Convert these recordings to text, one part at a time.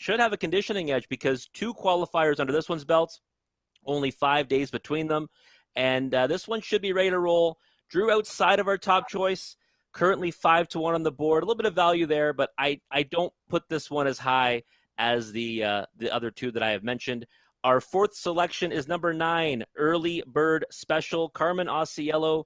should have a conditioning edge because 2 qualifiers under this one's belt, only 5 days between them. And this one should be ready to roll. Drew outside of our top choice, currently 5-1 on the board. A little bit of value there, but I don't put this one as high as the other 2 that I have mentioned. Our 4th selection is number 9, Early Bird Special. Carmen Auciello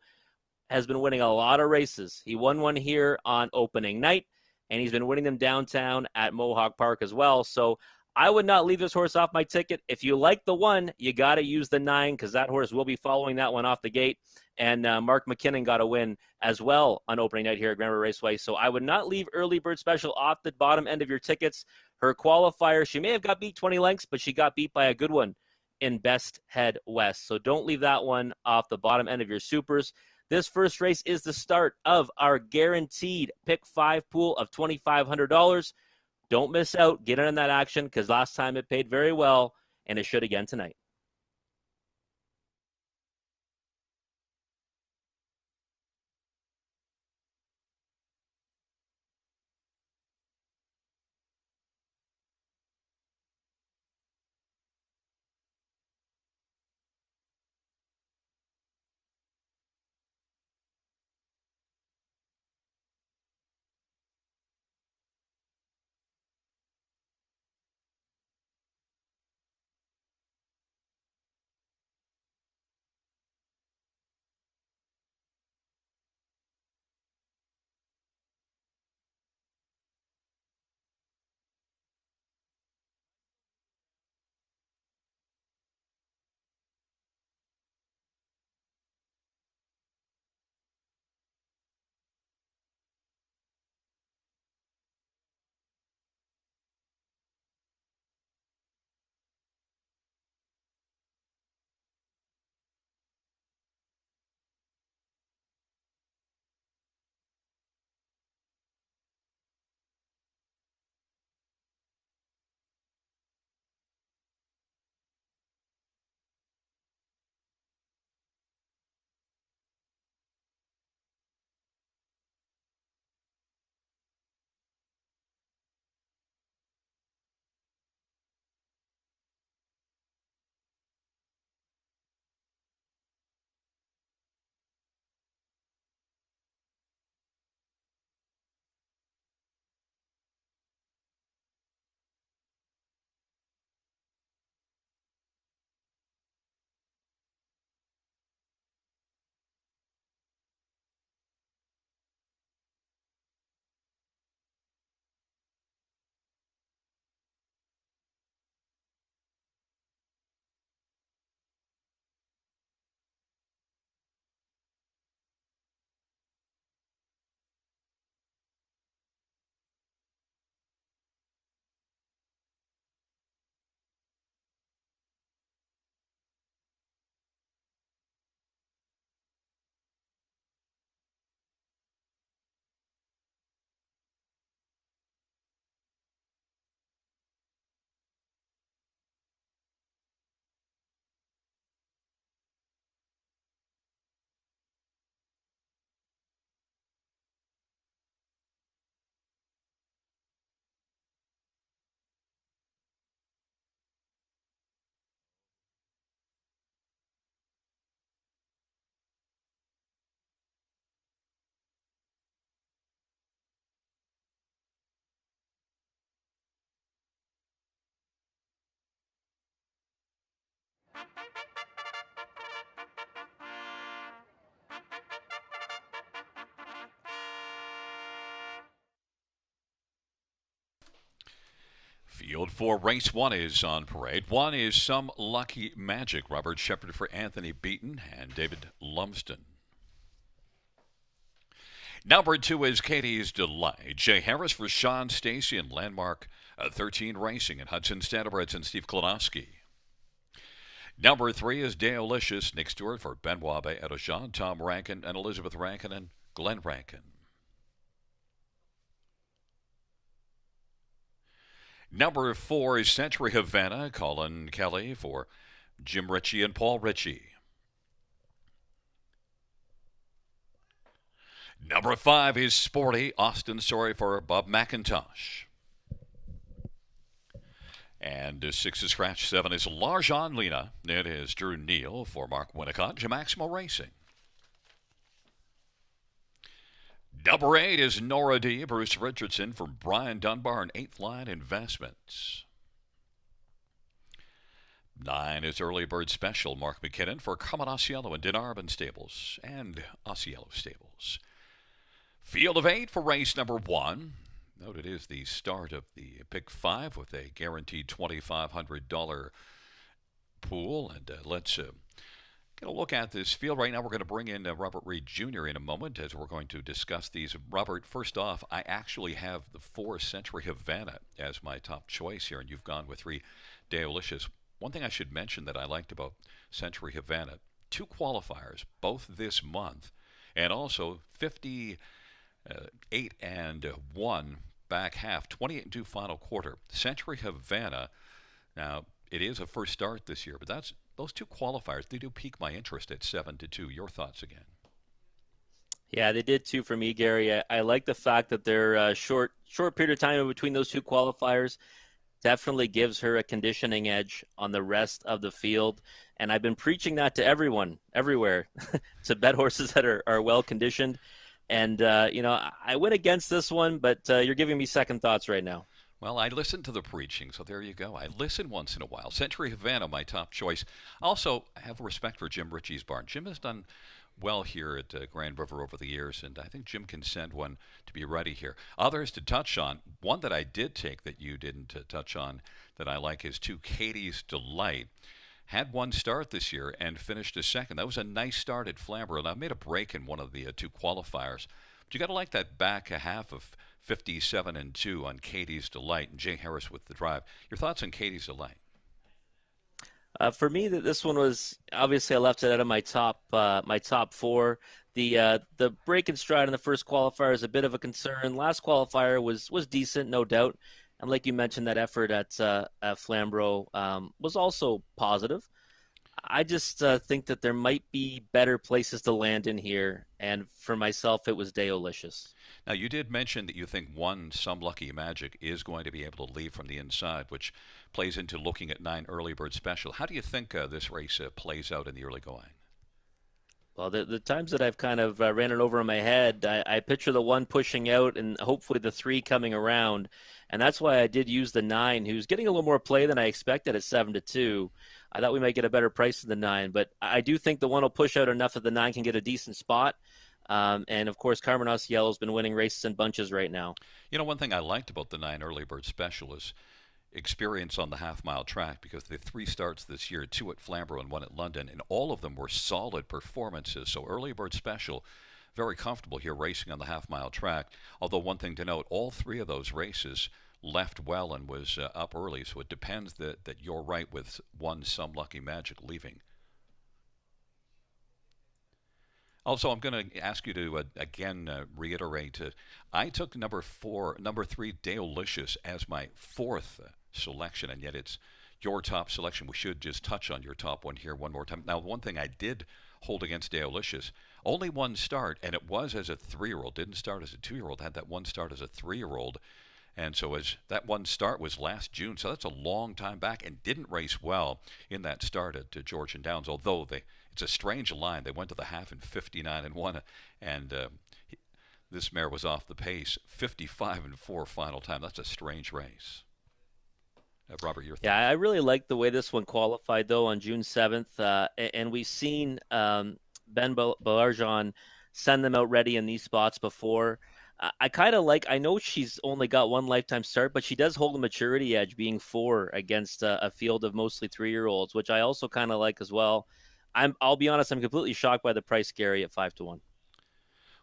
has been winning a lot of races. He won one here on opening night, and he's been winning them downtown at Mohawk Park as well. So I would not leave this horse off my ticket. If you like the 1, you got to use the 9 because that horse will be following that one off the gate. And Mark McKinnon got a win as well on opening night here at Grand River Raceway. So I would not leave Early Bird Special off the bottom end of your tickets. Her qualifier, she may have got beat 20 lengths, but she got beat by a good one in Best Head West. So don't leave that one off the bottom end of your supers. This first race is the start of our guaranteed pick 5 pool of $2,500. Don't miss out. Get in on that action because last time it paid very well, and it should again tonight. Field 4, race 1 is on parade. 1 is Some Lucky Magic. Robert Shepard for Anthony Beaton and David Lumsden. Number 2 is Katie's Delight. Jay Harris for Sean Stacy and Landmark 13 Racing and Hudson Standardbreds and Steve Klonowski. Number 3 is Deolicious. Nick Stewart for Benoit Edoshan, Tom Rankin, and Elizabeth Rankin and Glenn Rankin. Number 4 is Century Havana. Colin Kelly for Jim Ritchie and Paul Ritchie. Number 5 is Sporty. Austin Sorry for Bob McIntosh. And 6 is scratch, 7 is Larjon Lena. It is Drew Neal for Mark Winnicott, Jamaximo Racing. Number 8 is Nora D. Bruce Richardson from Brian Dunbar and 8th Line Investments. 9 is Early Bird Special, Mark McKinnon for Carmen Osiello and Dinarbin Stables and Osiello Stables. Field of 8 for race number 1. Note it is the start of the Pick 5 with a guaranteed $2,500 pool. And let's get a look at this field. Right now we're going to bring in Robert Reed Jr. in a moment as we're going to discuss these. Robert, first off, I actually have the 4 Century Havana as my top choice here, and you've gone with 3 Deolicious. One thing I should mention that I liked about Century Havana, 2 qualifiers, both this month, and also 58 and 1 back half, 28 and 2 final quarter. Century Havana, now it is a first start this year, but those 2 qualifiers, they do pique my interest at 7-2. Your thoughts again? Yeah, they did too for me, Gary. I like the fact that they're short period of time in between those 2 qualifiers. Definitely gives her a conditioning edge on the rest of the field. And I've been preaching that to everyone, everywhere, to bet horses that are well conditioned. And, I went against this one, but you're giving me second thoughts right now. Well, I listen to the preaching, so there you go. I listen once in a while. Century Havana, my top choice. Also, I have respect for Jim Ritchie's barn. Jim has done well here at Grand River over the years, and I think Jim can send one to be ready here. Others to touch on. One that I did take that you didn't touch on that I like is 2 Katie's Delight. Had 1 start this year and finished a second. That was a nice start at Flamborough, and I made a break in one of the 2 qualifiers. But you got to like that back half of 57 and 2 on Katie's Delight, and Jay Harris with the drive. Your thoughts on Katie's Delight? For me, this one was obviously I left it out of my top 4. The break and stride in the first qualifier is a bit of a concern. Last qualifier was decent, no doubt, and like you mentioned, that effort at Flamborough was also positive. I just think that there might be better places to land in here, and for myself, it was Deolicious. Now, you did mention that you think 1 Some Lucky Magic is going to be able to leave from the inside, which plays into looking at 9 Early Bird Special. How do you think this race plays out in the early going? Well, the times that I've kind of ran it over in my head, I picture the 1 pushing out and hopefully the 3 coming around. And that's why I did use the 9, who's getting a little more play than I expected at 7-2. I thought we might get a better price than the 9, but I do think the 1 will push out enough that the 9 can get a decent spot. And, of course, Carmen Osiello has been winning races in bunches right now. You know, one thing I liked about the 9 Early Bird Special is experience on the half-mile track, because the 3 starts this year, 2 at Flamborough and 1 at London, and all of them were solid performances. So Early Bird Special, very comfortable here racing on the half-mile track. Although one thing to note, all 3 of those races left well and was up early, so it depends that you're right with 1 Some Lucky Magic leaving. Also, I'm going to ask you to again reiterate. I took number 3, Deolicious, as my 4th selection, and yet it's your top selection. We should just touch on your top one here one more time. Now, one thing I did hold against Deolicious, only 1 start, and it was as a 3-year-old. Didn't start as a 2-year-old. Had that 1 start as a 3-year-old. And so as that 1 start was last June, so that's a long time back, and didn't race well in that start at Georgian Downs, although it's a strange line. They went to the half in 59 and 1, and this mare was off the pace, 55 and 4 final time. That's a strange race. Robert, your thoughts? Yeah, I really like the way this one qualified, though, on June 7th. And we've seen Ben Balarjan send them out ready in these spots before. I kind of I know she's only got 1 lifetime start, but she does hold a maturity edge being 4 against a field of mostly 3-year-olds, which I also kind of like as well. I'll be honest, I'm completely shocked by the price, Gary, at 5-1.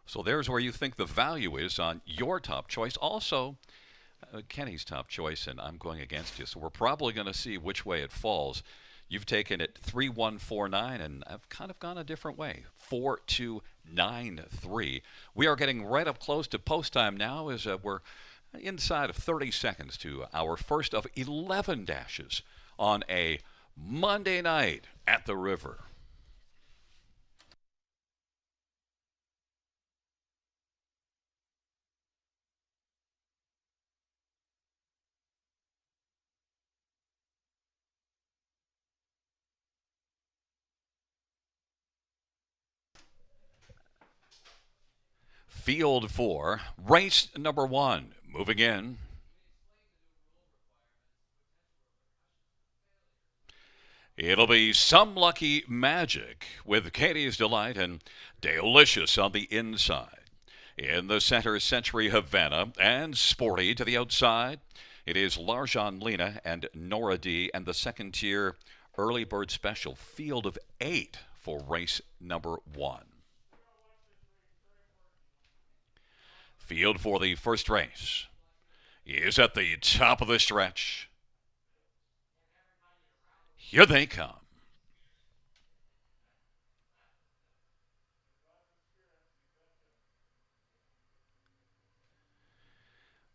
So there's where you think the value is on your top choice. Also, Kenny's top choice, and I'm going against you. So we're probably going to see which way it falls. You've taken it 3-1-4-9, and I've kind of gone a different way. 4-2-9-3. We are getting right up close to post time now, as we're inside of 30 seconds to our first of 11 dashes on a Monday night at the river. Field 4, race number 1. Moving in. It'll be Some Lucky Magic with Katie's Delight and Delicious on the inside. In the center, Century Havana and Sporty to the outside. It is Larjan Lena and Nora D. And the second tier, Early Bird Special, field of 8 for race number 1. Field for the first race is at the top of the stretch. Here they come.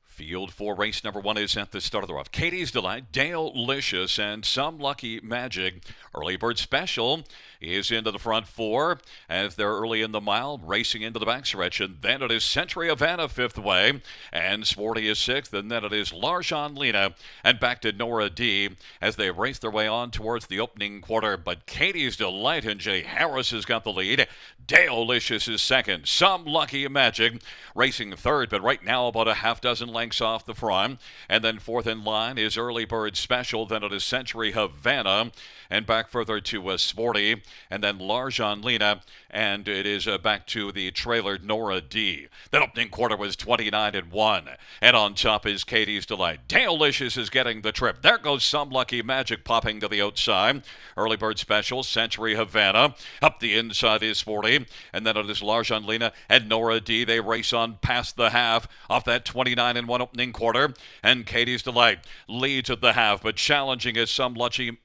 Field for race number 1 is at the start of the rough. Katie's Delight, Delicious, and Some Lucky Magic. Early Bird Special is into the front 4 as they're early in the mile, racing into the backstretch. And then it is Century Havana 5th way, and Sporty is 6th. And then it is Larjan Lena and back to Nora D as they race their way on towards the opening quarter. But Katie's Delight and Jay Harris has got the lead. Delicious is second. Some Lucky Magic racing third, but right now about a half dozen lengths off the front. And then fourth in line is Early Bird Special. Then it is Century Havana. And back further to Sporty. And then Larjan Lena. And it is back to the trailer Nora D. That opening quarter was 29-1. And on top is Katie's Delight. Delicious is getting the trip. There goes Some Lucky Magic popping to the outside. Early Bird Special, Century Havana. Up the inside is Sporty. And then it is Larjan Lena and Nora D. They race on past the half off that 29-1 opening quarter. And Katie's Delight leads at the half, but challenging is Some Lucky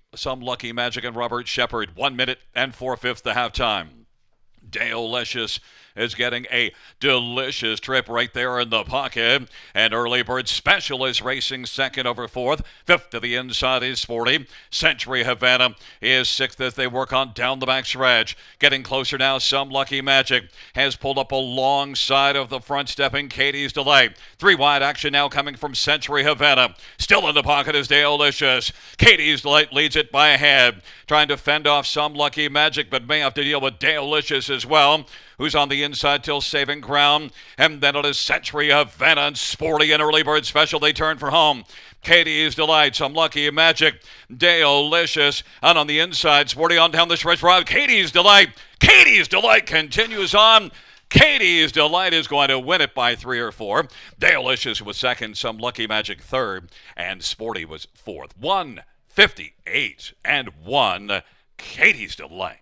Magic and Robert Shepard. 1 minute and 4/5 the halftime. Delicious is getting a delicious trip right there in the pocket. And Early Bird Special is racing second over fourth. Fifth to the inside is Sporty. Century Havana is sixth as they work on down the back stretch. Getting closer now, Some Lucky Magic has pulled up alongside of the front stepping Katie's Delight. 3 wide action now coming from Century Havana. Still in the pocket is Delicious. Katie's Delight leads it by a head. Trying to fend off Some Lucky Magic, but may have to deal with Delicious as well, who's on the inside till saving ground. And then it is Century Havana and Sporty and Early Bird Special. They turn for home. Katie's Delight, Some Lucky Magic, Delicious, and on the inside, Sporty on down the stretch route. Katie's Delight. Katie's Delight continues on. Katie's Delight is going to win it by 3 or 4. Delicious was second, Some Lucky Magic third, and Sporty was fourth. 1:58-1. Katie's Delight.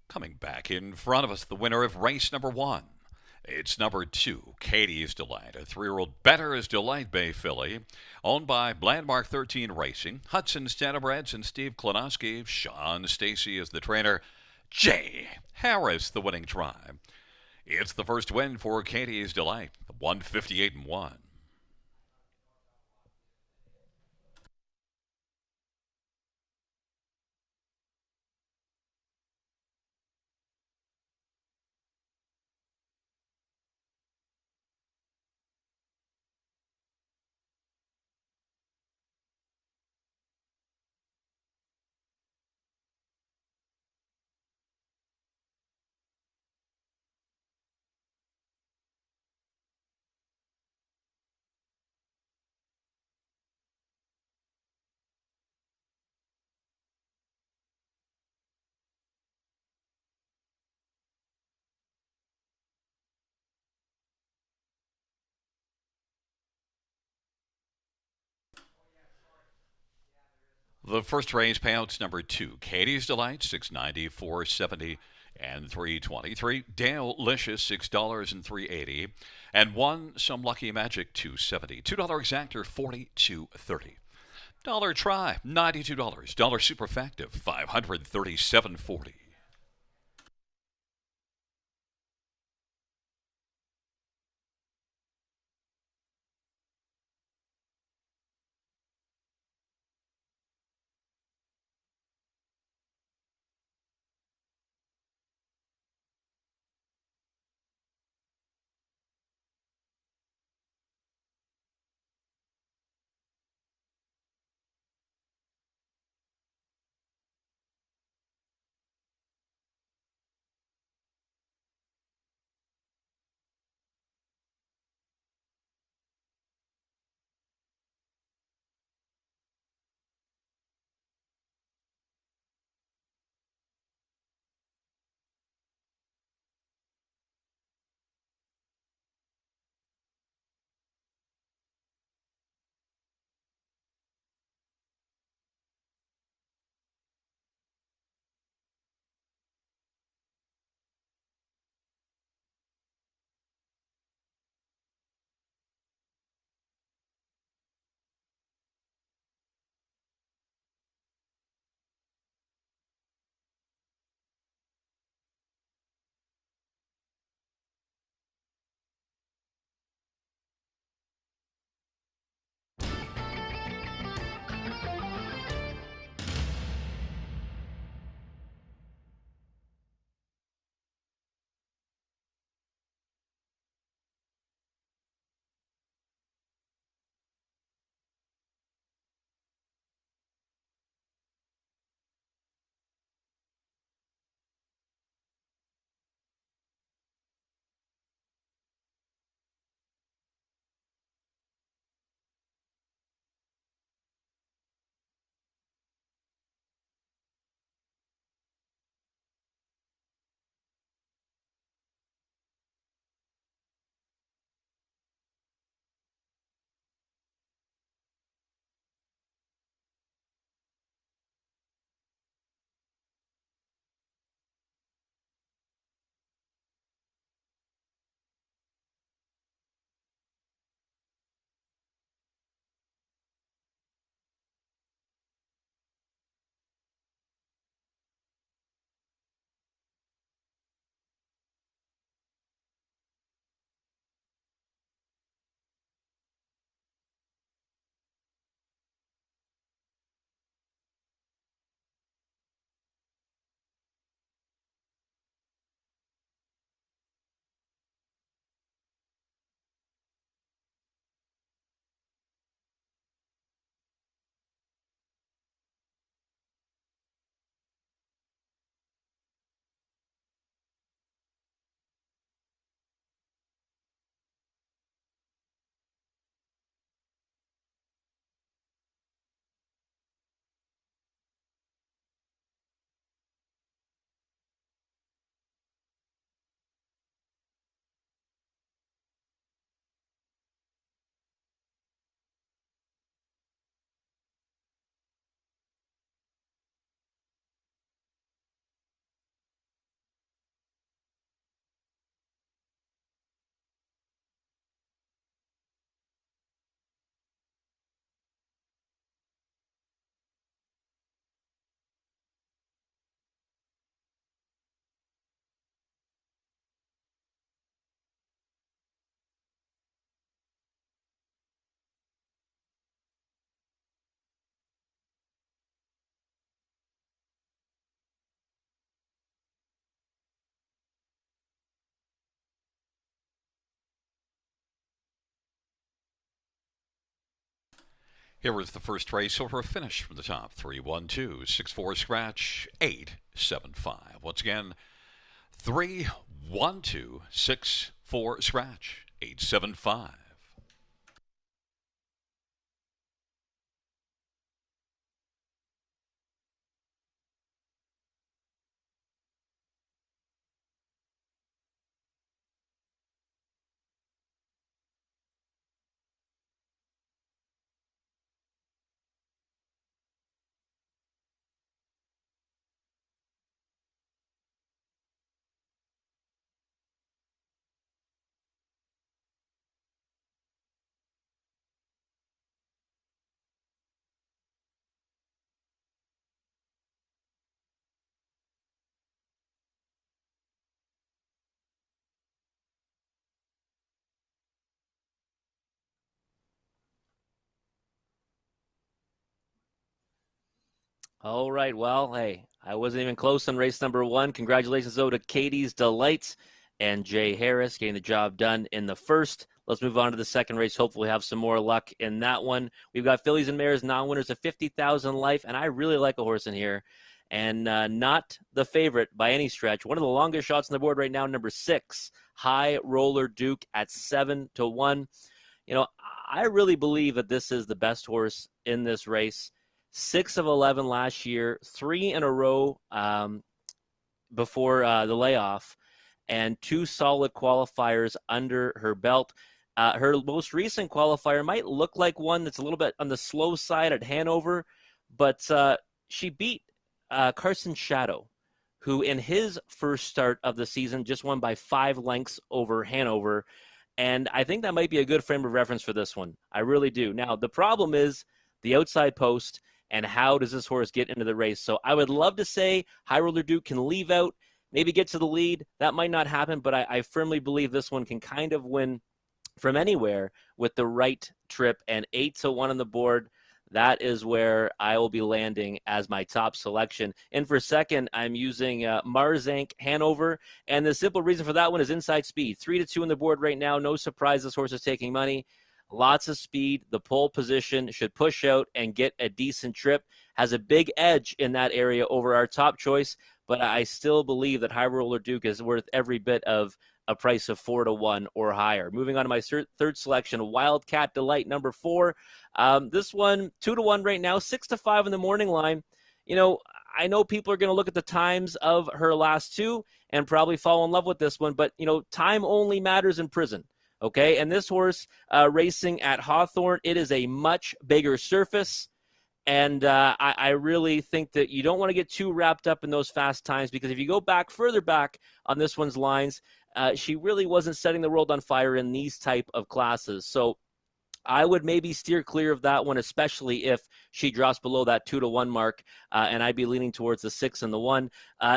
Coming back in front of us, the winner of race number 1. It's number 2, Katie's Delight, a 3-year-old Better is Delight Bay filly, owned by Landmark 13 Racing, Hudson Standardbreds, and Steve Klonowski. Sean Stacy is the trainer. J. Harris, the winning try. It's the first win for Katie's Delight, 158-1. The first raise payouts number 2, Katie's Delight, $6.90, $4.70, and $3.23. Dale Licious, $6 and $3.80. And 1, Some Lucky Magic, $2.70. $2 Exactor, $42.30. Dollar Try, $92. Dollar Superfective, $537.40. Here is the first race over a finish from the top. 3-1-2, 6-4 scratch, 8-7-5. Once again, 3-1-2, 6-4 scratch, 8-7-5. All right. Well, hey, I wasn't even close on race number one. Congratulations, though, to Katie's Delights and Jay Harris getting the job done in the first. Let's move on to the second race. Hopefully, have some more luck in that one. We've got fillies and mares non-winners of 50,000 life, and I really like a horse in here, and not the favorite by any stretch. One of the longest shots on the board right now, number 6, High Roller Duke at 7-1. I really believe that this is the best horse in this race. 6 of 11 last year, 3 in a row before the layoff, and 2 solid qualifiers under her belt. Her most recent qualifier might look like one that's a little bit on the slow side at Hanover, but she beat Carson Shadow, who in his first start of the season just won by 5 lengths over Hanover. And I think that might be a good frame of reference for this one. I really do. Now, the problem is the outside post and how does this horse get into the race. So I would love to say High Roller Duke can leave out, maybe get to the lead. That might not happen, but I firmly believe this one can kind of win from anywhere with the right trip, and 8-1 on the board. That is where I will be landing as my top selection. And for second, I'm using Marzank Hanover. And the simple reason for that one is inside speed. 3-2 on the board right now. No surprise this horse is taking money. Lots of speed. The pole position should push out and get a decent trip. Has a big edge in that area over our top choice. But I still believe that High Roller Duke is worth every bit of a price of 4-1 or higher. Moving on to my third selection, Wildcat Delight, number 4. This one, 2-1 right now, 6-5 in the morning line. I know people are going to look at the times of her last two and probably fall in love with this one, but, time only matters in prison. Okay, and this horse racing at Hawthorne, it is a much bigger surface. And I really think that you don't want to get too wrapped up in those fast times, because if you go further back on this one's lines, she really wasn't setting the world on fire in these type of classes. So I would maybe steer clear of that one, especially if she drops below that 2-1 mark, and I'd be leaning towards the 6 and the 1.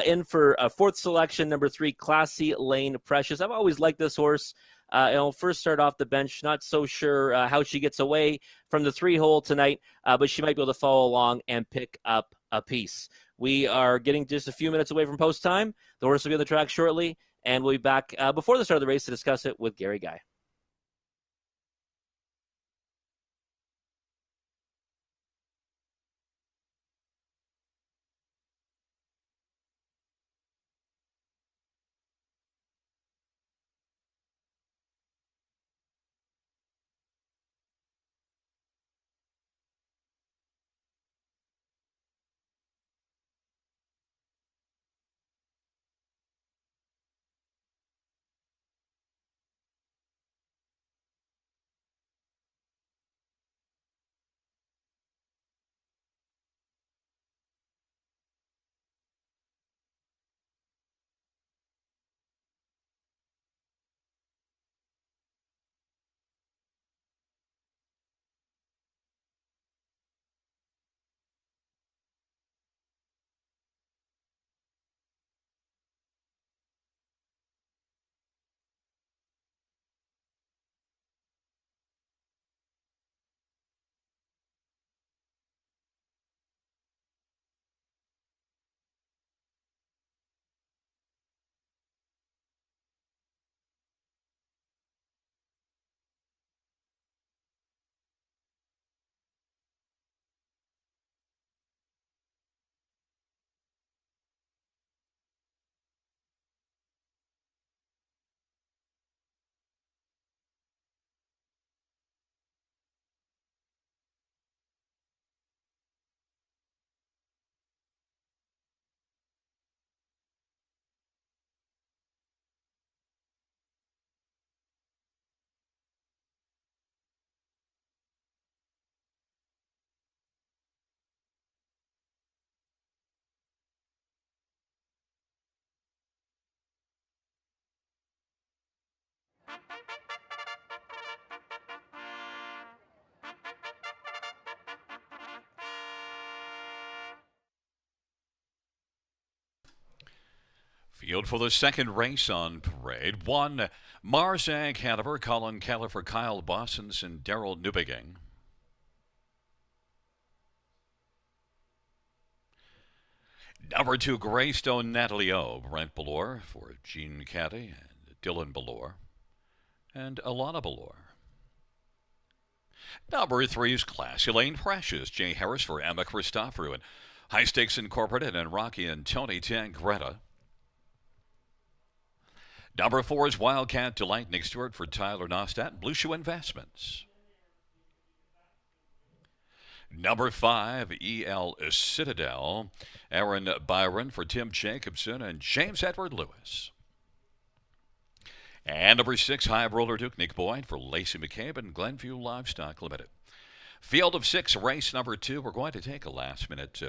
In for a fourth selection, number 3, Classy Lane Precious. I've always liked this horse. First start off the bench, not so sure how she gets away from the 3-hole tonight, but she might be able to follow along and pick up a piece. We are getting just a few minutes away from post time. The horse will be on the track shortly, and we'll be back before the start of the race to discuss it with Gary Guy. Field for the second race on parade. 1, Marzang Hanover, Colin Keller for Kyle Bossens and Daryl Newbegin. Number 2, Greystone Natalie O, Brent Ballore for Gene Caddy and Dylan Ballore and Alana Ballore. Number 3 is Classy Lane Precious, Jay Harris for Emma Christoforou and High Stakes Incorporated and Rocky and Tony Tangretta. Number 4 is Wildcat Delight, Nick Stewart for Tyler Nostat, Blue Shoe Investments. Number 5, EL Citadel, Aaron Byron for Tim Jacobson and James Edward Lewis. And number 6, High Roller Duke, Nick Boyd for Lacey McCabe and Glenview Livestock Limited. Field of 6, race number 2. We're going to take a last-minute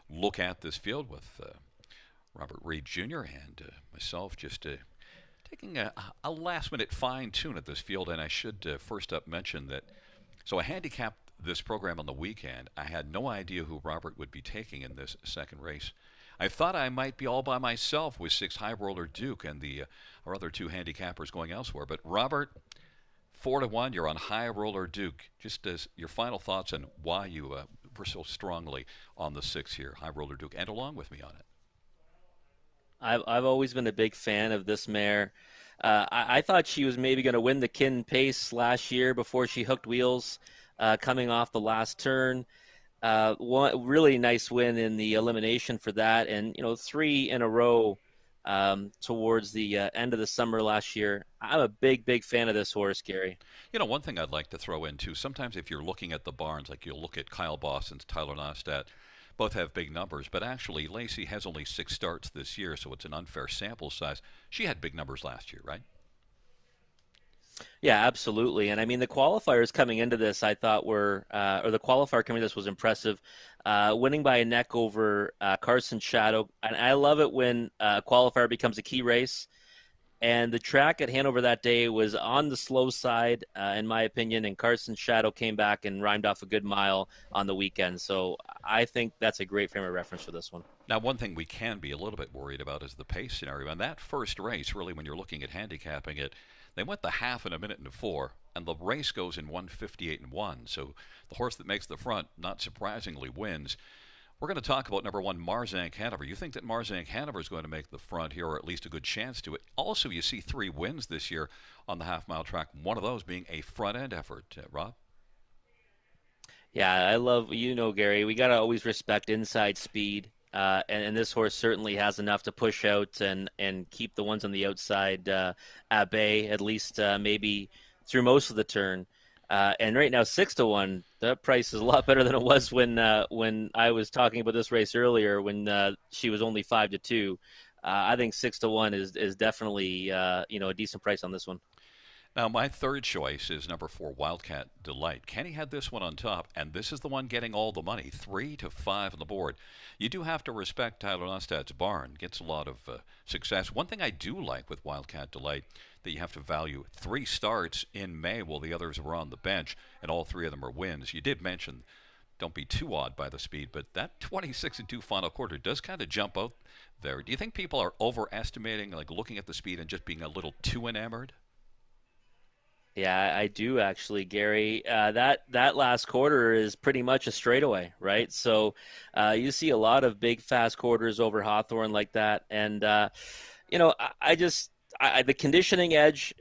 look at this field with Robert Reed Jr. and myself just taking a last-minute fine-tune at this field. And I should first up mention that, so I handicapped this program on the weekend. I had no idea who Robert would be taking in this second race. I thought I might be all by myself with 6, High Roller Duke and our other 2 handicappers going elsewhere. But Robert, 4-1, you're on High Roller Duke. Just as your final thoughts on why you were so strongly on the 6 here, High Roller Duke, and along with me on it. I've always been a big fan of this mare. I thought she was maybe going to win the Kin Pace last year before she hooked wheels coming off the last turn. One really nice win in the elimination for that, and 3 in a row towards the end of the summer last year. I'm a big fan of this horse, Gary. One thing I'd like to throw in too, sometimes if you're looking at the barns, like you'll look at Kyle Boston's, Tyler Nostat, both have big numbers, but actually Lacey has only 6 starts this year, so it's an unfair sample size. She had big numbers last year, right? Yeah, absolutely. And I mean, the qualifiers coming into this, I thought or the qualifier coming into this was impressive. Winning by a neck over Carson Shadow. And I love it when qualifier becomes a key race. And the track at Hanover that day was on the slow side, in my opinion, and Carson Shadow came back and rhymed off a good mile on the weekend. So I think that's a great frame of reference for this one. Now, one thing we can be a little bit worried about is the pace scenario. And that first race, really, when you're looking at handicapping it, they went the half in a minute and 4, and the race goes in 1:58 and 1. So the horse that makes the front, not surprisingly, wins. We're going to talk about number 1, Marzang Hanover. You think that Marzang Hanover is going to make the front here, or at least a good chance to it. Also, you see 3 wins this year on the half-mile track, one of those being a front-end effort. Rob? Yeah, I love, Gary, we got to always respect inside speed. And this horse certainly has enough to push out and keep the ones on the outside at bay, at least maybe through most of the turn. And right now, 6-1, that price is a lot better than it was when I was talking about this race earlier, when she was only 5-2. I think 6-1 is definitely a decent price on this one. Now, my third choice is number 4, Wildcat Delight. Kenny had this one on top, and this is the one getting all the money, 3-5 on the board. You do have to respect Tyler Nostat's barn. Gets a lot of success. One thing I do like with Wildcat Delight that you have to value, 3 starts in May while the others were on the bench, and all 3 of them are wins. You did mention, don't be too awed by the speed, but that 26-2 final quarter does kind of jump out there. Do you think people are overestimating, like looking at the speed and just being a little too enamored? Yeah, I do actually, Gary. That last quarter is pretty much a straightaway, right? So you see a lot of big, fast quarters over Hawthorne like that. And, the conditioning edge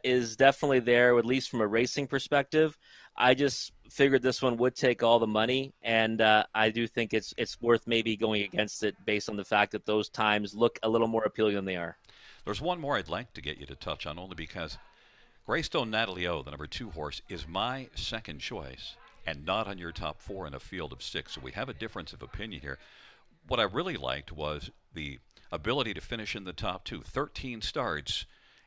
is definitely there, at least from a racing perspective. I just figured this one would take all the money, and I do think it's worth maybe going against it based on the fact that those times look a little more appealing than they are. There's one more I'd like to get you to touch on, only because Greystone Natalie O, the number 2 horse, is my second choice and not on your top 4 in a field of 6. So we have a difference of opinion here. What I really liked was the ability to finish in the top 2. 13 starts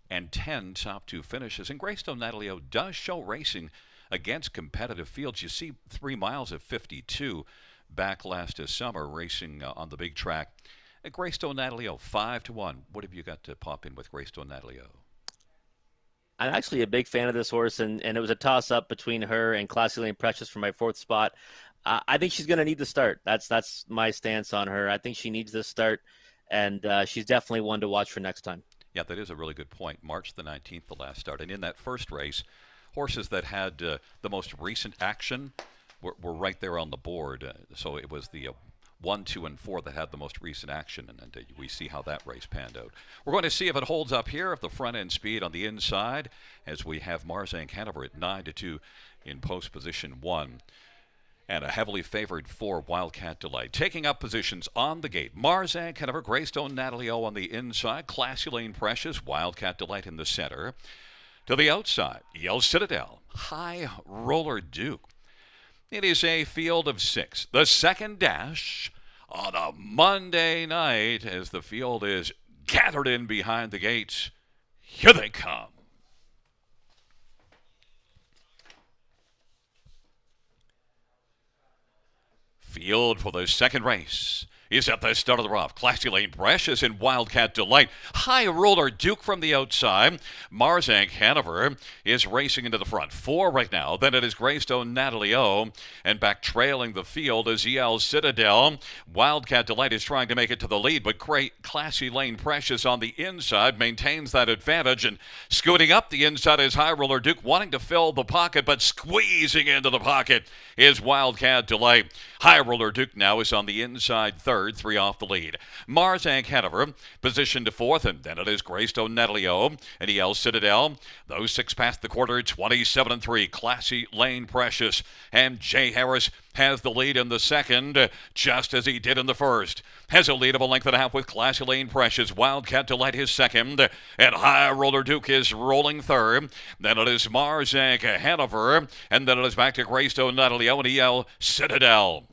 and 10 top 2 finishes. And Greystone Natalie O does show racing against competitive fields. You see 3 miles of 52 back last summer racing on the big track. Greystone Natalie O, 5-1. What have you got to pop in with Greystone Natalie O? I'm actually a big fan of this horse, and it was a toss-up between her and Classy Lane Precious for my 4th spot. I think she's going to need the start. That's my stance on her. I think she needs this start. and she's definitely one to watch for next time. Yeah, that is a really good point. March the 19th, the last start. And in that first race, horses that had the most recent action were right there on the board. So it was the 1, 2, and 4 that had the most recent action, and we see how that race panned out. We're going to see if it holds up here, if the front end speed on the inside, as we have Marzank Hanover at 9-2 in post position 1. And a heavily favored 4, Wildcat Delight. Taking up positions on the gate, Marzank Hanover, Greystone Natalie O on the inside, Classy Lane Precious, Wildcat Delight in the center. To the outside, Yale Citadel, High Roller Duke. It is a field of 6. The second dash on a Monday night as the field is gathered in behind the gates. Here they come. Field for the second race is at the start of the rough. Classy Lane Precious and Wildcat Delight. High Roller Duke from the outside. Marzank Hanover is racing into the front. 4 right now. Then it is Greystone Natalie O. And back trailing the field is EL Citadel. Wildcat Delight is trying to make it to the lead, but Classy Lane Precious on the inside maintains that advantage. And scooting up the inside is High Roller Duke, wanting to fill the pocket, but squeezing into the pocket is Wildcat Delight. High Roller Duke now is on the inside third. 3 off the lead. Marzank Hanover positioned to 4th, and then it is Greystone Natalie O and EL Citadel. Those 6 past the quarter, 27-3. Classy Lane Precious, and Jay Harris has the lead in the second, just as he did in the first. Has a lead of a length and a half with Classy Lane Precious. Wildcat Delight is second, and High Roller Duke is rolling third. Then it is Marzank Hanover, and then it is back to Greystone Natalie O and EL Citadel.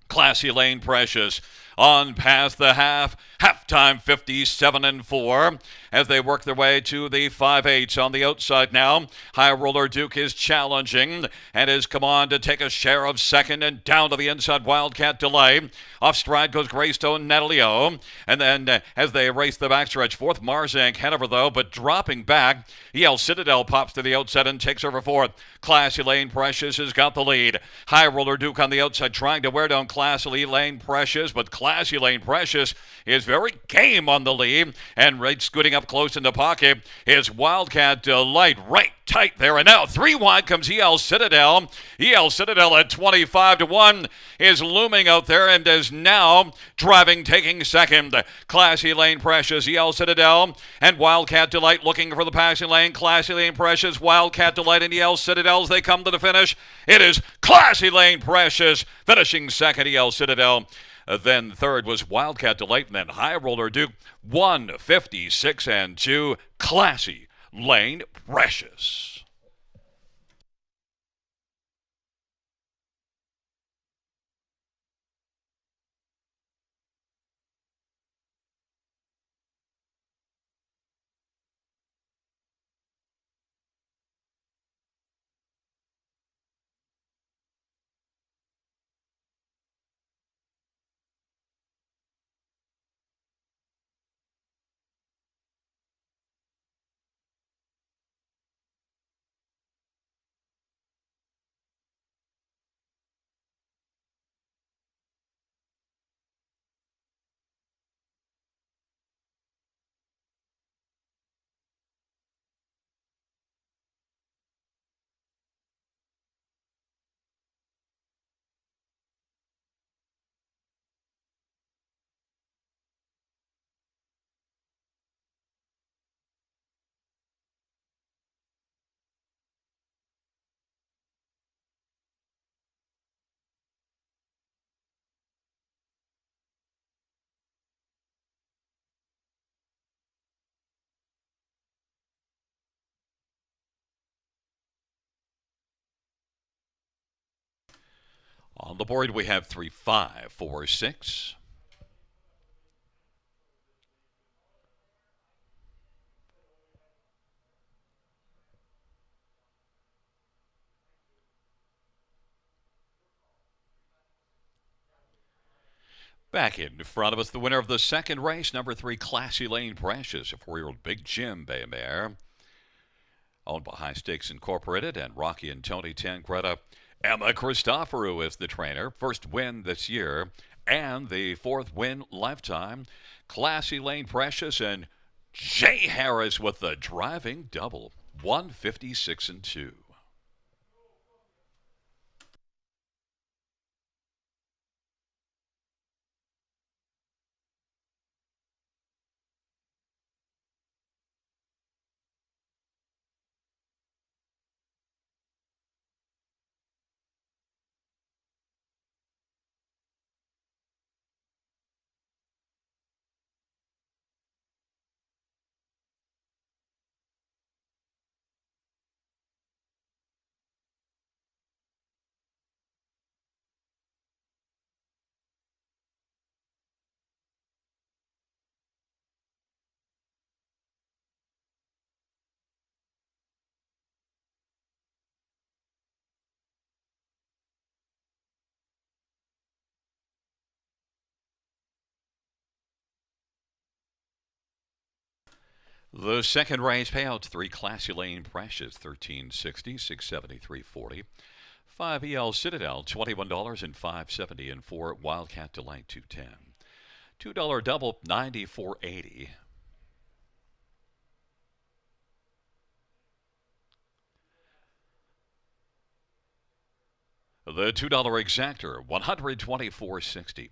Classy Lane Precious on past the halftime 57-4 as they work their way to the 5/8 on the outside now. High Roller Duke is challenging and has come on to take a share of second, and down to the inside Wildcat Delight. Off stride goes Greystone Natalie O, and then as they race the backstretch, 4th Marzank Hanover though, but dropping back, EL Citadel pops to the outside and takes over 4th. Classy Lane Precious has got the lead. High Roller Duke on the outside trying to wear down Classy Lane Precious, but Classy Lane Precious is very game on the lead, and right scooting up close in the pocket is Wildcat Delight, right tight there, and now 3 wide comes EL Citadel. EL Citadel at 25-1 is looming out there and is now driving, taking second. Classy Lane Precious, EL Citadel, and Wildcat Delight looking for the passing lane. Classy Lane Precious, Wildcat Delight, and EL Citadel as they come to the finish. It is Classy Lane Precious finishing second. EL Citadel then third was Wildcat Delight, and then High Roller Duke. 1:56-2. Classy Lane Precious. On the board, we have 3, 5, 4, 6. Back in front of us, the winner of the second race, number 3, Classy Lane Precious, a 4-year-old Big Jim Bay Mare, owned by High Stakes Incorporated, and Rocky and Tony Tangretta. Emma Christoforou is the trainer. First win this year. And the fourth win lifetime, Classy Lane Precious and Jay Harris with the driving double, 156 and 2. The second race payouts 3 Classy Lane Precious, 1360, 673.40. 5 EL Citadel, $21 and 570, and 4 Wildcat Delight, 210. $2 double, 94.80. The $2 exactor, 124.60.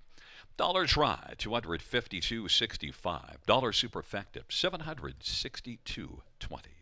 Dollar try, 252.65. Dollar superfective, 762.20.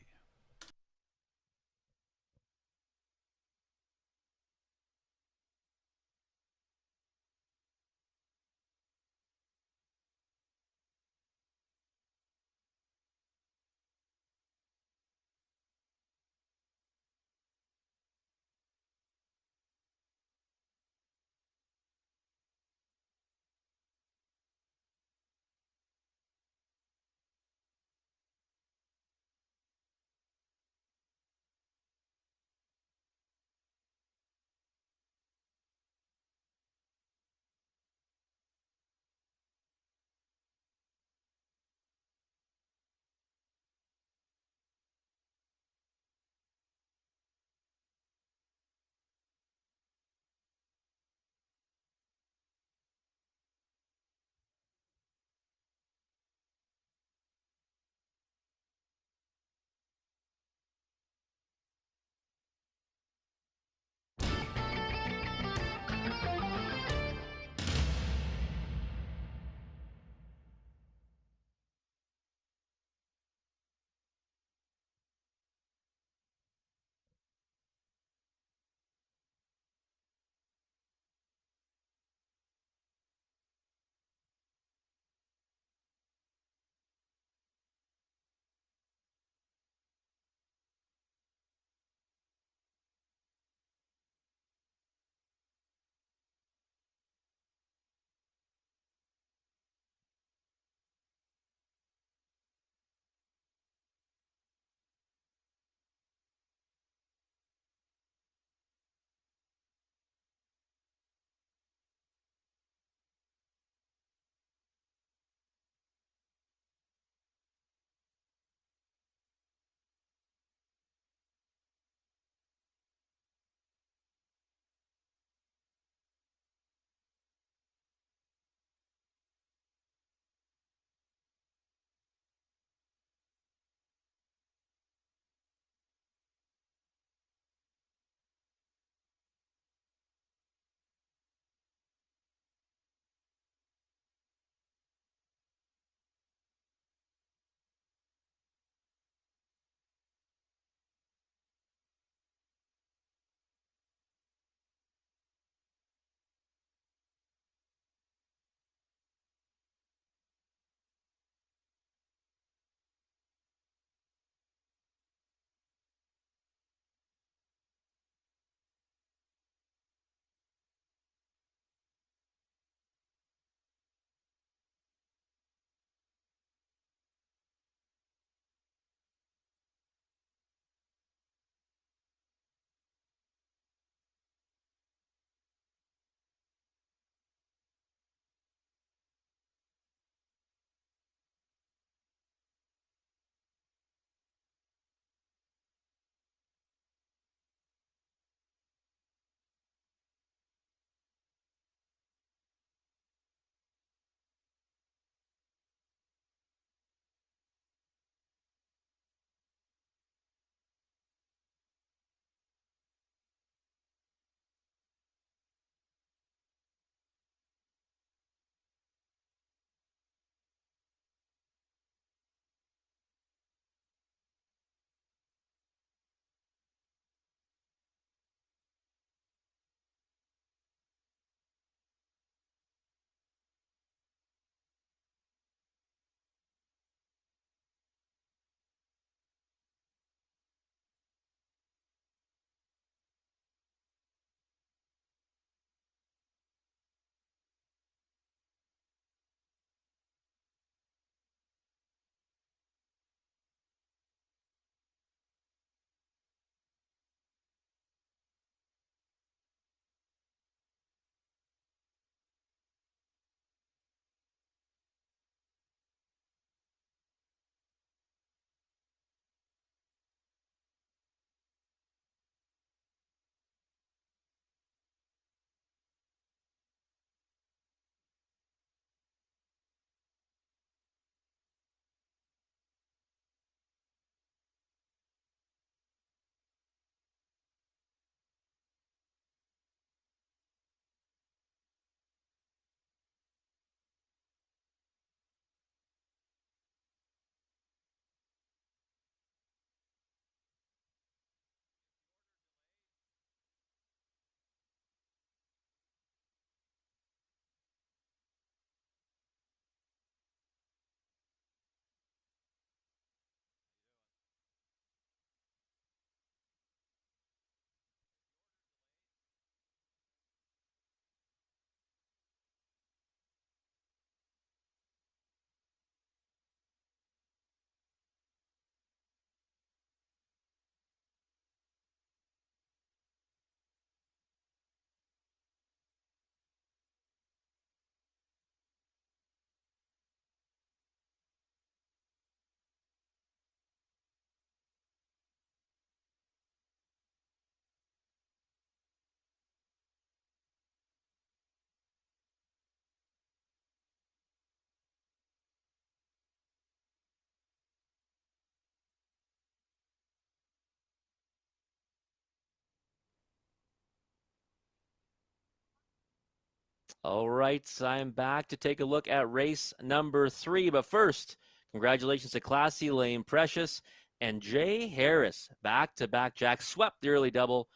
All right, I'm back to take a look at race number 3. But first, congratulations to Classy Lane Precious and Jay Harris. Back-to-back jacks. Swept the early double.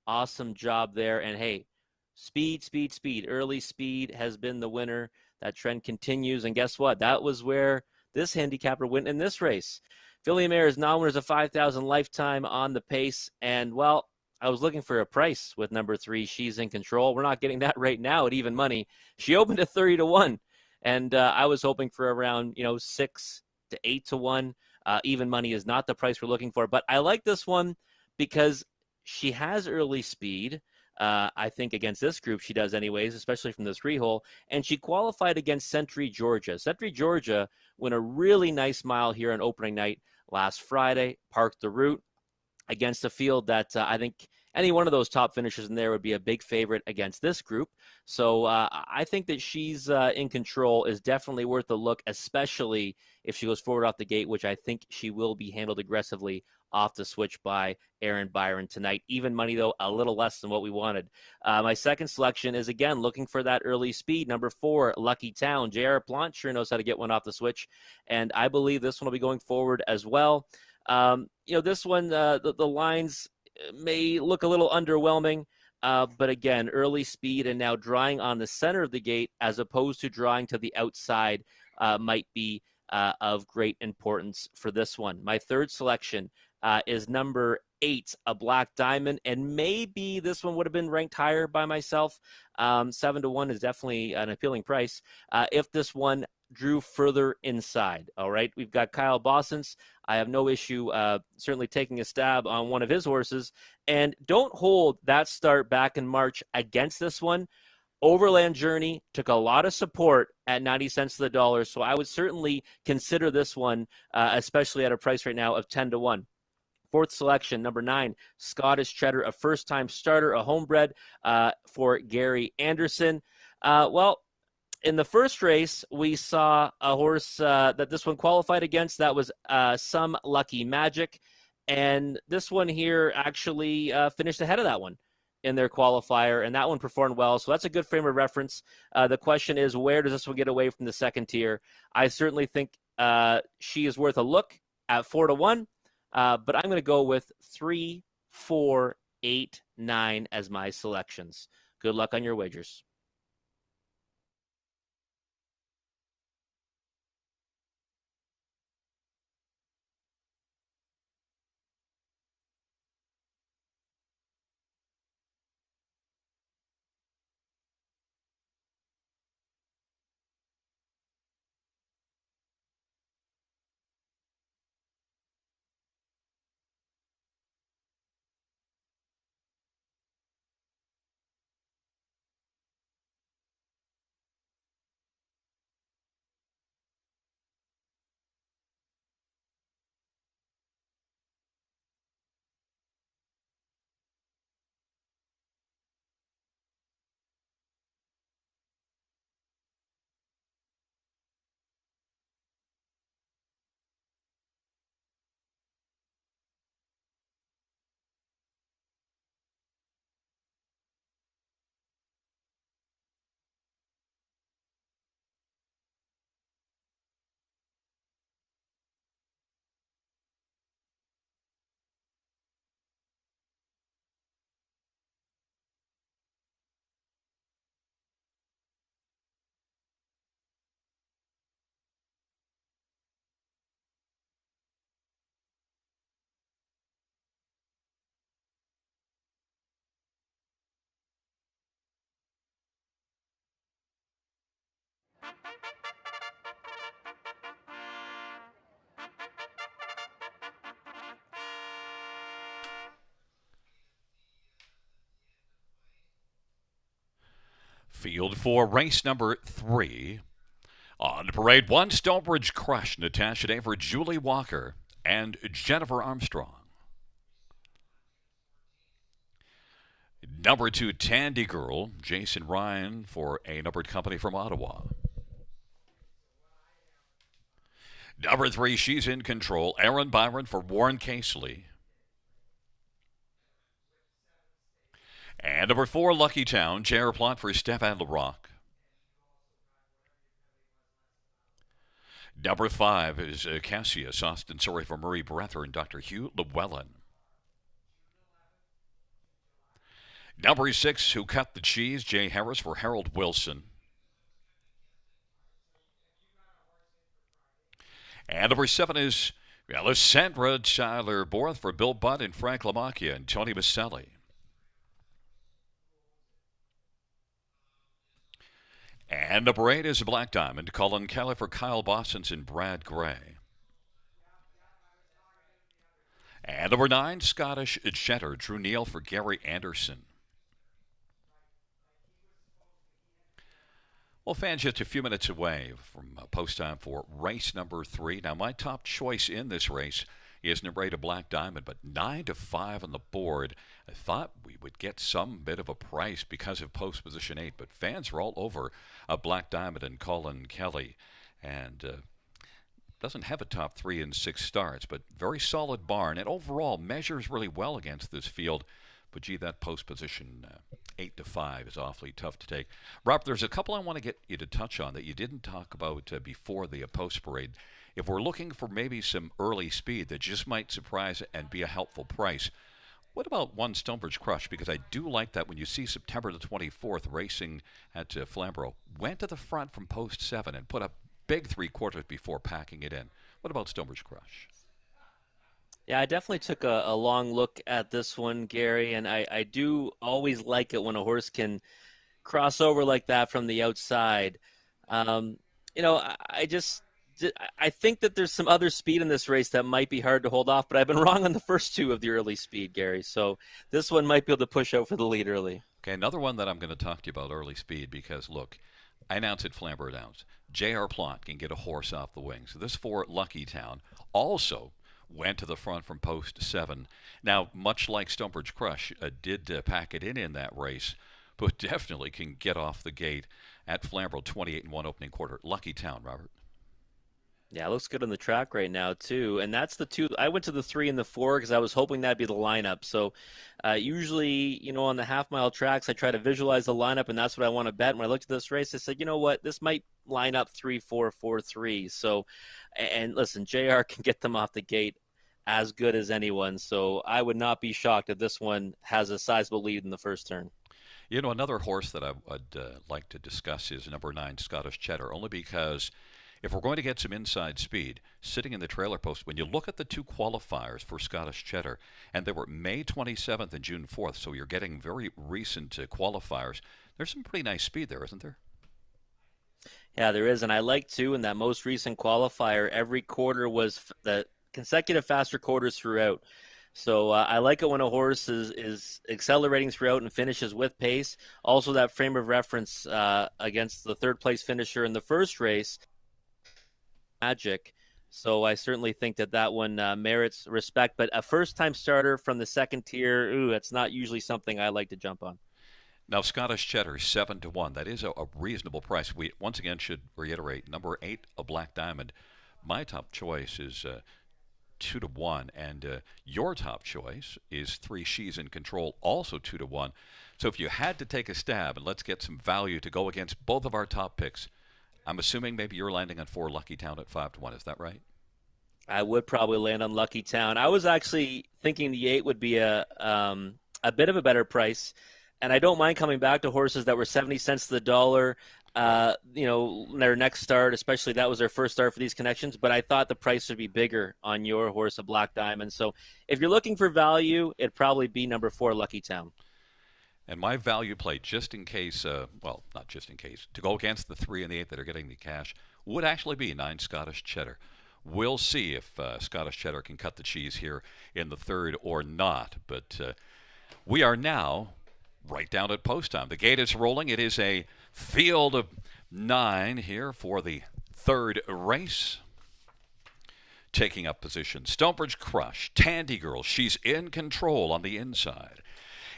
Awesome job there. And hey, speed, speed, speed. Early speed has been the winner. That trend continues. And guess what? That was where this handicapper went in this race. Philly Mare is non-winners of 5,000 lifetime on the pace. And, well, I was looking for a price with number 3. She's in control. We're not getting that right now at even money. She opened at 30 to 1, and I was hoping for around 6 to 8 to 1. Even money is not the price we're looking for, but I like this one because she has early speed. I think against this group she does anyways, especially from the 3-hole, and she qualified against Century Georgia. Century Georgia won a really nice mile here on opening night last Friday, parked the route against a field that I think any one of those top finishers in there would be a big favorite against this group. So I think that she's in control is definitely worth a look, especially if she goes forward off the gate, which I think she will be handled aggressively off the switch by Aaron Byron tonight. Even money, though, a little less than what we wanted. My second selection is, again, looking for that early speed. Number 4, Lucky Town. GRR Plant sure knows how to get one off the switch, and I believe this one will be going forward as well. This one, the lines may look a little underwhelming, but again, early speed and now drawing on the center of the gate as opposed to drawing to the outside might be of great importance for this one. My third selection is number 8, a Black Diamond, and maybe this one would have been ranked higher by myself. 7 to 1 is definitely an appealing price. If this one drew further inside. All right, we've got Kyle Bossens. I have no issue certainly taking a stab on one of his horses. And don't hold that start back in March against this one. Overland Journey took a lot of support at 90 cents to the dollar, so I would certainly consider this one, especially at a price right now of 10 to 1. Fourth selection, number 9, Scottish Cheddar, a first-time starter, a homebred for Gary Anderson. In the first race, we saw a horse that this one qualified against. That was Some Lucky Magic. And this one here actually finished ahead of that one in their qualifier, and that one performed well. So that's a good frame of reference. The question is, where does this one get away from the second tier? I certainly think she is worth a look at 4 to 1, but I'm going to go with 3, 4, 8, 9 as my selections. Good luck on your wagers. Field for race number 3. On parade 1, Stonebridge Crush, Natasha Day for Julie Walker and Jennifer Armstrong. Number 2, Tandy Girl, Jason Ryan for A Numbered Company from Ottawa. Number 3, She's in Control, Aaron Byron for Warren Casely. And number 4, Lucky Town, J.R. Plot for Stefan LaRock. Number 5 is Cassius, Austin Sorry for Murray Breather, and Dr. Hugh Llewellyn. Number 6, Who Cut the Cheese, Jay Harris for Harold Wilson. And number 7 is Alessandra Tyler Borth for Bill Budd and Frank Lamacchia and Tony Maselli. And number 8 is Black Diamond, Colin Kelly for Kyle Bossons and Brad Gray. And number 9, Scottish Cheddar, Drew Neal for Gary Anderson. Well, fans, just a few minutes away from post time for race number 3. Now, my top choice in this race is number 8, a Black Diamond, but 9 to 5 on the board. I thought we would get some bit of a price because of post position 8, but fans are all over a Black Diamond and Colin Kelly. And doesn't have a top 3 in 6 starts, but very solid barn, and overall measures really well against this field. But gee, that post position 8 to 5 is awfully tough to take. Robert, there's a couple I want to get you to touch on that you didn't talk about before the post parade. If we're looking for maybe some early speed that just might surprise and be a helpful price, what about one Stonebridge Crush? Because I do like that when you see September the 24th racing at Flamborough, went to the front from post 7 and put up big 3/4 before packing it in. What about Stonebridge Crush? Yeah, I definitely took a long look at this one, Gary, and I do always like it when a horse can cross over like that from the outside. I just I think that there's some other speed in this race that might be hard to hold off, but I've been wrong on the first 2 of the early speed, Gary. So this one might be able to push out for the lead early. Okay, another one that I'm going to talk to you about early speed because, look, I announced it, Flamborough announced. GRR Plot can get a horse off the wing. So this for Lucky Town also went to the front from post 7. Now, much like Stonebridge Crush, did pack it in that race, but definitely can get off the gate at Flamborough, 28-1 opening quarter. Lucky Town, Robert. Yeah, it looks good on the track right now, too. And that's the 2. I went to the 3 and the 4 because I was hoping that'd be the lineup. So usually, on the half-mile tracks, I try to visualize the lineup, and that's what I want to bet. When I looked at this race, I said, you know what, this might line up 3-4-4-3. So, and listen, JR can get them off the gate as good as anyone. So I would not be shocked if this one has a sizable lead in the first turn. Another horse that I would like to discuss is number 9, Scottish Cheddar, only because if we're going to get some inside speed, sitting in the trailer post, when you look at the 2 qualifiers for Scottish Cheddar, and they were May 27th and June 4th, so you're getting very recent qualifiers, there's some pretty nice speed there, isn't there? Yeah, there is. And I like, too, in that most recent qualifier, every quarter was the consecutive faster quarters throughout. So I like it when a horse is accelerating throughout and finishes with pace. Also, that frame of reference against the third-place finisher in the first race, magic. So I certainly think that one merits respect. But a first-time starter from the second tier, that's not usually something I like to jump on. Now, Scottish Cheddar, 7-1. That is a reasonable price. We once again should reiterate, number 8, a Black Diamond. My top choice is 2-1, and your top choice is 3 She's in Control, also 2-1. So if you had to take a stab, and let's get some value to go against both of our top picks, I'm assuming maybe you're landing on 4 Lucky Town at 5-1. Is that right? I would probably land on Lucky Town. I was actually thinking the 8 would be a bit of a better price, and I don't mind coming back to horses that were 70 cents to the dollar. Their next start, especially that was their first start for these connections, but I thought the price would be bigger on your horse, a Black Diamond. So if you're looking for value, it'd probably be number 4, Lucky Town. And my value play, just in case, not just in case, to go against the 3 and the 8 that are getting the cash, would actually be 9 Scottish Cheddar. We'll see if Scottish Cheddar can cut the cheese here in the third or not. But we are now right down at post time. The gate is rolling. It is a field of 9 here for the third race. Taking up position, Stonebridge Crush, Tandy Girl. She's in control on the inside.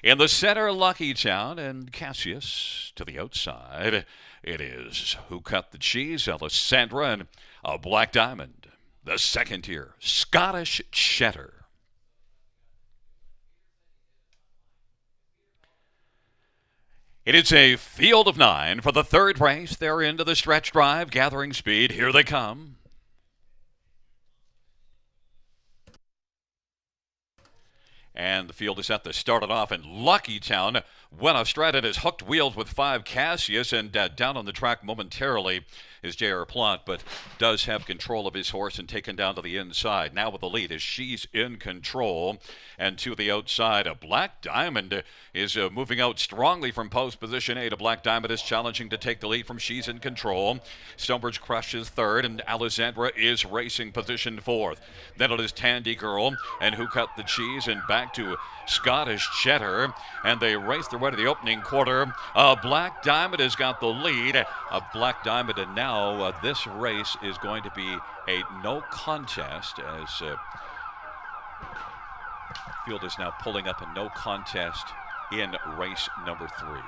In the center, Lucky Town, and Cassius to the outside. It is Who Cut the Cheese, Alessandra, and a Black Diamond. The second tier, Scottish Cheddar. It is a field of 9 for the third race. They're into the stretch drive, gathering speed. Here they come. And the field is set to start it off in Luckytown. Buena Strata is hooked wheels with 5 Cassius, and down on the track momentarily is GRR Plot, but does have control of his horse and taken down to the inside. Now with the lead as she's in control. And to the outside, a Black Diamond is moving out strongly from post position 8. A Black Diamond is challenging to take the lead from She's in Control. Stonebridge Crush is 3rd, and Alessandra is racing position 4th. Then it is Tandy Girl and Who Cut the Cheese, and back to Scottish Cheddar, and they race their way to the opening quarter. Black Diamond has got the lead. A Black Diamond, and now this race is going to be a no contest as field is now pulling up a no contest in race number 3.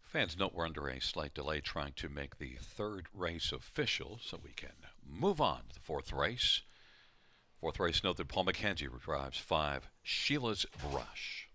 Fans note we're under a slight delay trying to make the third race official so we can move on to the fourth race. Fourth race, note that Paul McKenzie drives 5, Sheila's Brush.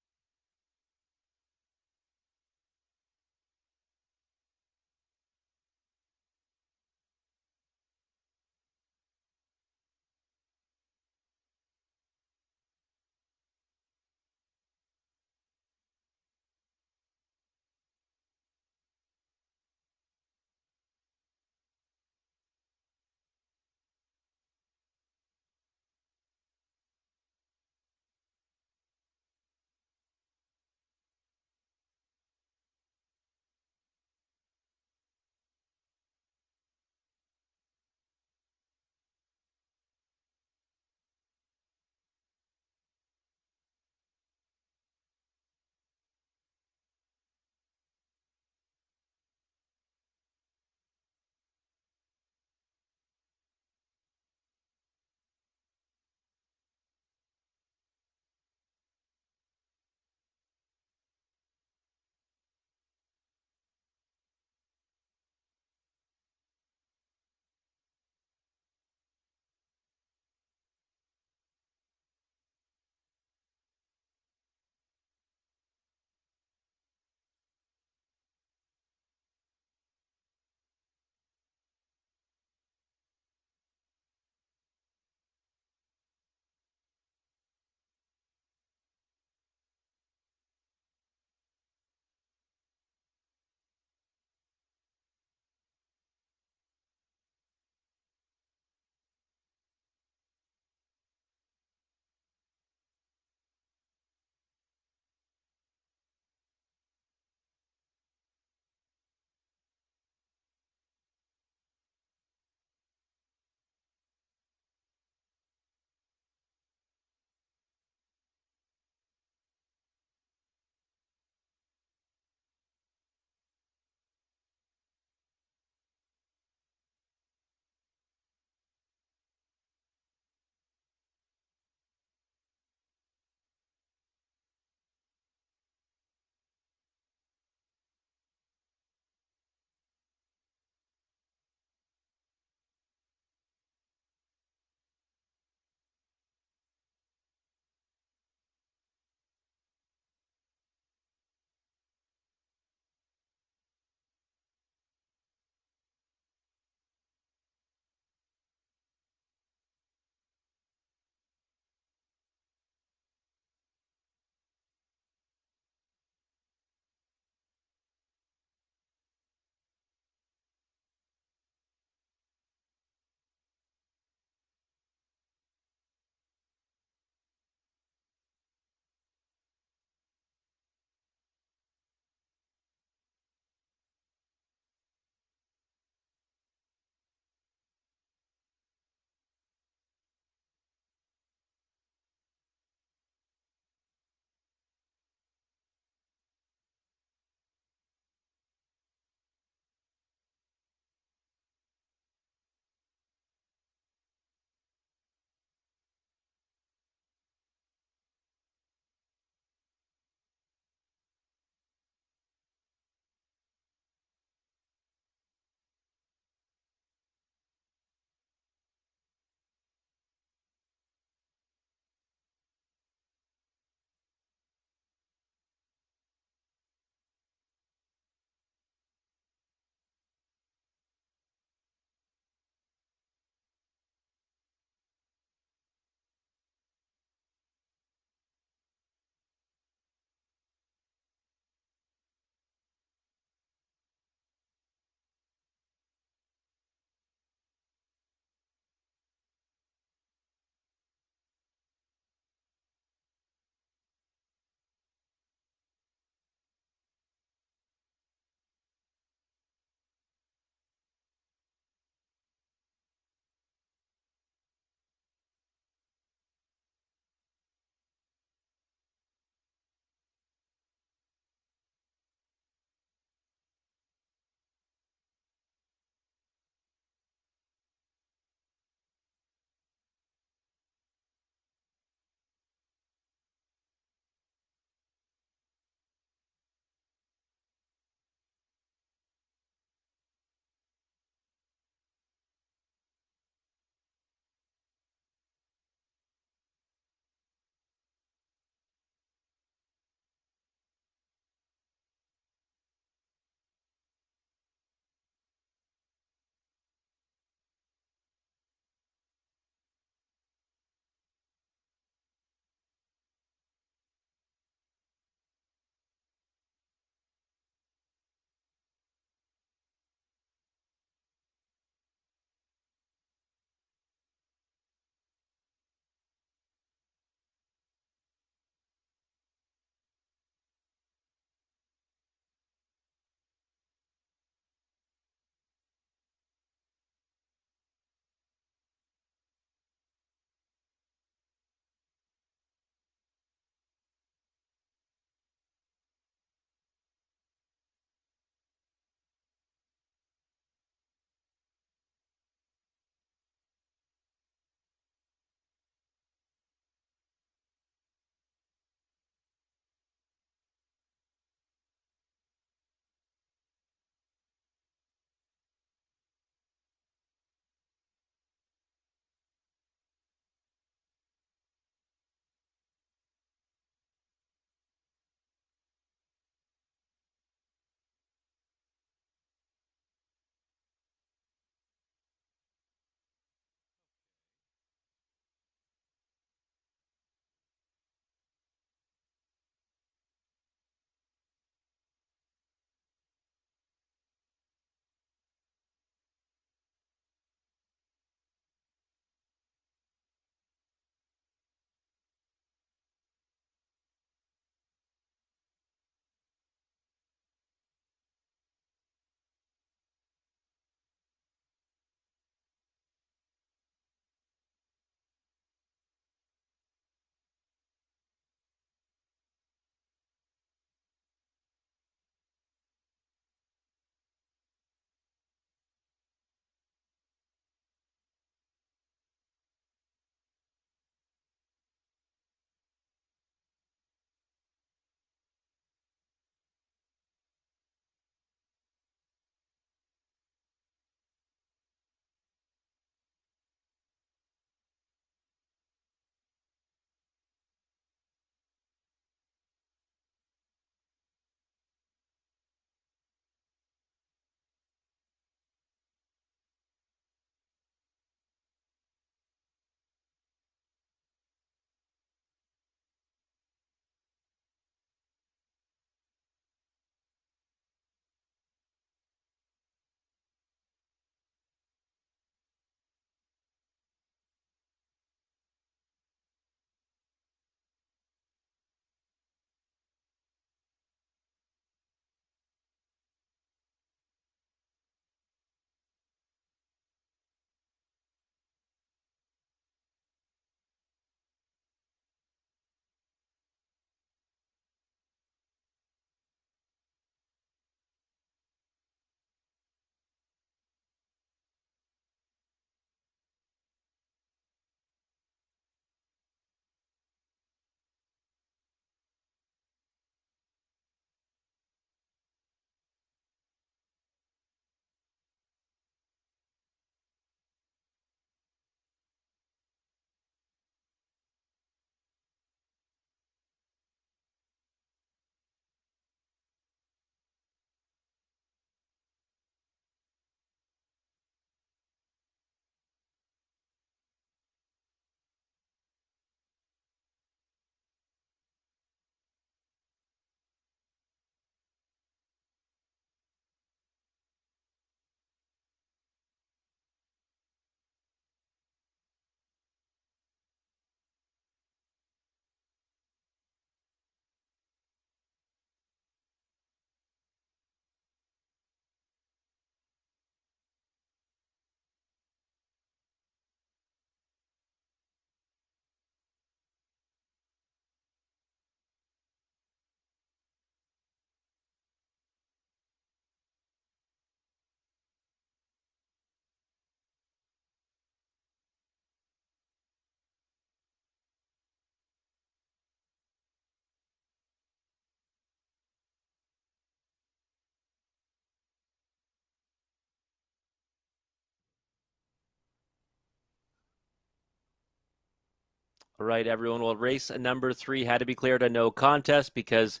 All right, everyone. Well, race number 3 had to be cleared a no contest because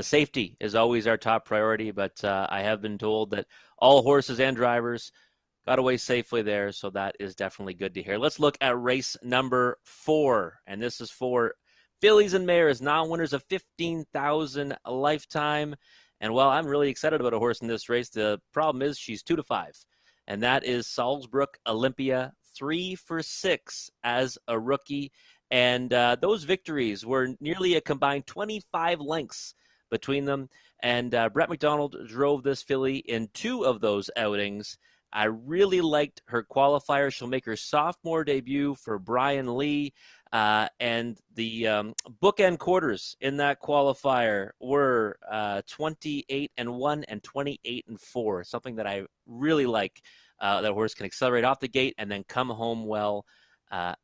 safety is always our top priority. But I have been told that all horses and drivers got away safely there, so that is definitely good to hear. Let's look at race number 4, and this is for fillies and mares, non-winners of 15,000 a lifetime. And well, I'm really excited about a horse in this race. The problem is she's 2-5, and that is Salzbrook Olympia, 3 for 6 as a rookie. And those victories were nearly a combined 25 lengths between them. And Brett McDonald drove this filly in 2 of those outings. I really liked her qualifier. She'll make her sophomore debut for Brian Lee. And the bookend quarters in that qualifier were 28-1 and 28-4, something that I really like. That horse can accelerate off the gate and then come home well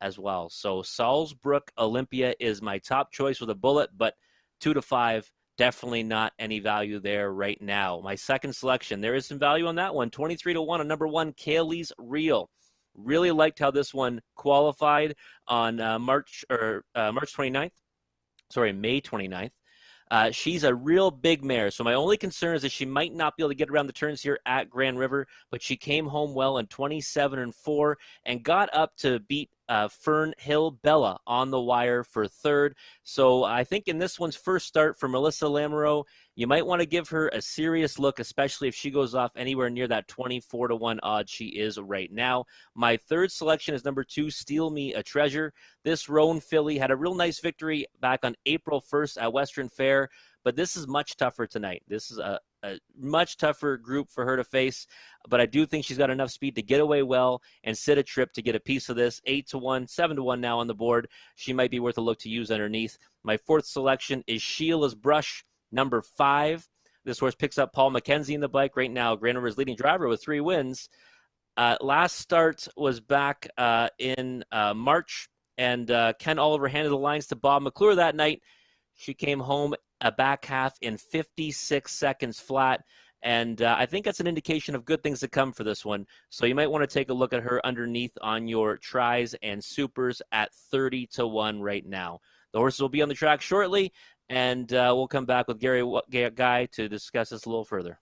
as well. So Salzbrook Olympia is my top choice with a bullet, but 2-5. Definitely not any value there right now. My second selection, there is some value on that one. 23-1 on number 1, Kaylee's Real. Really liked how this one qualified on March 29th. Sorry, May 29th. She's a real big mare, so my only concern is that she might not be able to get around the turns here at Grand River, but she came home well in 27-4 and got up to beat Fern Hill Bella on the wire for third. So I think in this one's first start for Melissa Lamoureux, you might want to give her a serious look, especially if she goes off anywhere near that 24-1 odds she is right now. My third selection is number 2, Steal Me a Treasure. This roan filly had a real nice victory back on April 1st at Western Fair, but this is much tougher tonight. This is a much tougher group for her to face, but I do think she's got enough speed to get away well and sit a trip to get a piece of this. 8-1, 7-1 now on the board. She might be worth a look to use underneath. My fourth selection is Sheila's Brush, number 5. This horse picks up Paul McKenzie in the bike right now. Grand River's leading driver with 3 wins. Last start was back in March, and Ken Oliver handed the lines to Bob McClure that night. She came home a back half in 56 seconds flat, and I think that's an indication of good things to come for this one. So you might want to take a look at her underneath on your tries and supers at 30-1 right now. The horses will be on the track shortly, and we'll come back with Gary Guy to discuss this a little further.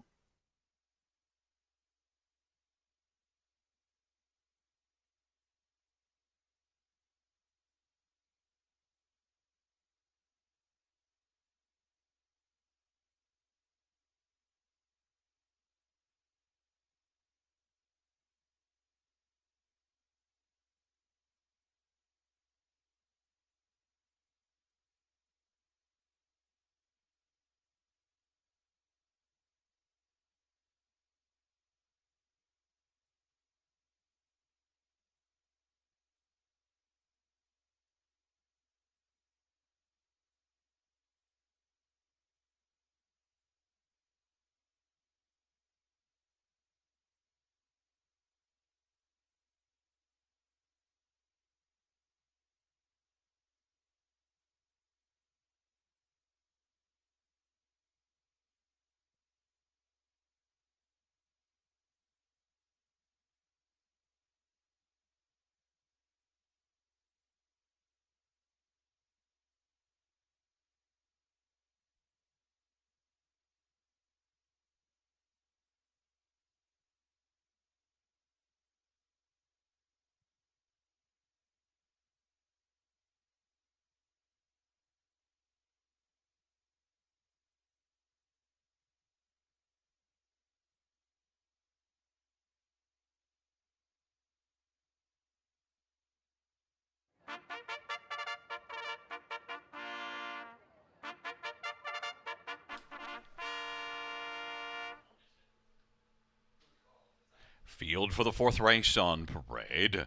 Field for the fourth race on parade.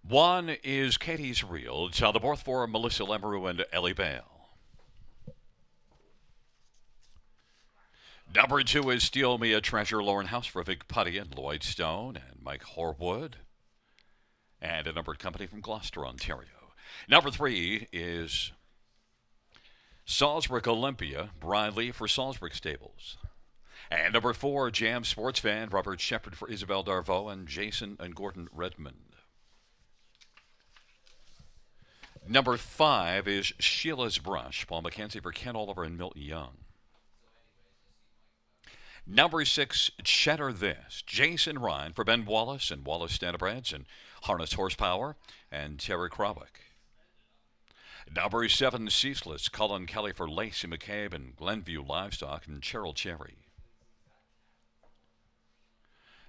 1 is Katie's Real. It's on the board for Melissa Lamoureux and Ellie Bale. Number 2 is Steal Me a Treasure, Lauren House for Vic Putty and Lloyd Stone and Mike Horwood. And a numbered company from Gloucester, Ontario. Number 3 is Salzbrook Olympia, Brian Lee for Salzbrook Stables. And number 4, Jam Sports Fan, Robert Shepard for Isabel Darvaux and Jason and Gordon Redmond. Number 5 is Sheila's Brush. Paul McKenzie for Ken Oliver and Milton Young. Number 6, Cheddar This. Jason Ryan for Ben Wallace and Wallace Standardbreds and Harness Horsepower and Terry Krovick. Number 7, Ceaseless. Colin Kelly for Lacey McCabe and Glenview Livestock and Cheryl Cherry.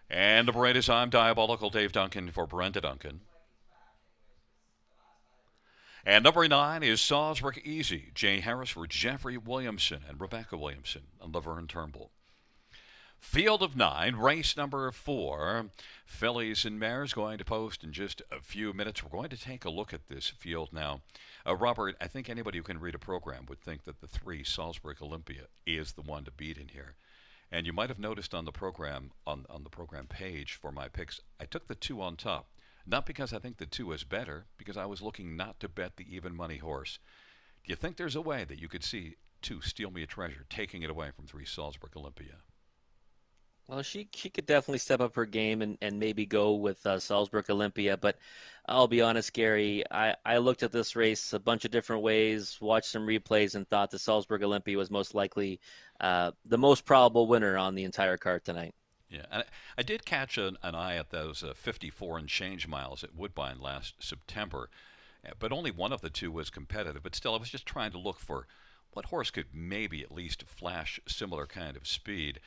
And number 8 is I'm Diabolical. Dave Duncan for Brenda Duncan. And number 9 is Salisbury Easy. Jay Harris for Jeffrey Williamson and Rebecca Williamson and Laverne Turnbull. Field of 9, race number 4. Fillies and Mares going to post in just a few minutes. We're going to take a look at this field now. Robert, I think anybody who can read a program would think that the 3 Salisbury Olympia is the one to beat in here. And you might have noticed on the program on the program page for my picks, I took the 2 on top. Not because I think the 2 is better, because I was looking not to bet the even money horse. Do you think there's a way that you could see 2 Steal Me a Treasure taking it away from 3 Salisbury Olympia? Well, she could definitely step up her game and maybe go with Salzburg Olympia. But I'll be honest, Gary, I looked at this race a bunch of different ways, watched some replays, and thought the Salzburg Olympia was most likely the most probable winner on the entire card tonight. Yeah, and I did catch an eye at those 54 and change miles at Woodbine last September, but only one of the 2 was competitive. But still, I was just trying to look for what horse could maybe at least flash similar kind of speed.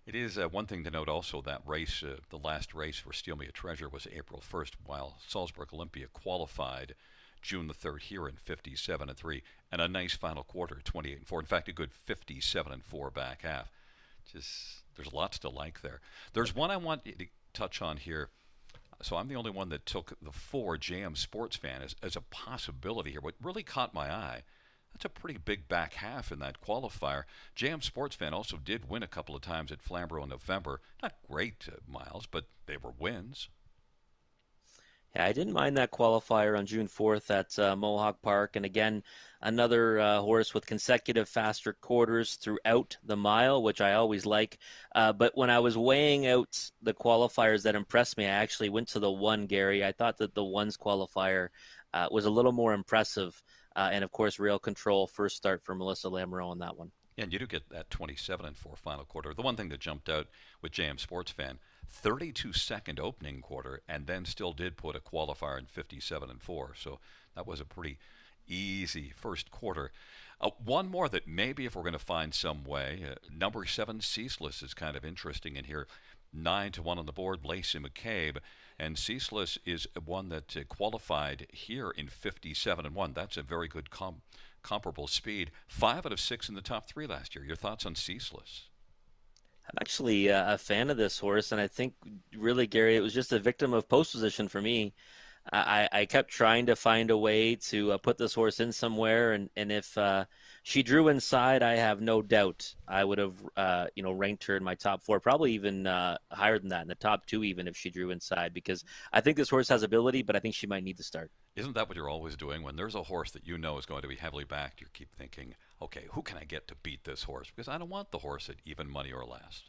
It is one thing to note also that race, the last race for Steal Me a Treasure was April 1st, while Salzburg Olympia qualified June the 3rd here in 57-3, and a nice final quarter, 28-4. In fact, a good 57-4 back half. Just there's lots to like there. There's one I want you to touch on here. So I'm the only one that took the 4 JM Sports Fan as a possibility here. What really caught my eye, that's a pretty big back half in that qualifier. JM Sports Fan also did win a couple of times at Flamborough in November. Not great miles, but they were wins. Yeah, I didn't mind that qualifier on June 4th at Mohawk Park. And again, another horse with consecutive faster quarters throughout the mile, which I always like. But when I was weighing out the qualifiers that impressed me, I actually went to the 1, Gary. I thought that the 1's qualifier was a little more impressive. And of course, Rail Control, first start for Melissa Lamoureux on that one. Yeah, and you do get that 27-4 final quarter. The one thing that jumped out with JM Sports Fan, 32-second opening quarter, and then still did put a qualifier in 57-4. So that was a pretty easy first quarter. One more that maybe if we're going to find some way, number 7, Ceaseless, is kind of interesting in here. 9-1 on the board, Lacey McCabe. And Ceaseless is one that qualified here in 57-1. That's a very good comparable speed. 5 out of 6 in the top 3 last year. Your thoughts on Ceaseless? I'm actually a fan of this horse, and I think really, Gary, it was just a victim of post position for me. I kept trying to find a way to put this horse in somewhere, and if she drew inside, I have no doubt I would have ranked her in my top 4, probably even higher than that, in the top 2 even if she drew inside, because I think this horse has ability, but I think she might need to start. Isn't that what you're always doing? When there's a horse that you know is going to be heavily backed, you keep thinking, okay, who can I get to beat this horse? Because I don't want the horse at even money or less.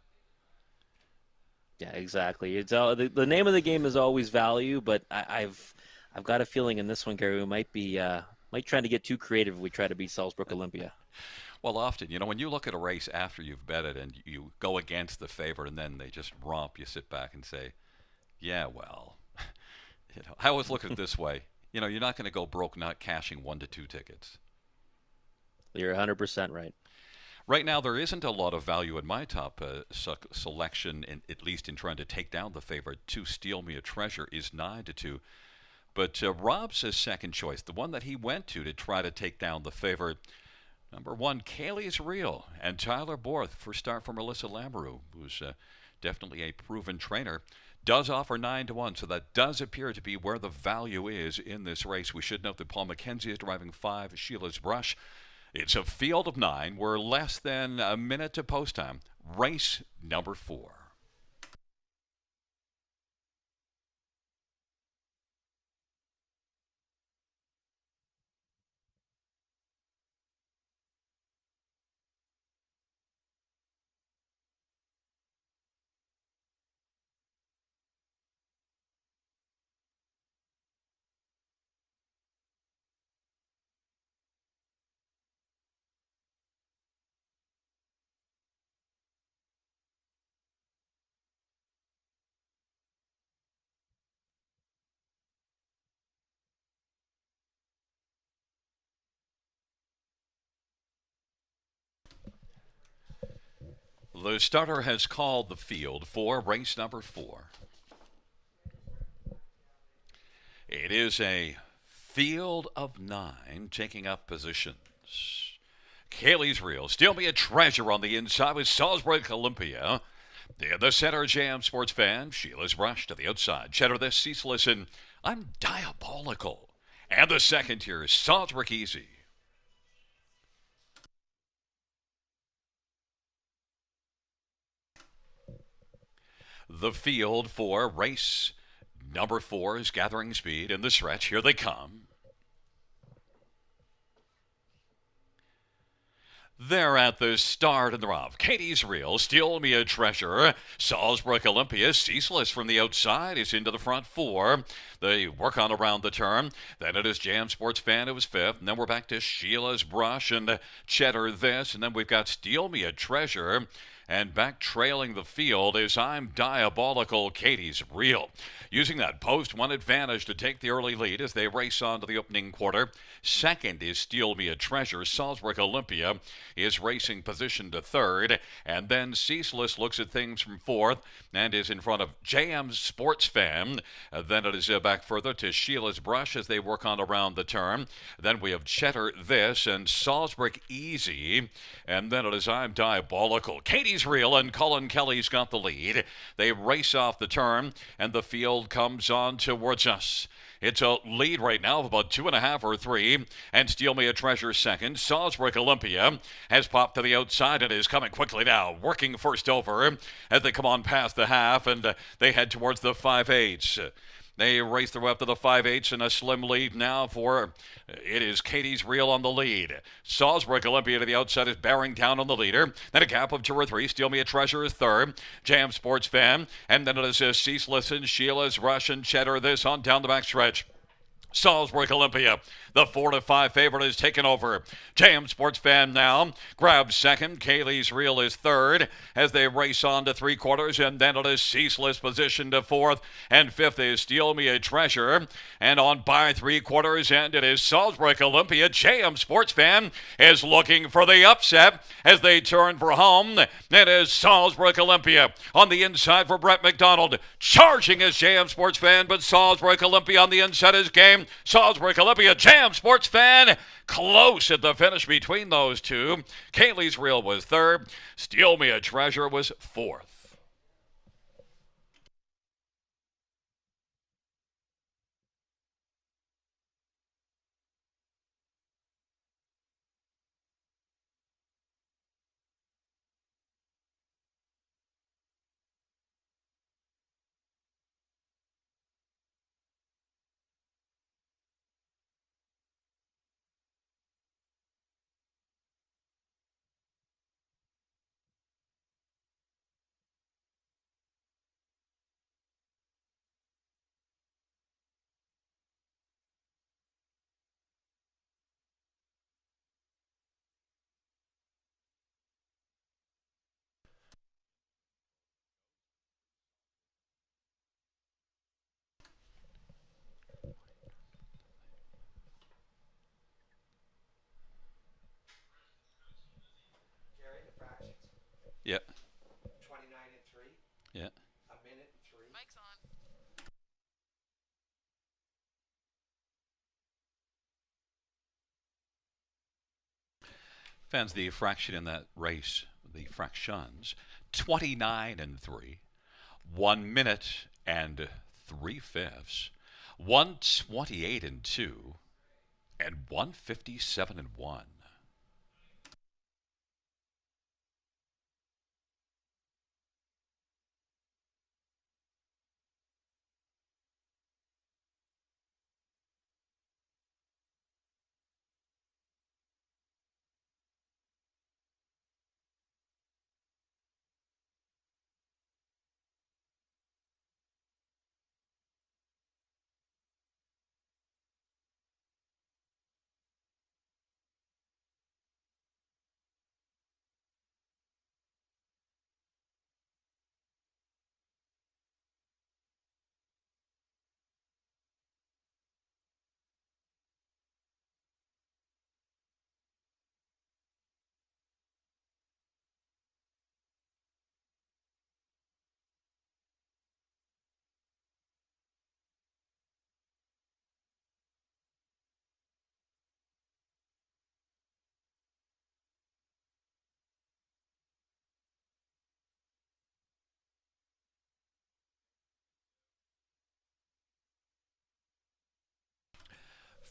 Yeah, exactly. It's the name of the game is always value, but I've got a feeling in this one, Gary, we might try to get too creative if we try to beat Salzburg Olympia. Well, often, when you look at a race after you've bet it and you go against the favorite and then they just romp, you sit back and say, yeah, well, I always look at it this way. You're not going to go broke not cashing 1 to 2 tickets. You're 100% right. Right now, there isn't a lot of value in my top selection, at least in trying to take down the favorite. 2 Steal Me a Treasure is 9-2. But Rob's second choice, the one that he went to try to take down the favorite, number 1, Kaylee's Real, and Tyler Borth, first start for Melissa Lamoureux, who's definitely a proven trainer, does offer 9-1, so that does appear to be where the value is in this race. We should note that Paul McKenzie is driving 5, Sheila's Brush. It's a field of 9. We're less than a minute to post time. Race number 4. The starter has called the field for race number 4. It is a field of 9 taking up positions. Kaylee's Reel, Still Be a Treasure on the inside with Salzburg Olympia. In the center, Jam Sports fan, Sheila's Rush to the outside. Cheddar this, Ceaseless, and I'm Diabolical. And the second here is Salzburg Easy. The field for race number 4 is gathering speed in the stretch. Here they come. They're at the start and they're off. Katie's Reel, Still Me a Treasure. Salzburg Olympia, Ceaseless from the outside, is into the front 4. They work on around the turn. Then it is Jam Sports Fan who was 5th. And then we're back to Sheila's Brush and Cheddar This. And then we've got Steal Me a Treasure. And back trailing the field is I'm Diabolical, Katie's Reel. Using that post one advantage to take the early lead as they race on to the opening quarter. Second is Steal Me a Treasure. Salzburg Olympia is racing position to 3rd. And then Ceaseless looks at things from 4th and is in front of JM Sports Fan. Then it is back further to Sheila's Brush as they work on around the turn. Then we have Cheddar This and Salzburg Easy. And then it is I'm Diabolical. Katie's Reel and Colin Kelly's got the lead. They race off the turn and the field comes on towards us. It's a lead right now of about 2.5 or 3. And Steal Me a Treasure second. Salzburg Olympia has popped to the outside and is coming quickly now. Working first over as they come on past the half and they head towards the 5/8. They race their way up to the 5/8 and a slim lead now for it is Katie's Reel on the lead. Salzburg Olympia to the outside is bearing down on the leader. Then a gap of 2 or 3. Steal Me a Treasure is 3rd. Jam Sports Fan. And then it is Ceaseless and Sheila's Rush and Cheddar This on down the back stretch. Salzburg Olympia, the 4-5 favorite, is taken over. Jam Sports Fan now grabs second. Kaylee's Reel is 3rd as they race on to 3/4, and then it is Ceaseless position to 4th, and 5th is Steal Me a Treasure. And on by 3/4, and it is Salzburg Olympia. Jam Sports Fan is looking for the upset as they turn for home. It is Salzburg Olympia on the inside for Brett McDonald. Charging is Jam Sports Fan, but Salzburg Olympia on the inside is game. Salzburg Olympia, Jam Sports Fan, close at the finish between those two. Kaylee's Reel was 3rd. Steal Me a Treasure was 4th. Yeah. 29 and 3. Yeah. A minute and 3. Mike's on. Fans, the fraction in that race, the fractions, 29 and 3, 1 minute and 3/5, 128 and 2, and 157 and 1.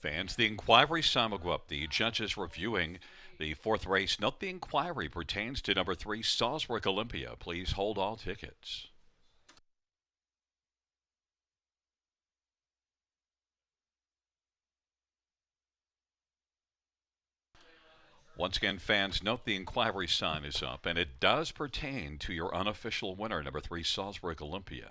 Fans, the inquiry sign will go up. The judges reviewing the fourth race. Note the inquiry pertains to number 3, Salzburg Olympia. Please hold all tickets. Once again, fans, note the inquiry sign is up, and it does pertain to your unofficial winner, number 3, Salzburg Olympia.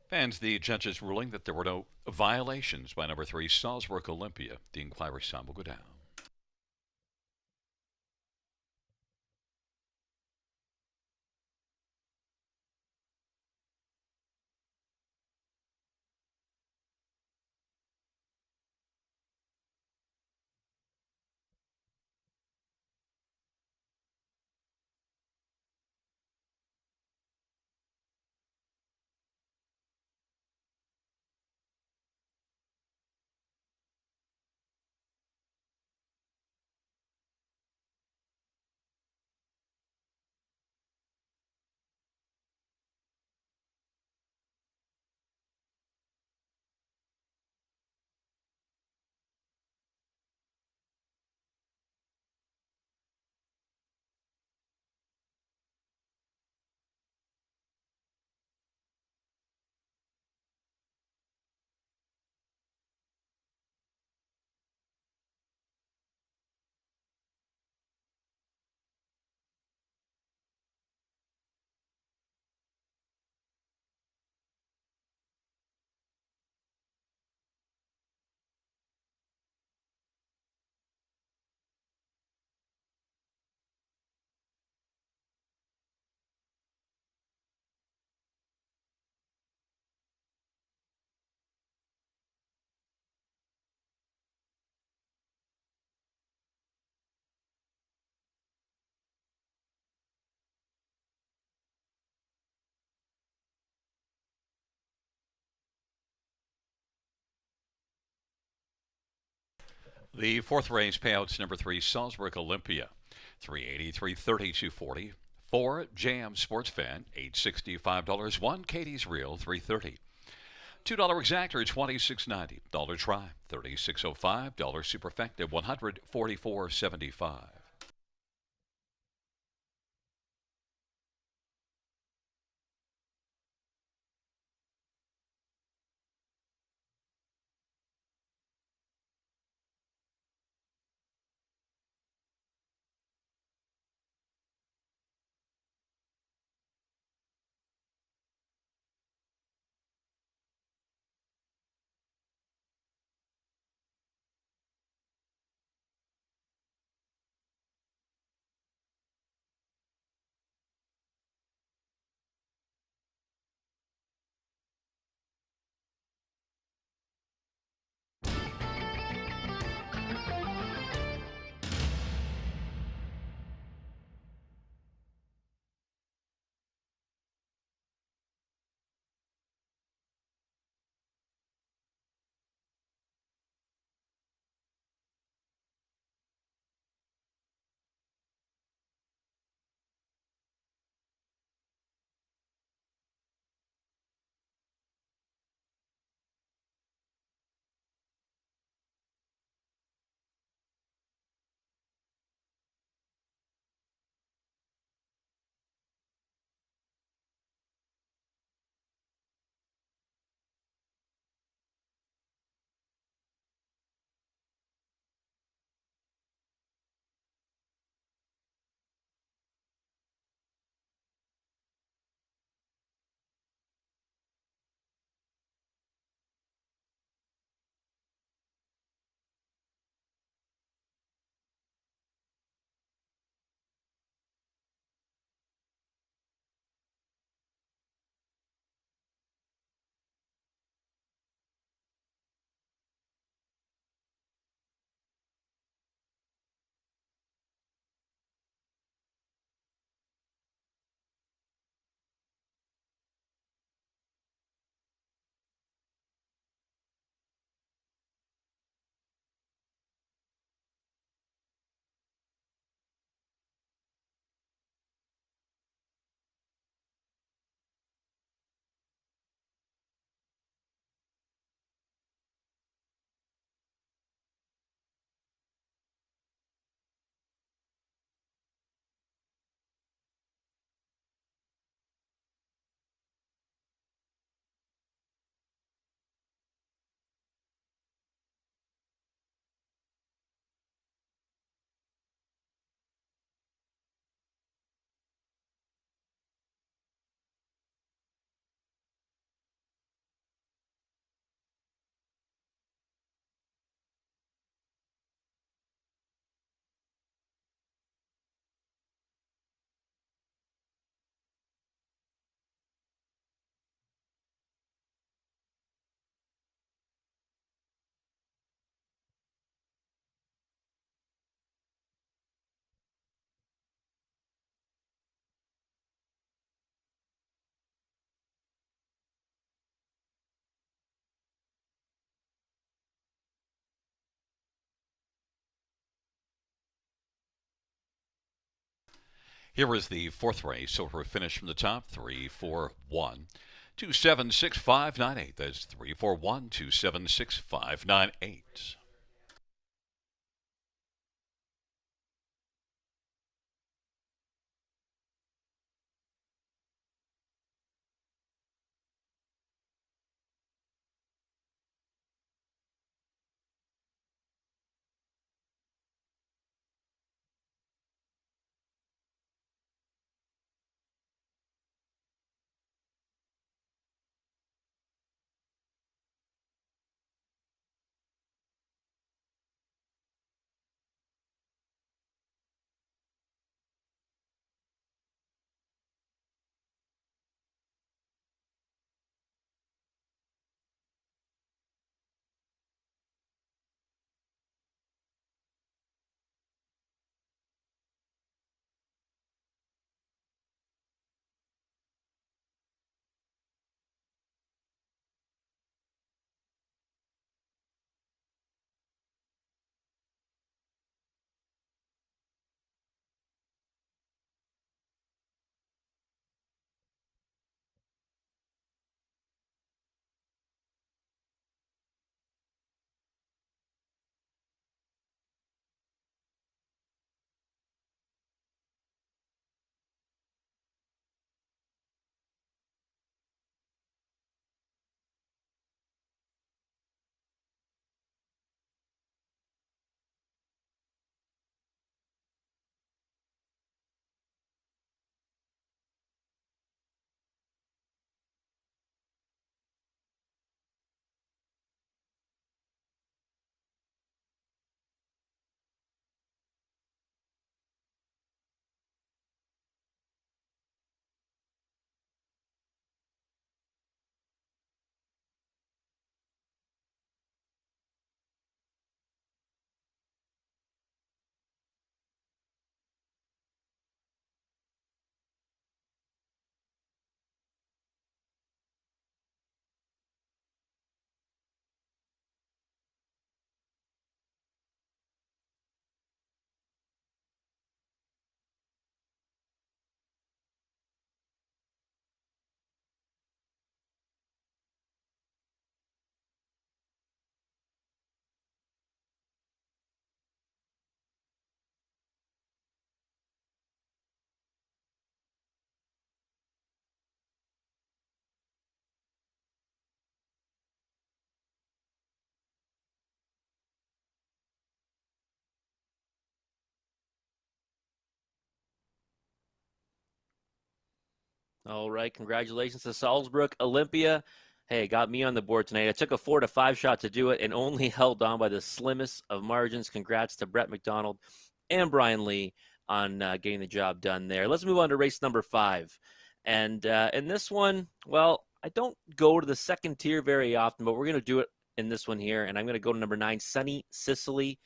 Fans, the judges ruling that there were no violations by number 3, Salzburg Olympia. The inquiry sign will go down. The fourth race payouts number 3, Salzburg Olympia, 380, 330, 240. 4, JM Sports Fan, $865. 1, Katie's Reel, $330. $2 exactor, $26.90. Dollar try, $36.05. Dollar superfecta, $144.75. Here is the fourth race. So we're finished from the top. 341 276 598. That's 341 276 598. All right, congratulations to Salzburg Olympia. Hey, got me on the board tonight. I took a 4-5 shot to do it and only held on by the slimmest of margins. Congrats to Brett McDonald and Brian Lee on getting the job done there. Let's move on to race number 5. And in this one, well, I don't go to the second tier very often, but we're going to do it in this one here. And I'm going to go to number 9, Sunny Sicily.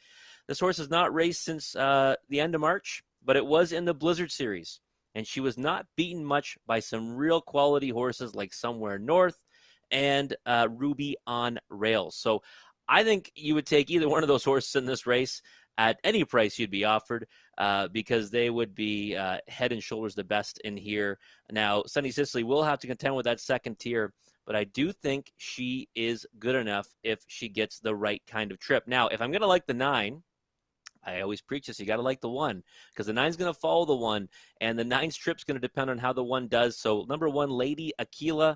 This horse has not raced since the end of March, but it was in the Blizzard Series. And she was not beaten much by some real quality horses like Somewhere North and Ruby on Rails. So I think you would take either one of those horses in this race at any price you'd be offered because they would be head and shoulders the best in here. Now, Sunny Sicily will have to contend with that second tier, but I do think she is good enough if she gets the right kind of trip. Now, if I'm going to like the 9, I always preach this. You got to like the 1 because the 9's going to follow the 1, and the 9's trip's going to depend on how the 1 does. So number 1, Lady Aquila,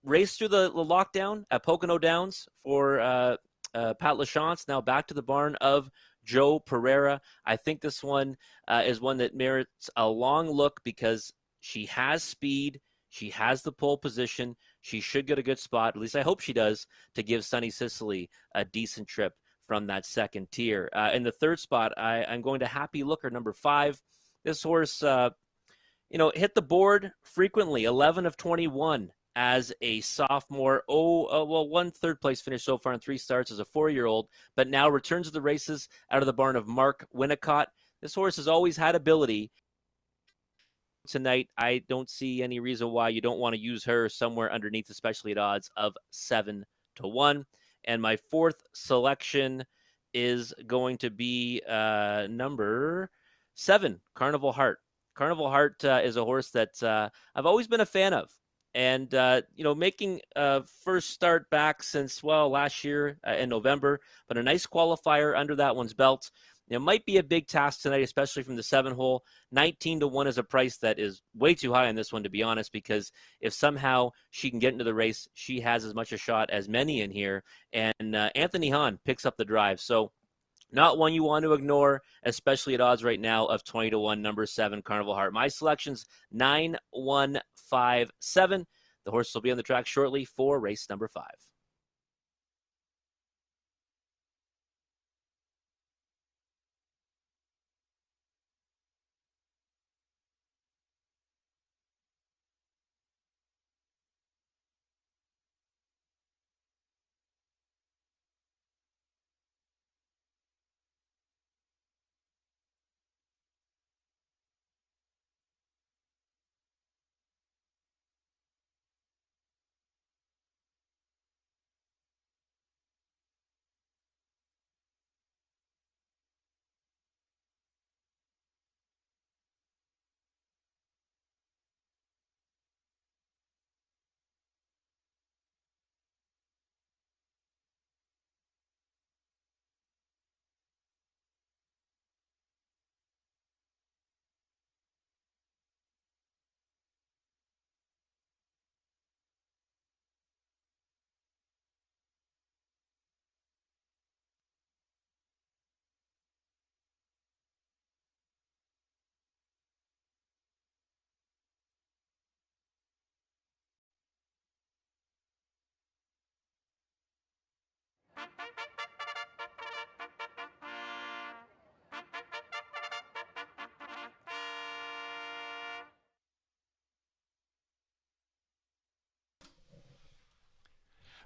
raced through the lockdown at Pocono Downs for Pat Lachance. Now back to the barn of Joe Pereira. I think this one is one that merits a long look because she has speed. She has the pole position. She should get a good spot. At least I hope she does to give Sunny Sicily a decent trip from that second tier. In the third spot, I'm going to Happy Looker, number 5. This horse, hit the board frequently, 11 of 21 as a sophomore. One third place finish so far in 3 starts as a 4-year-old, but now returns to the races out of the barn of Mark Winnicott. This horse has always had ability. Tonight, I don't see any reason why you don't want to use her somewhere underneath, especially at odds of 7 to 1. And my fourth selection is going to be number 7, Carnival Heart. Carnival Heart is a horse that I've always been a fan of. And, making a first start back since, well, last year in November, but a nice qualifier under that one's belt. It might be a big task tonight, especially from the 7 hole. 19-1 is a price that is way too high on this one, to be honest, because if somehow she can get into the race, she has as much a shot as many in here. And Anthony Hahn picks up the drive. So not one you want to ignore, especially at odds right now of 20-1, number 7, Carnival Heart. My selection's 9-1-5-7. The horse will be on the track shortly for race number 5.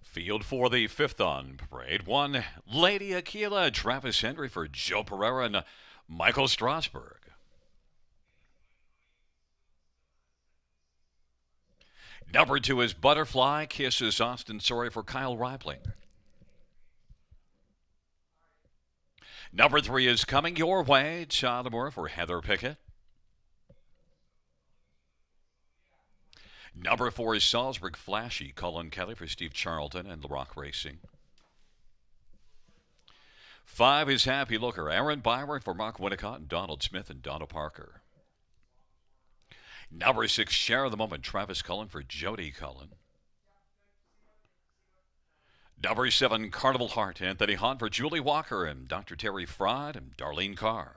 Field for the 5th on parade. 1, Lady Aquila, Travis Henry for Joe Pereira and Michael Strasberg. Number 2 is Butterfly, Kisses Austin Sorry for Kyle Reibling. Number 3 is Coming Your Way, Chadamore for Heather Pickett. Number 4 is Salzburg Flashy, Cullen Kelly for Steve Charlton and LaRock Racing. 5 is Happy Looker, Aaron Byron for Mark Winnicott and Donald Smith and Donna Parker. Number 6, Share of the Moment, Travis Cullen for Jody Cullen. Number 7, Carnival Heart, Anthony Hahn for Julie Walker and Dr. Terry Fraud and Darlene Carr.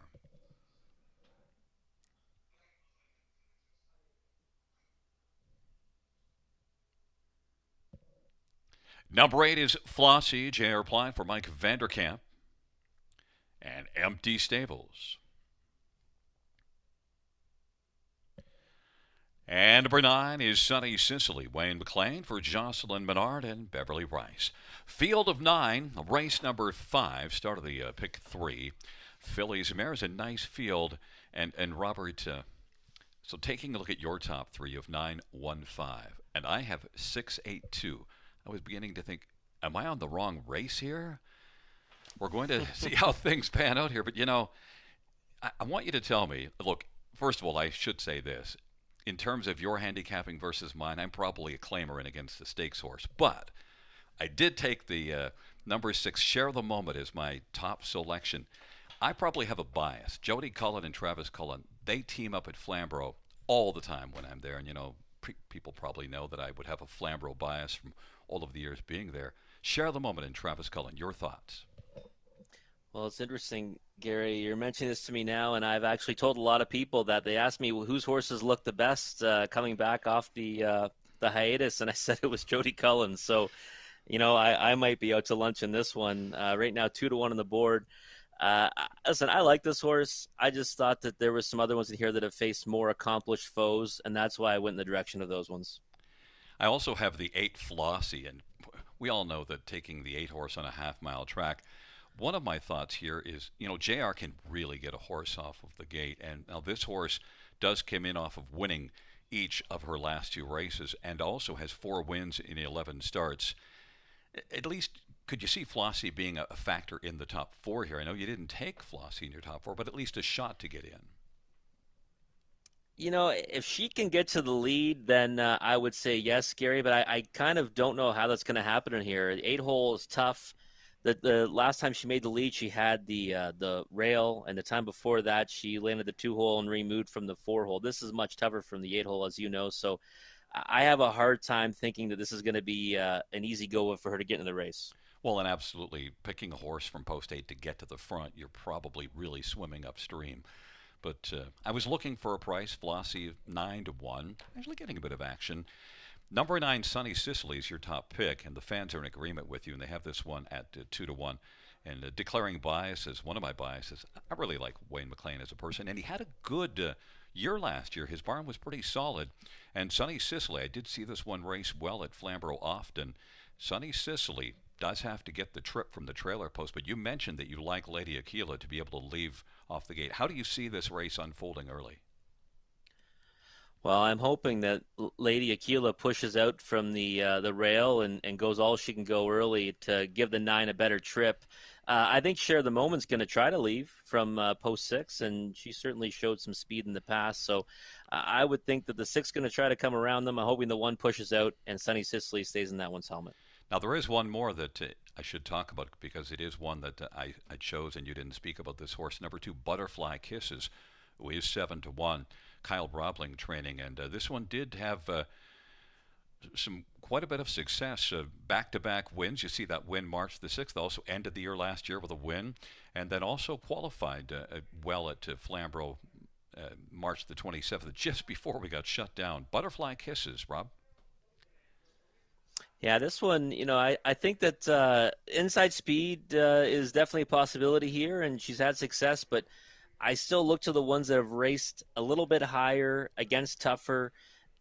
Number 8 is Flossie, J.R. Pline for Mike Vanderkamp and Empty Stables. And number 9 is Sunny Sicily, Wayne McLean for Jocelyn Menard and Beverly Rice. Field of 9, race number 5, start of the pick 3. Fillies and Mares, a nice field. And Robert, so taking a look at your top 3 of 9, 1, 5, and I have 6, 8, 2. I was beginning to think, am I on the wrong race here? We're going to see how things pan out here. But, I want you to tell me, look, first of all, I should say this. In terms of your handicapping versus mine, I'm probably a claimer in against the stakes horse. But I did take the number 6, Share the Moment, as my top selection. I probably have a bias. Jody Cullen and Travis Cullen, they team up at Flamborough all the time when I'm there. And, people probably know that I would have a Flamborough bias from all of the years being there. Share the Moment and Travis Cullen, your thoughts. Well, it's interesting, Gary. You're mentioning this to me now, and I've actually told a lot of people that they asked me whose horses look the best coming back off the hiatus, and I said it was Jody Cullen. So, I might be out to lunch in this one. Right now, 2-1 on the board. Listen, I like this horse. I just thought that there was some other ones in here that have faced more accomplished foes, and that's why I went in the direction of those ones. I also have the 8 Flossie, and we all know that taking the 8 horse on a half-mile track, one of my thoughts here is, JR can really get a horse off of the gate, and now this horse does come in off of winning each of her last 2 races and also has 4 wins in 11 starts. At least, could you see Flossie being a factor in the top 4 here? I know you didn't take Flossie in your top 4, but at least a shot to get in. If she can get to the lead, then I would say yes, Gary. But I kind of don't know how that's going to happen in here. The 8 hole is tough. The last time she made the lead, she had the rail, and the time before that, she landed the 2 hole and removed from the 4 hole. This is much tougher from the 8 hole, as you know. So I have a hard time thinking that this is going to be an easy go for her to get in the race. Well, and absolutely, picking a horse from post 8 to get to the front, you're probably really swimming upstream. But I was looking for a price. Flossie 9-1, actually getting a bit of action. Number 9, Sunny Sicily is your top pick, and the fans are in agreement with you, and they have this one at 2-1. And declaring bias as one of my biases, I really like Wayne McLean as a person, and he had a good year last year. His barn was pretty solid. And Sunny Sicily, I did see this one race well at Flamborough often. Sunny Sicily does have to get the trip from the trailer post, but you mentioned that you like Lady Aquila to be able to leave off the gate. How do you see this race unfolding early? Well, I'm hoping that Lady Aquila pushes out from the rail and goes all she can go early to give the 9 a better trip. I think Share the Moment's going to try to leave from post 6, and she certainly showed some speed in the past. So I would think that the 6 is going to try to come around them. I'm hoping the 1 pushes out and Sunny Sicily stays in that one's helmet. Now, there is one more that I should talk about because it is one that I chose, and you didn't speak about this horse. Number 2, Butterfly Kisses, who is 7-1. Kyle Brobling training, and this one did have some quite a bit of success. Back-to-back wins. You see that win March the 6th. Also ended the year last year with a win, and then also qualified well at Flamborough March the 27th, just before we got shut down. Butterfly Kisses, Rob. Yeah, this one, I think that inside speed is definitely a possibility here, and she's had success, but I still look to the ones that have raced a little bit higher against tougher,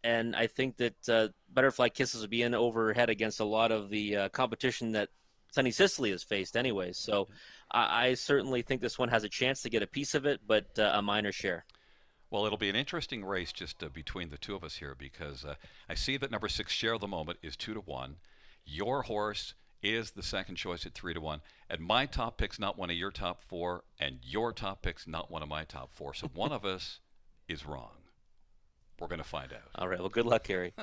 and I think that Butterfly Kisses will be in overhead against a lot of the competition that Sunny Sicily has faced anyway. So I certainly think this one has a chance to get a piece of it, but a minor share. Well, it'll be an interesting race just between the two of us here because I see that number 6, Share the Moment, is 2-1. Your horse is the second choice at 3-1. And my top pick's not one of your top 4, and your top pick's not one of my top 4. So one of us is wrong. We're going to find out. All right. Well, good luck, Harry.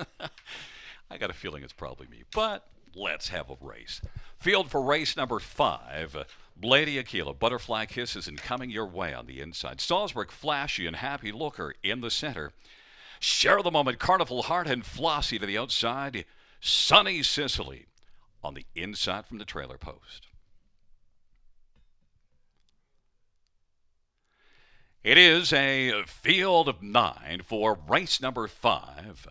I got a feeling it's probably me, but let's have a race. Field for race number 5. Lady Aquila, Butterfly Kisses, and coming your way on the inside. Salzburg, Flashy, and Happy Looker in the center. Share the Moment, Carnival Heart, and Flossie to the outside. Sunny Sicily on the inside from the trailer post. It is a field of 9 for race number 5.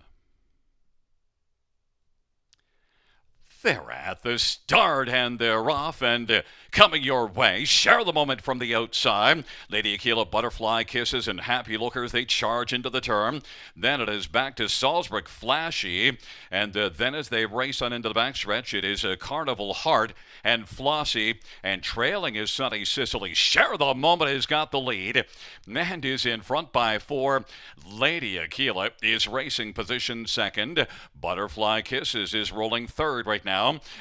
They're at the start and they're off and coming your way. Share the Moment from the outside. Lady Aquila, Butterfly Kisses, and Happy Lookers, they charge into the turn. Then it is back to Salzburg, Flashy. And then as they race on into the backstretch, it is Carnival Heart and Flossie. And trailing is Sunny Sicily. Share the Moment has got the lead and is in front by 4. Lady Aquila is racing position second. Butterfly Kisses is rolling third right now.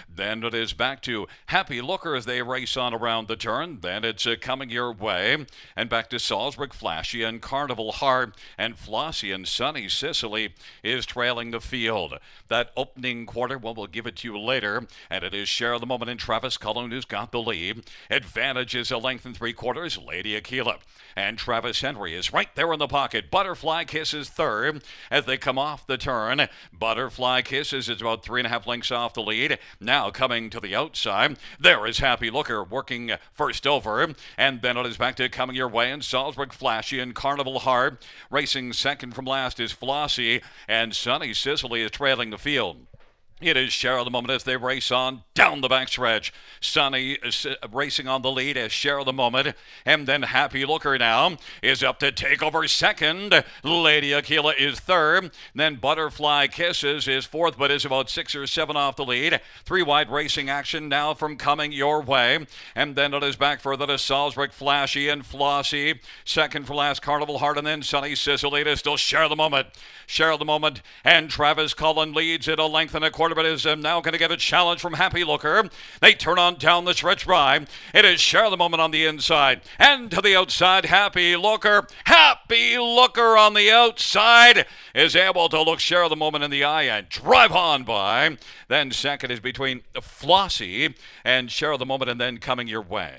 Then it is back to Happy Looker as they race on around the turn. Then it's coming your way. And back to Salzburg, Flashy, and Carnival Heart. And Flossie and Sunny Sicily is trailing the field. That opening quarter, well, we'll give it to you later. And it is Share the Moment and Travis Cullen who's got the lead. Advantage is a length and 3/4. Lady Aquila. And Travis Henry is right there in the pocket. Butterfly Kisses third as they come off the turn. Butterfly Kisses is about 3.5 lengths off the lead. Now coming to the outside, there is Happy Looker working first over, and then it is back to coming your way, and Salzburg, Flashy, and Carnival Heart. Racing second from last is Flossie, and Sunny Sicily is trailing the field. It is Share the Moment as they race on down the backstretch. Sunny is racing on the lead as Share the Moment. And then Happy Looker now is up to take over second. Lady Aquila is third. Then Butterfly Kisses is fourth, but is about 6 or 7 off the lead. 3 wide racing action now from coming your way. And then it is back further to Salzburg, Flashy, and Flossie. Second from last, Carnival Heart, and then Sunny Sicily to still Share the Moment. Share the Moment, and Travis Cullen leads it a length and 1/4. tournament is now going to get a challenge from Happy Looker. They turn on down the stretch by. It is Share the Moment on the inside. And to the outside, Happy Looker. Happy Looker on the outside is able to look Share the Moment in the eye and drive on by. Then second is between Flossie and Share the Moment, and then coming your way.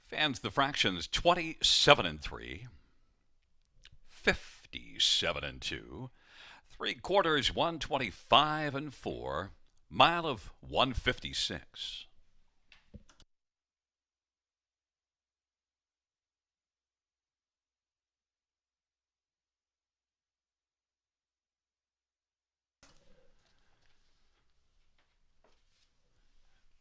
Fans, the fractions 27 and 3, 57 and 2, 3/4 125 and 4, mile of 156.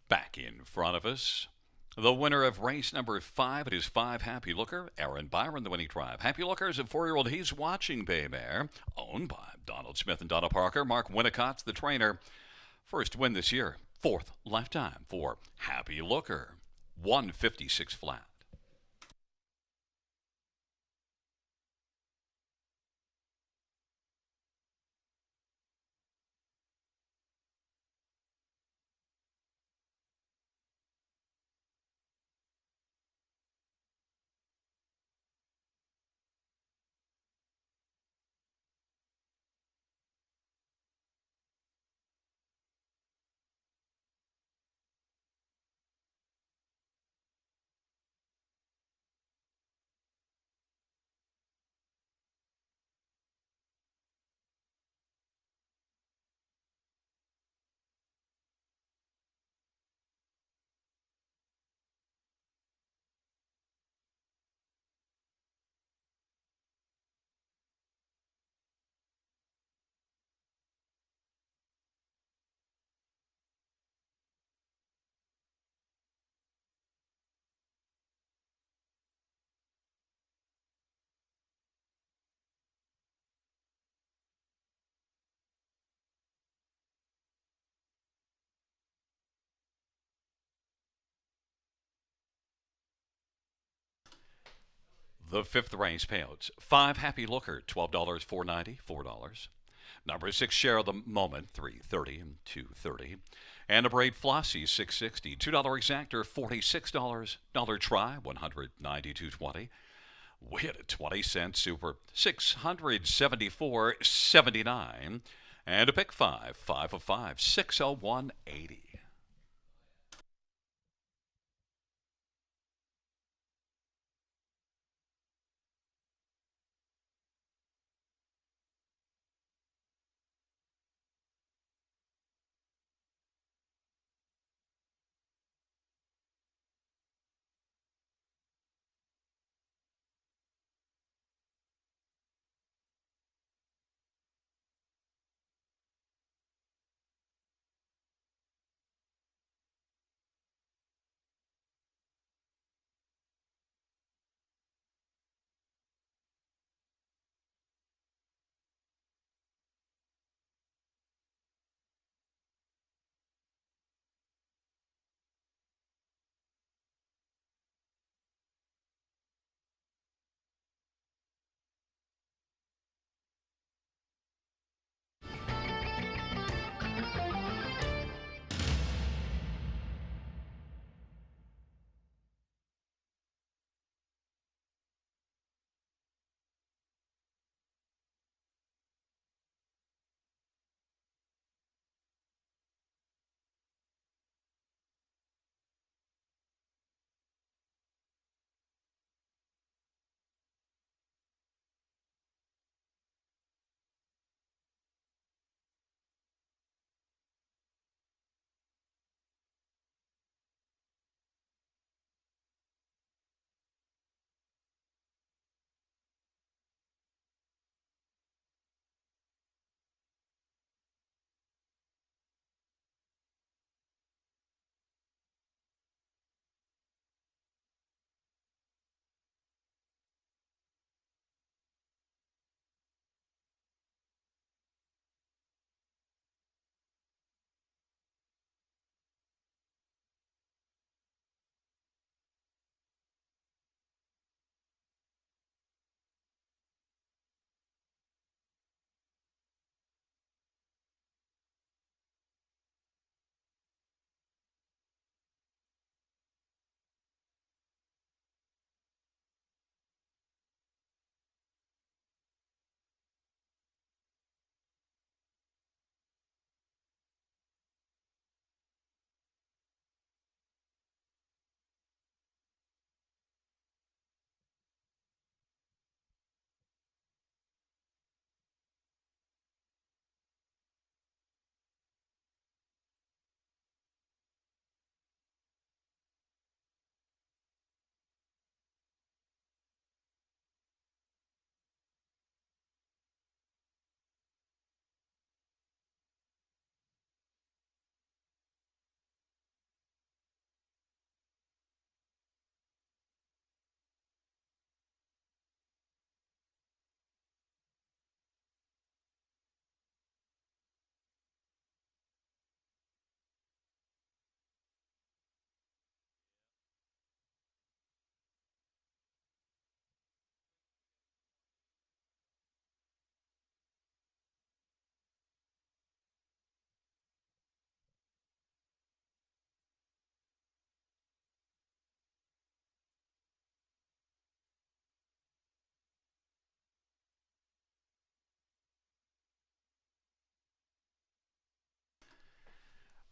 Back in front of us, the winner of race number 5, it is 5 Happy Looker, Aaron Byron, the winning drive. Happy Looker is a 4-year-old He's Watching bay mare, owned by Donald Smith and Donna Parker. Mark Winnicott's the trainer. First win this year, 4th lifetime for Happy Looker, 156 flat. The 5th race payouts, 5 Happy Looker, $12, $4.90, $4. Number 6 Share of the Moment, $3.30 and $2.30. And a Braid Flossie, $6.60. $2 Exactor, $46. Dollar Try, $192.20. We had a 20-cent Super, $674.79. And a Pick 5, 5 of 5, $601.80.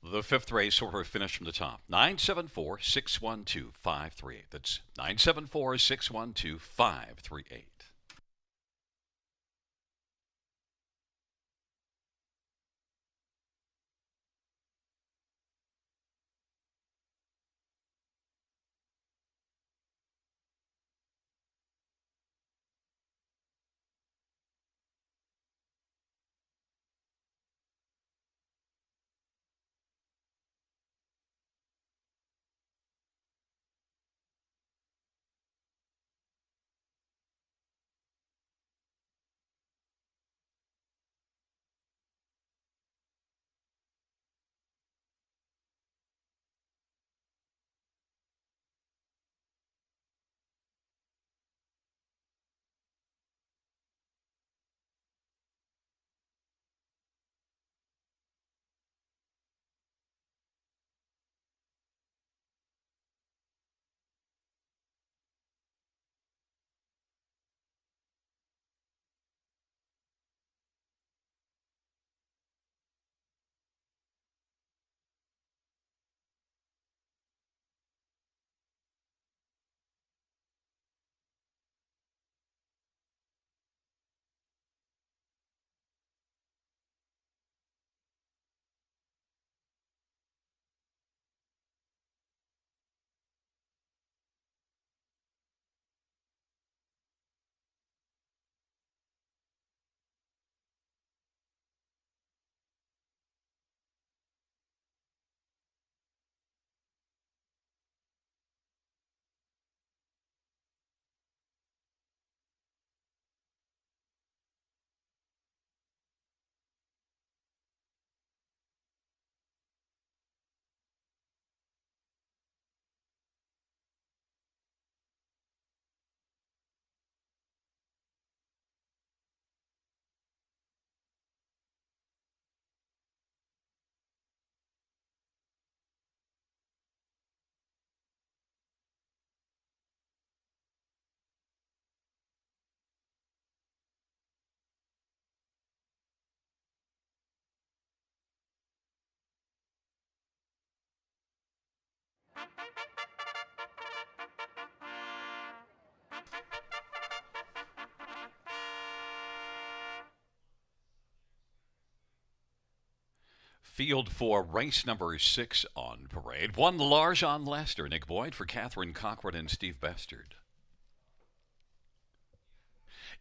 The fifth race order finish from the top. 974-612-538. That's 974-612-538. Field for race number 6 on parade. 1, Larjon Lester, Nick Boyd for Catherine Cochran and Steve Bestard.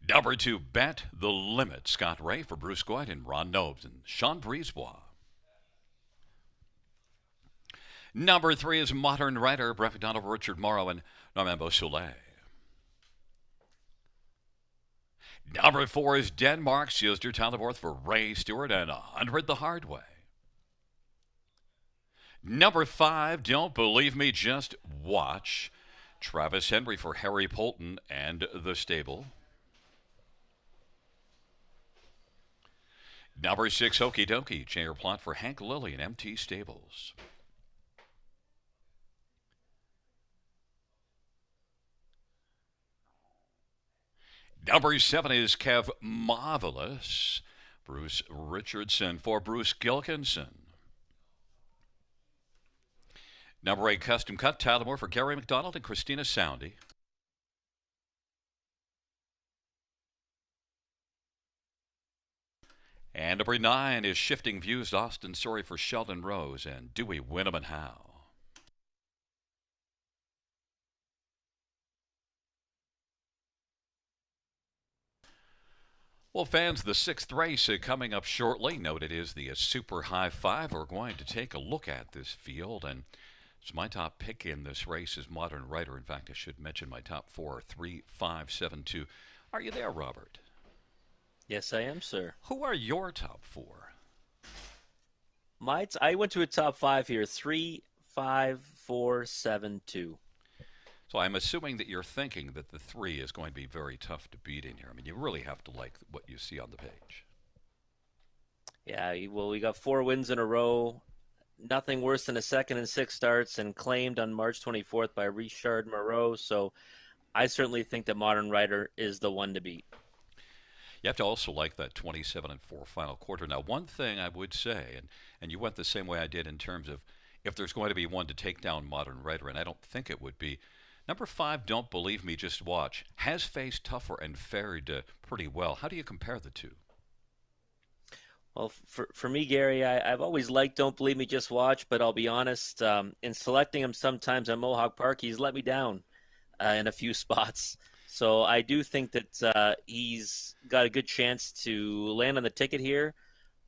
Number 2, Bet the Limit, Scott Ray for Bruce Goyd and Ron Nobes and Sean Brisebois. Number 3 is Modern Rider, Brett McDonald, Richard Morrow, and Norman Beausoleil. Number 4 is Denmark, Sister Talborth for Ray Stewart and 100 the Hard Way. Number 5, Don't Believe Me, Just Watch, Travis Henry for Harry Polton and the Stable. Number 6, Okie Dokie, Chair Plot for Hank Lilly and MT Stables. Number 7 is Kev Marvelous, Bruce Richardson for Bruce Gilkinson. Number 8, Custom Cut, Tyler Moore for Gary McDonald and Christina Soundy. And number 9 is Shifting Views, Austin Sorry for Sheldon Rose and Dewey Winham and Howe. Well, fans, the 6th race coming up shortly. Note it is the Super High Five. We're going to take a look at this field, and so my top pick in this race is Modern Rider. In fact, I should mention my top 4 are 3, 5, 7, 2. Are you there, Robert? Yes, I am, sir. Who are your top 4? I went to a top 5 here. 3, 5, 4, 7, 2. So I'm assuming that you're thinking that the 3 is going to be very tough to beat in here. I mean, you really have to like what you see on the page. Yeah, well, we got 4 wins in a row. Nothing worse than a 2nd and 6 starts, and claimed on March 24th by Richard Moreau. So I certainly think that Modern Rider is the one to beat. You have to also like that 27-4 final quarter. Now, one thing I would say, and you went the same way I did in terms of if there's going to be one to take down Modern Writer, and I don't think it would be. Number 5, Don't Believe Me, Just Watch, has faced tougher and fared pretty well. How do you compare the two? Well, for me, Gary, I've always liked Don't Believe Me, Just Watch, but I'll be honest, in selecting him sometimes at Mohawk Park, he's let me down in a few spots. So I do think that he's got a good chance to land on the ticket here.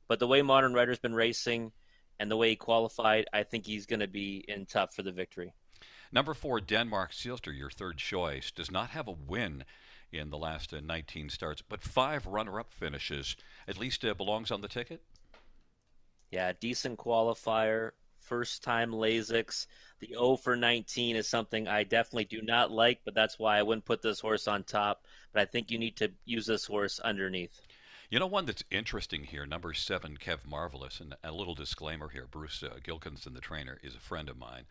But the way Modern Rider's been racing and the way he qualified, I think he's going to be in tough for the victory. Number 4, Denmark Sealster, your third choice, does not have a win in the last 19 starts, but 5 runner-up finishes. At least belongs on the ticket? Yeah, decent qualifier, first time Lasix. The 0 for 19 is something I definitely do not like, but that's why I wouldn't put this horse on top. But I think you need to use this horse underneath. You know one that's interesting here, number 7, Kev Marvelous, and a little disclaimer here, Bruce Gilkinson, the trainer, is a friend of mine.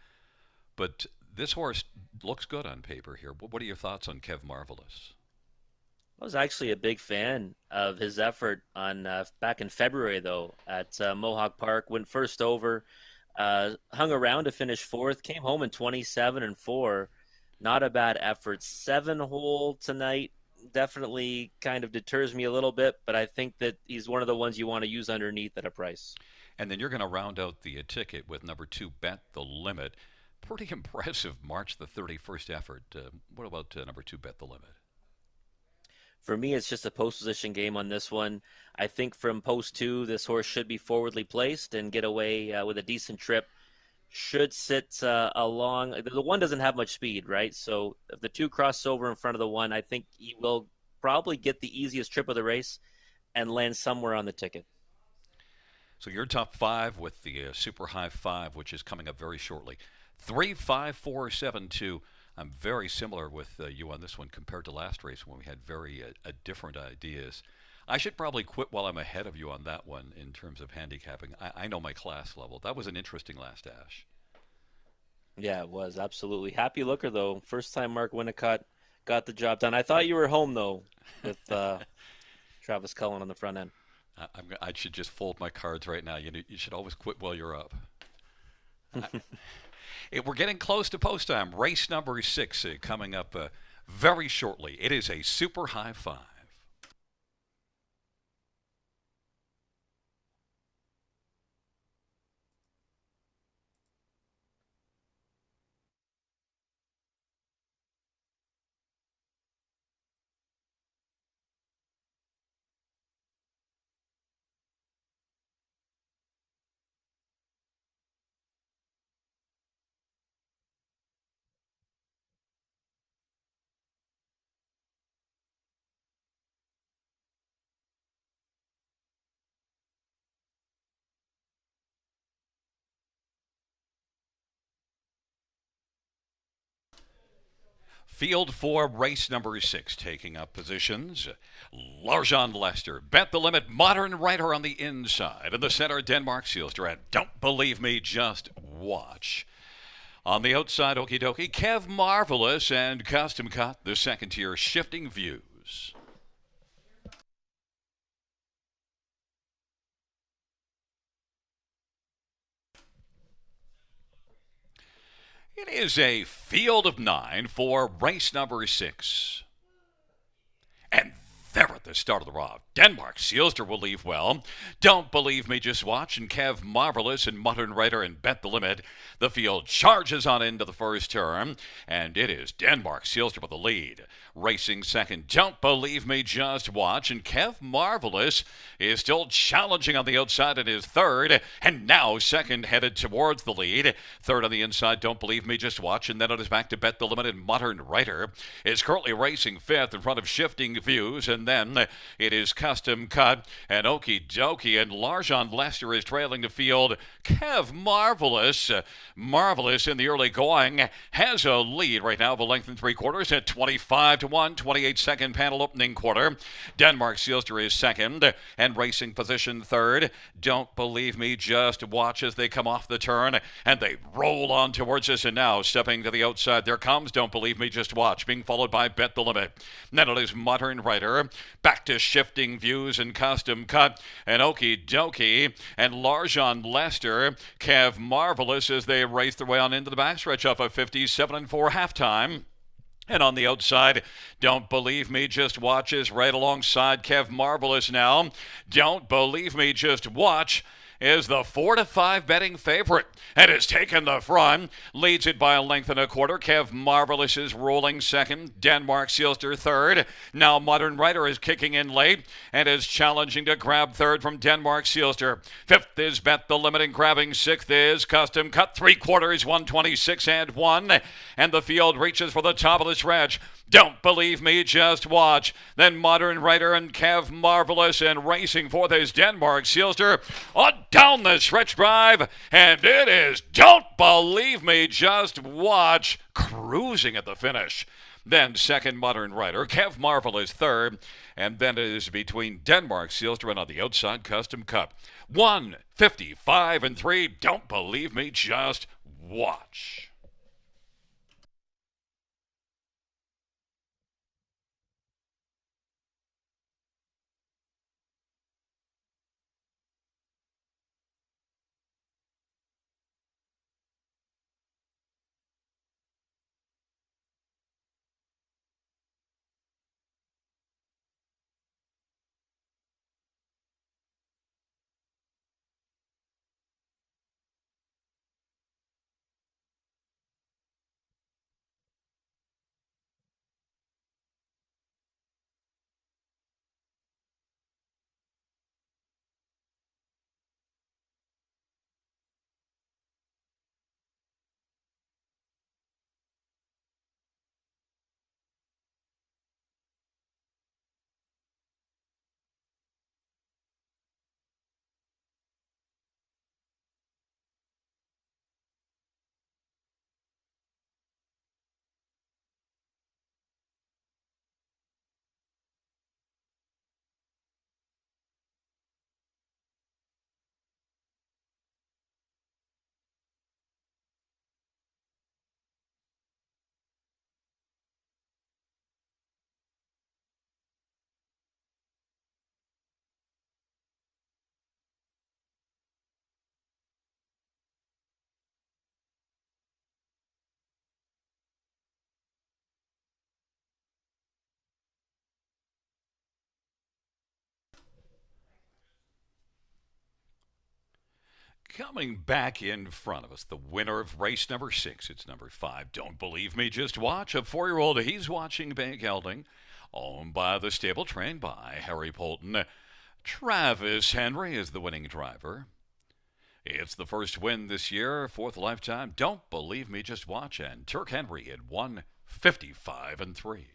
But this horse looks good on paper here. What are your thoughts on Kev Marvelous? I was actually a big fan of his effort on back in February, though, at Mohawk Park. Went first over, hung around to finish fourth, came home in 27-4. Not a bad effort. 7-hole tonight definitely kind of deters me a little bit, but I think that he's one of the ones you want to use underneath at a price. And then you're going to round out the ticket with number 2, Bet the Limit. Pretty impressive March the 31st effort. What about number 2, Bet the Limit? For me, it's just a post position game on this one. I think from post 2, this horse should be forwardly placed and get away with a decent trip. Should sit along. The 1 doesn't have much speed, right? So if the 2 cross over in front of the 1, I think he will probably get the easiest trip of the race and land somewhere on the ticket. So your top 5 with the Super High 5, which is coming up very shortly. 3, 5, 4, 7, 2. I'm very similar with you on this one compared to last race when we had very different ideas. I should probably quit while I'm ahead of you on that one in terms of handicapping. I know my class level. That was an interesting last Ash. Yeah, it was absolutely. Happy looker though. First time Mark Winnicott got the job done. I thought you were home though with Travis Cullen on the front end. I should just fold my cards right now. You should always quit while you're up. We're getting close to post time. Race number 6 coming up very shortly. It is a Super High 5. Field 4, race number 6, taking up positions. Larjan Lester, Bet the Limit, Modern Writer on the inside. In the center, Denmark Sealster, and Don't Believe Me, Just Watch. On the outside, Okie Dokie, Kev Marvelous and Custom Cut, the second tier, Shifting Views. It is a field of 9 for race number 6. And there at the start of the round, Denmark Sealster will leave well. Don't Believe Me, Just Watch, and Kev Marvelous and Modern Writer and Bet the Limit. The field charges on into the first turn, and it is Denmark Sealster with the lead. Racing second, Don't Believe Me, Just Watch, and Kev Marvelous is still challenging on the outside in his third, and now second headed towards the lead. Third on the inside, Don't Believe Me, Just Watch, and then it is back to Bet the Limit, and Modern Writer is currently racing fifth in front of Shifting Views, and then it is Custom Cut and Okie Dokie, and Larjan Lester is trailing the field. Kev Marvelous, Marvelous in the early going, has a lead right now of a length and 3/4 at 25-1, 28-second panel opening quarter. Denmark Sealster is second and racing position third. Don't Believe Me, Just Watch as they come off the turn, and they roll on towards us, and now stepping to the outside, there comes Don't Believe Me, Just Watch, being followed by Bet the Limit. Then it is Modern Writer, Back to shifting views and custom cut. And Okie Dokie and Larjon Lester. Kev Marvelous as they race their way on into the backstretch off a 57-4 halftime. And on the outside, Don't Believe Me, Just Watch is right alongside Kev Marvelous now. Don't Believe Me, Just Watch is the 4-5 betting favorite and has taken the front. Leads it by a length and a quarter. Kev Marvelous is rolling second. Denmark Sealster third. Now Modern Rider is kicking in late and is challenging to grab third from Denmark Sealster. Fifth is Bet the Limit and grabbing sixth is Custom Cut. 3/4, 126 and 1. And the field reaches for the top of the stretch. Don't Believe Me, Just Watch. Then Modern Rider and Kev Marvelous, and racing fourth is Denmark Sealster on down the stretch drive. And it is Don't Believe Me, Just Watch cruising at the finish. Then second Modern Rider, Kev Marvelous third, and then it is between Denmark Sealster and on the outside Custom Cup. 155 and 3. Don't Believe Me, Just Watch. Coming back in front of us, the winner of race number 6. It's number 5. Don't Believe Me, Just Watch. A 4-year-old, he's watching Bay Gelding. Owned by the stable, trained by Harry Polton. Travis Henry is the winning driver. It's the first win this year, 4th lifetime. Don't Believe Me, Just Watch. And Turk Henry at 155 and 3.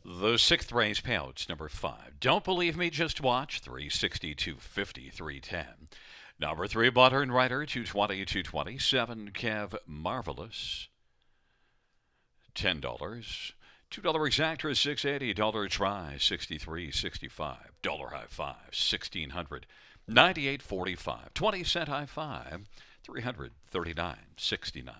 The sixth race payouts, number 5. Don't believe me, just watch. 360, 250, 310. Number 3, Modern Rider, 220, 220. 7, Kev Marvelous, $10. $2 exacta, 680. Dollar try, 63, 65. Dollar high five, 1600. 98.45. 20-cent high five, 339.69.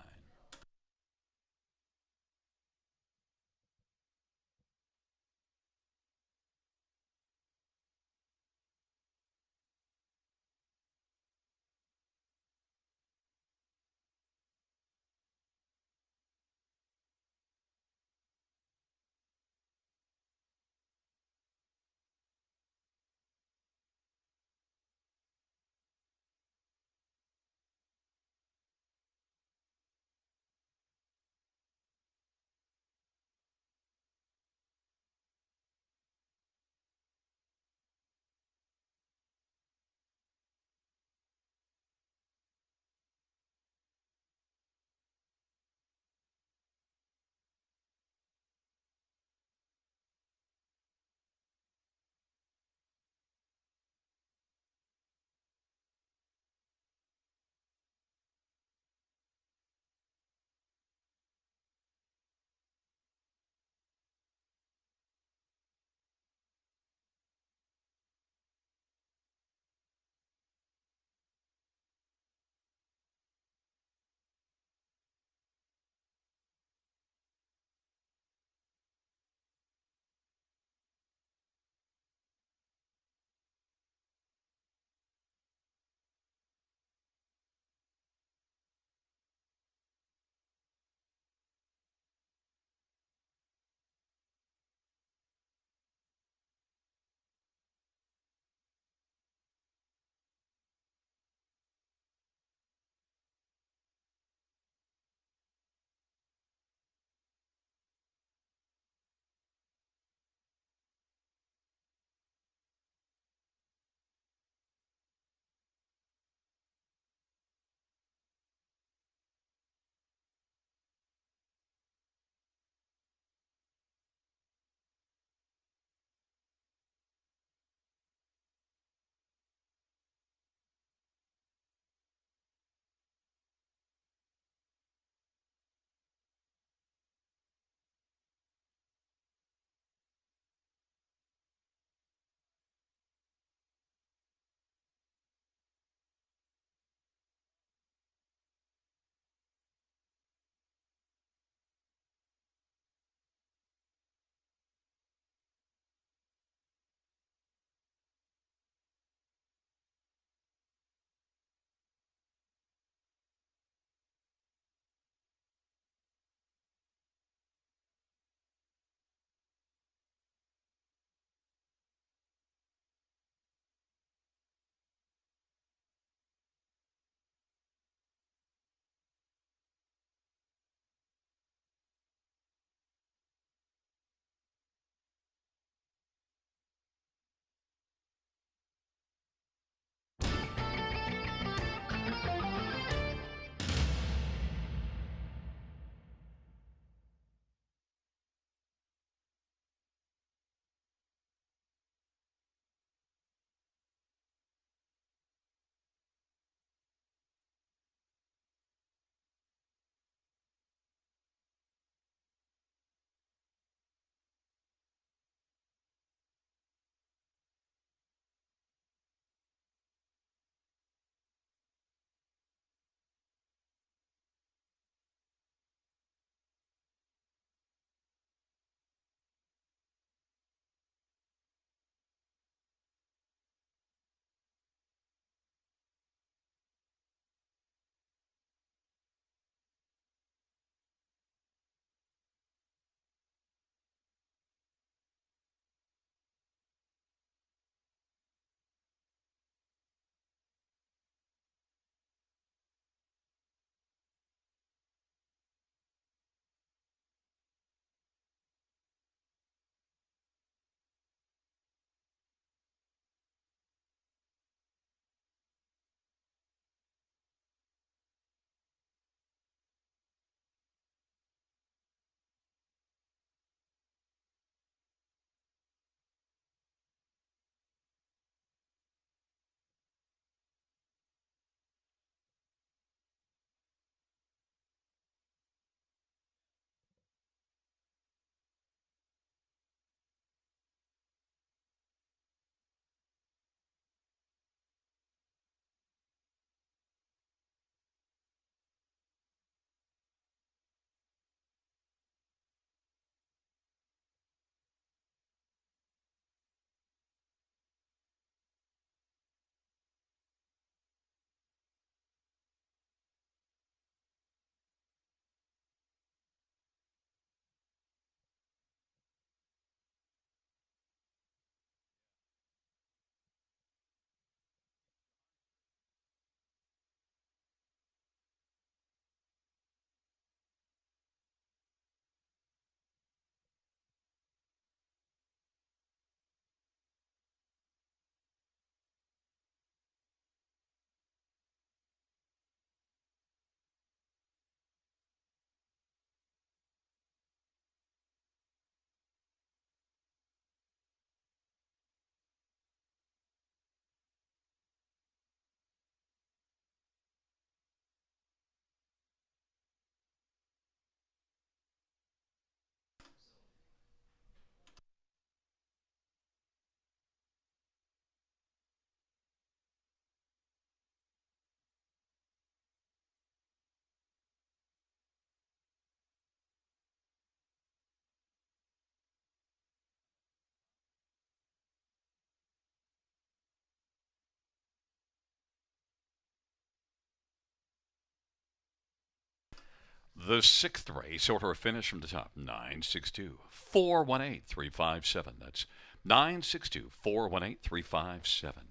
The sixth race, order of finish from the top, 962 418 357. That's 962 418 357.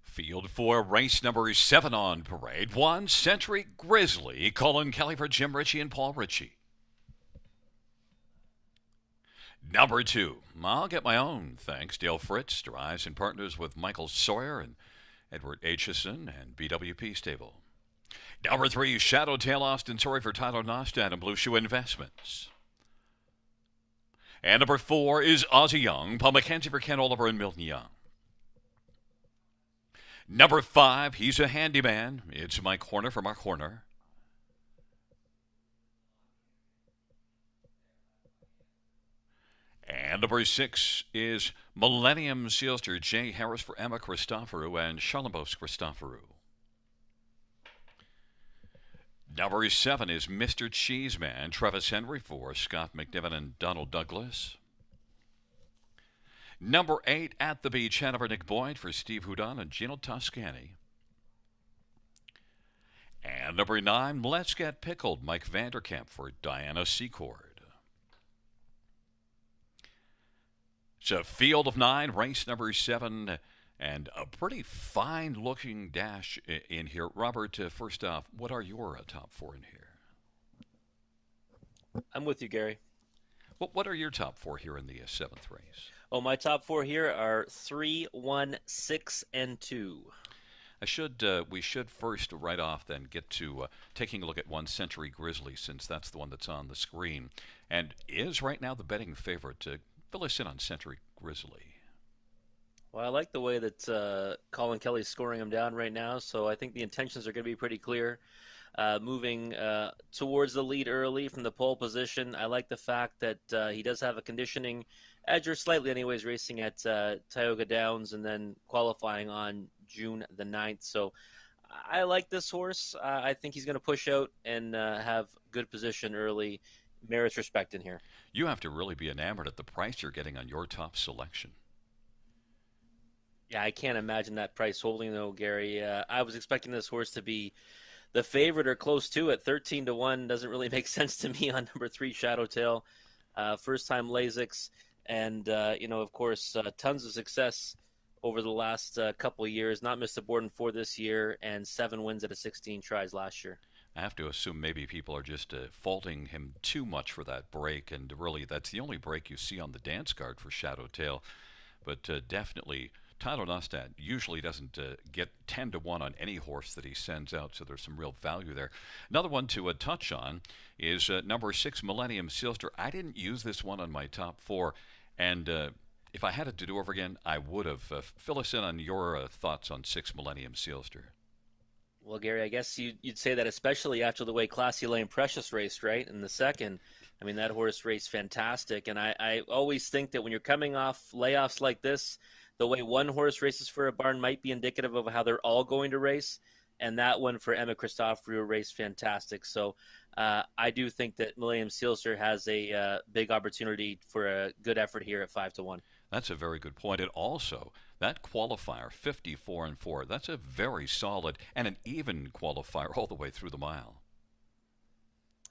Field 4, race number 7 on parade. 1 Century Grizzly, Colin Kelly for Jim Ritchie and Paul Ritchie. Number 2, I'll get my own, thanks. Dale Fritz drives and partners with Michael Sawyer and Edward Aitchison and BWP Stable. Number 3, Shadowtail Austin Sorry for Tyler Nostad and Blue Shoe Investments. And number 4 is Ozzie Young, Paul McKenzie for Ken Oliver and Milton Young. Number 5, he's a handyman. It's Mike Horner from Mark Horner. And number 6 is Millennium Sealster, Jay Harris for Emma Christoforou and Charlembos Christoforou. Number 7 is Mr. Cheeseman, Travis Henry for Scott McNiven and Donald Douglas. Number 8, At the Beach, Hanover Nick Boyd for Steve Houdon and Gino Toscani. And number 9, Let's Get Pickled, Mike Vanderkamp for Diana Secord. It's a field of 9, race number 7, and a pretty fine-looking dash in here. Robert, first off, what are your top 4 in here? I'm with you, Gary. What are your top 4 here in the 7th race? Oh, my top 4 here are 3, 1, 6, and 2. We should first, right off, then get to taking a look at 1 Century Grizzly, since that's the one that's on the screen, and is right now the betting favorite. Fill us in on Century Grizzly. Well, I like the way that Colin Kelly's scoring him down right now, so I think the intentions are going to be pretty clear. Moving towards the lead early from the pole position. I like the fact that he does have a conditioning edge, or slightly anyways, racing at Tioga Downs and then qualifying on June the 9th. So I like this horse. I think he's going to push out and have good position early. Merits respect in here. You have to really be enamored at the price you're getting on your top selection. Yeah, I can't imagine that price holding, though, Gary. I was expecting this horse to be the favorite or close to it. 13 to 1 doesn't really make sense to me on number 3, Shadowtail. First time Lasix, and of course, tons of success over the last couple of years. Not missed a board in 4 this year, and 7 wins out of 16 tries last year. I have to assume maybe people are just faulting him too much for that break, and really that's the only break you see on the dance card for Shadowtail. But definitely, Tyler Nostad usually doesn't get 10 to 1 on any horse that he sends out, so there's some real value there. Another one to touch on is number 6, Millennium Sealster. I didn't use this one on my top 4, and if I had it to do over again, I would have. Fill us in on your thoughts on 6, Millennium Sealster. Well, Gary, I guess you'd say that especially after the way Classy Lane Precious raced, right, in the second. I mean, that horse raced fantastic, and I always think that when you're coming off layoffs like this, the way one horse races for a barn might be indicative of how they're all going to race, and that one for Emma Christoforou raced fantastic. So I do think that Millennium Sealster has a big opportunity for a good effort here at 5 to 1. That's a very good point. And also, that qualifier, 54-4, that's a very solid and an even qualifier all the way through the mile.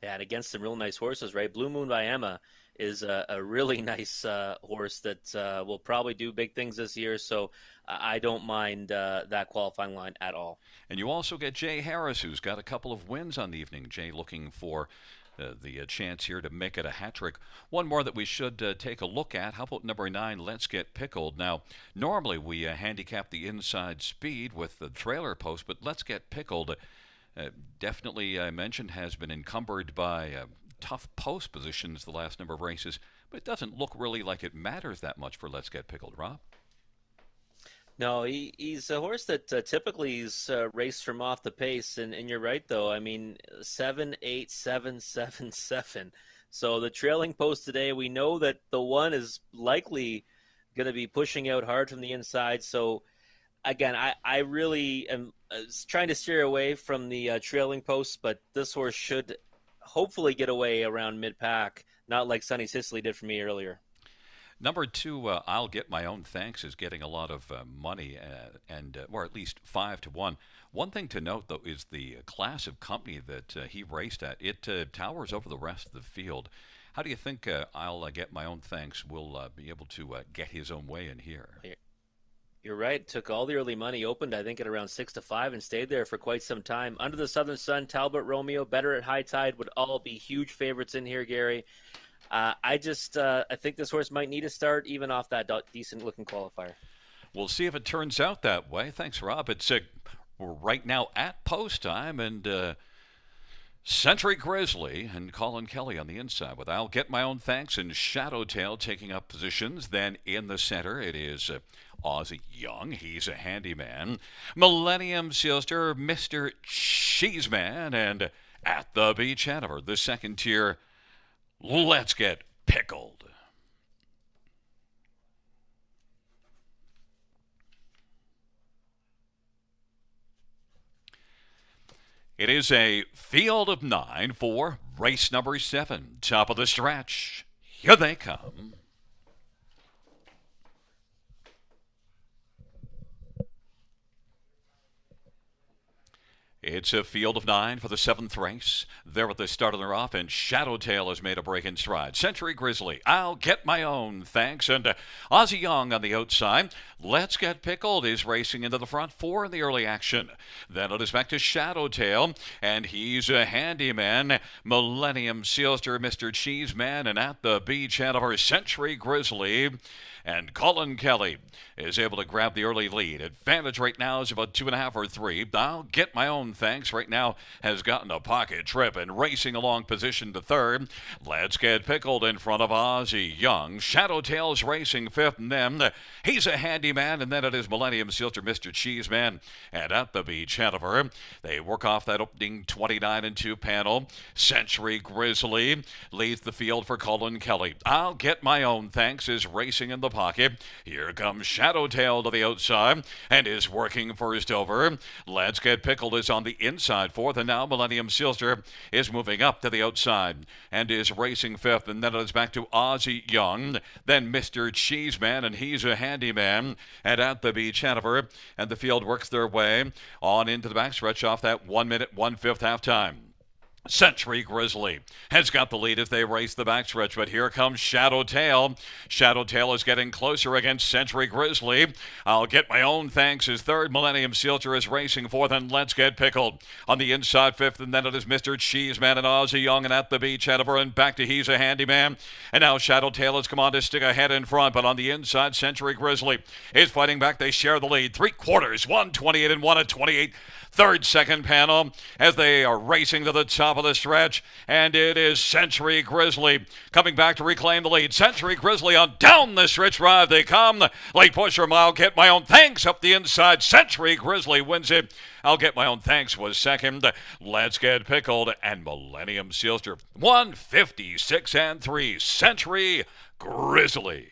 Yeah, and against some real nice horses, right? Blue Moon by Emma is a really nice horse that will probably do big things this year. So I don't mind that qualifying line at all. And you also get Jay Harris, who's got a couple of wins on the evening. Jay looking for the chance here to make it a hat trick. One more that we should take a look at. How about number 9, Let's Get Pickled? Now, normally we handicap the inside speed with the trailer post, but Let's Get Pickled, definitely I mentioned, has been encumbered by tough post positions the last number of races, but it doesn't look really like it matters that much for Let's Get Pickled, Rob. No, he's a horse that typically is raced from off the pace, and you're right though. I mean, 7, 8, 7, 7, 7. So the trailing post today, we know that the one is likely going to be pushing out hard from the inside. So again, I really am trying to steer away from the trailing post, but this horse should hopefully get away around mid-pack, not like Sunny Sicily did for me earlier. Number two, I'll get my own thanks is getting a lot of money, or at least 5 to 1. One thing to note, though, is the class of company that he raced at. It towers over the rest of the field. How do you think I'll get my own thanks will be able to get his own way in here? You're right. Took all the early money, opened I think at around 6 to 5, and stayed there for quite some time. Under the Southern Sun, Talbot, Romeo, Better at High Tide would all be huge favorites in here, Gary. I think this horse might need a start even off that decent looking qualifier. We'll see if it turns out that way. Thanks, Rob. It's we're right now at post time, and Century Grizzly and Colin Kelly on the inside with I'll Get My Own Thanks and Shadowtail taking up positions. Then in the center, it is Ozzie Young. He's a handyman. Millennium Sister, Mr. Cheeseman, and At the Beach Hanover, the second tier. Let's Get Pickled. It is a field of 9 for race number 7. Top of the stretch. Here they come. It's a field of 9 for the 7th race. They're at the start of their off, and Shadowtail has made a break in stride. Century Grizzly, I'll Get My Own Thanks, and Ozzie Young on the outside. Let's Get Pickled is racing into the front 4 in the early action. Then it is back to Shadowtail, and he's a handyman. Millennium Sealster, Mr. Cheeseman, and At the Beach Hanover, Century Grizzly. And Colin Kelly is able to grab the early lead. Advantage right now is about 2.5 or 3. I'll Get My Own Thanks right now has gotten a pocket trip and racing along position to 3rd. Let's Get Pickled in front of Ozzie Young. Shadowtail's racing 5th, and then he's a handyman, and then it is Millennium Silter, Mr. Cheeseman, and At the Beach Hanover. They work off that opening 29 and 2 panel. Century Grizzly leads the field for Colin Kelly. I'll Get My Own Thanks is racing in the pocket. Here comes Shadowtail to the outside and is working first over. Let's Get Pickled is on the inside 4th, and now Millennium Silster is moving up to the outside and is racing 5th, and then it is back to Ozzie Young, then Mr. Cheeseman, and he's a handyman, and At the Beach Hanover, and the field works their way on into the backstretch off that 1 minute 1/5 halftime. Century Grizzly has got the lead as they race the backstretch, but here comes Shadowtail. Shadowtail is getting closer against Century Grizzly. I'll Get My Own Thanks is 3rd. Millennium Sealter is racing 4th, and Let's Get Pickled on the inside 5th, and then it is Mr. Cheeseman and Ozzie Young, and At the Beach Hanover, and back to He's a Handyman. And now Shadowtail has come on to stick ahead in front, but on the inside, Century Grizzly is fighting back. They share the lead. 3/4, 1:28 and 1 at 28. 3rd, 2nd panel as they are racing to the top of the stretch, and it is Century Grizzly coming back to reclaim the lead. Century Grizzly on down the stretch drive they come. Late pusher, I'll Get My Own Thanks up the inside. Century Grizzly wins it. I'll Get My Own Thanks was 2nd. Let's Get Pickled and Millennium Sealster 1:56 and 3. Century Grizzly.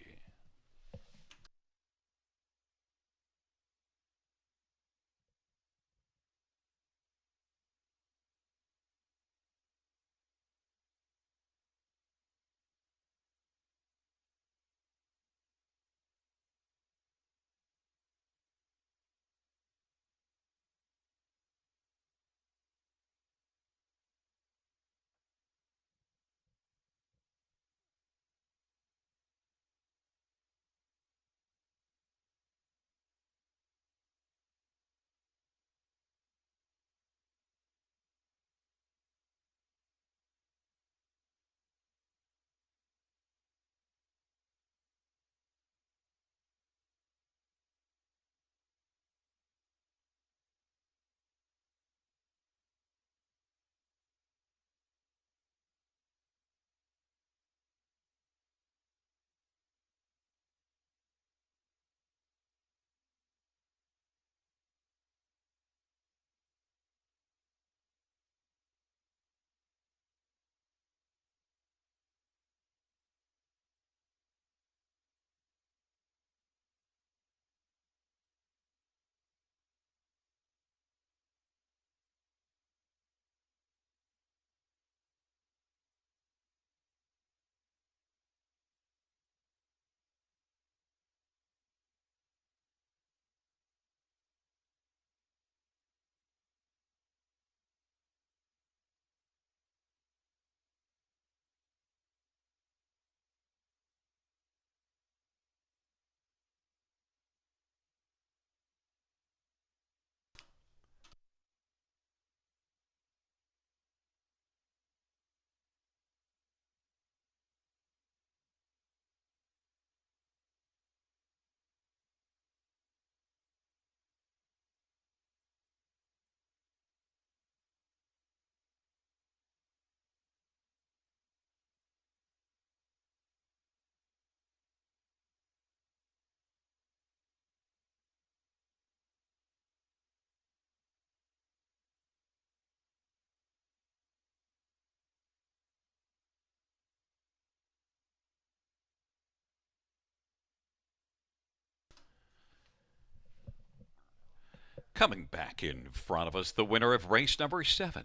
Coming back in front of us, the winner of race number 7.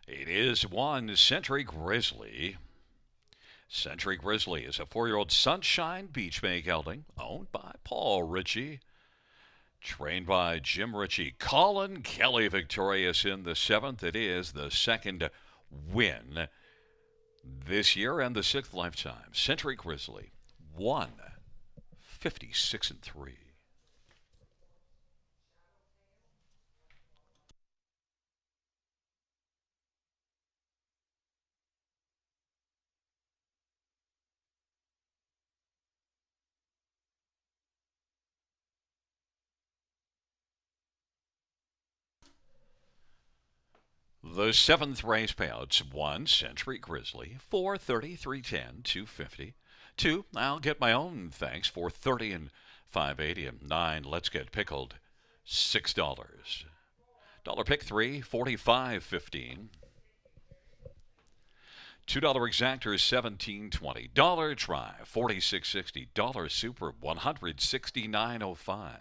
It is one Century Grizzly. Century Grizzly is a 4-year-old Sunshine Beach Bay gelding owned by Paul Ritchie. Trained by Jim Ritchie. Colin Kelly victorious in the 7th. It is the second win this year and the 6th lifetime. Century Grizzly won 56-3. The 7th race payouts: 1 Century Grizzly, 430, 310, 250. 2 I'll get my own thanks, 430 and 580. And 9 Let's Get Pickled, $6. Dollar pick 3, 45.15. $2 exactors, 17.20. Dollar try, 46.60. Dollar super, 169.05.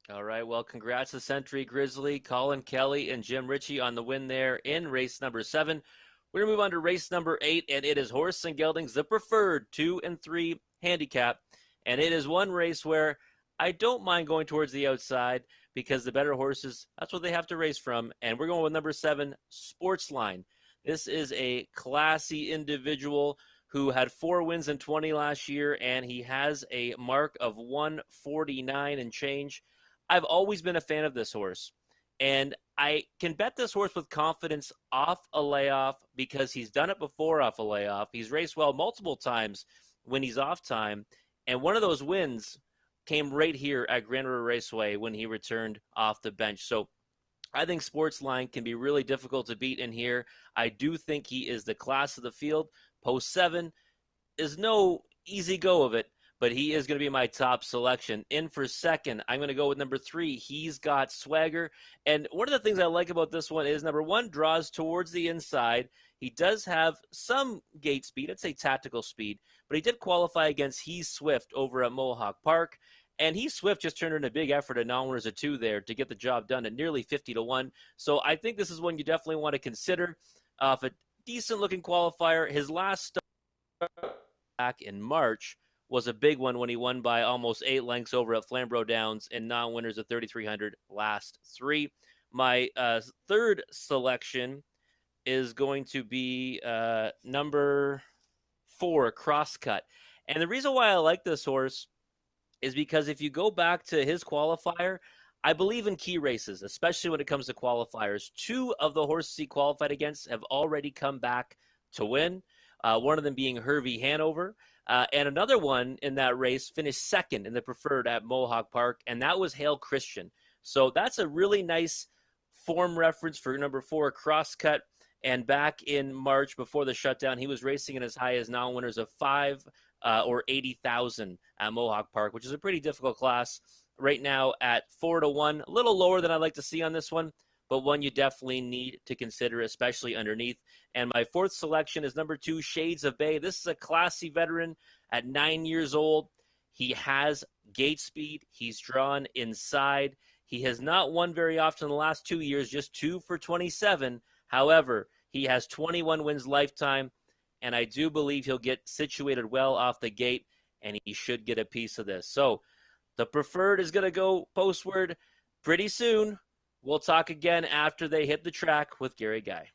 All right. Well, congrats to Century Grizzly, Colin Kelly, and Jim Ritchie on the win there in race number 7. We're going to move on to race number 8, and it is Horse and Geldings, the preferred 2 and 3 handicap. And it is one race where I don't mind going towards the outside because the better horses, that's what they have to race from. And we're going with number 7, Sportsline. This is a classy individual who had 4 wins in 20 last year, and he has a mark of 149 and change. I've always been a fan of this horse, and I can bet this horse with confidence off a layoff because he's done it before off a layoff. He's raced well multiple times when he's off time, and one of those wins came right here at Grand River Raceway when he returned off the bench. So I think Sportsline can be really difficult to beat in here. I do think he is the class of the field. Post 7 is no easy go of it, but he is going to be my top selection. In for second, I'm going to go with number 3. He's got swagger. And one of the things I like about this one is number 1 draws towards the inside. He does have some gate speed, I'd say tactical speed, but he did qualify against He's Swift over at Mohawk Park. And He's Swift just turned in a big effort at non-winners of 2 there to get the job done at nearly 50-1. So I think this is one you definitely want to consider. If a decent-looking qualifier, his last start back in March was a big one when he won by almost 8 lengths over at Flamborough Downs and non-winners of 3,300 last 3. My third selection is going to be number 4, Crosscut. And the reason why I like this horse is because if you go back to his qualifier, I believe in key races, especially when it comes to qualifiers. 2 of the horses he qualified against have already come back to win. One of them being Hervey Hanover. And another one in that race finished second in the preferred at Mohawk Park, and that was Hale Christian. So that's a really nice form reference for number 4, Crosscut. And back in March before the shutdown, he was racing in as high as non-winners of 5 or 80,000 at Mohawk Park, which is a pretty difficult class. Right now at 4-1, a little lower than I'd like to see on this one, but one you definitely need to consider, especially underneath. And my fourth selection is number 2, Shades of Bay. This is a classy veteran at 9 years old. He has gate speed. He's drawn inside. He has not won very often in the last 2 years, just 2 for 27. However, he has 21 wins lifetime, and I do believe he'll get situated well off the gate, and he should get a piece of this. So the preferred is going to go postward pretty soon. We'll talk again after they hit the track with Gary Guy.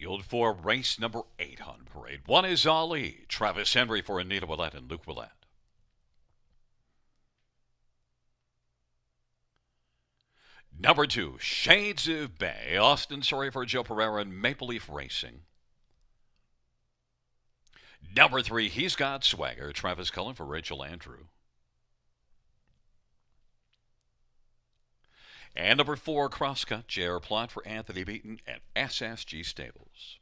field for race number 8 on parade. 1 is Ali, Travis Henry for Anita Willett and Luke Willett. Number 2, Shades of Bay, Austin Surrey for Joe Pereira and Maple Leaf Racing. Number 3, He's Got Swagger, Travis Cullen for Rachel Andrew. And number 4, Crosscut, JR Plot for Anthony Beaton and SSG Stables.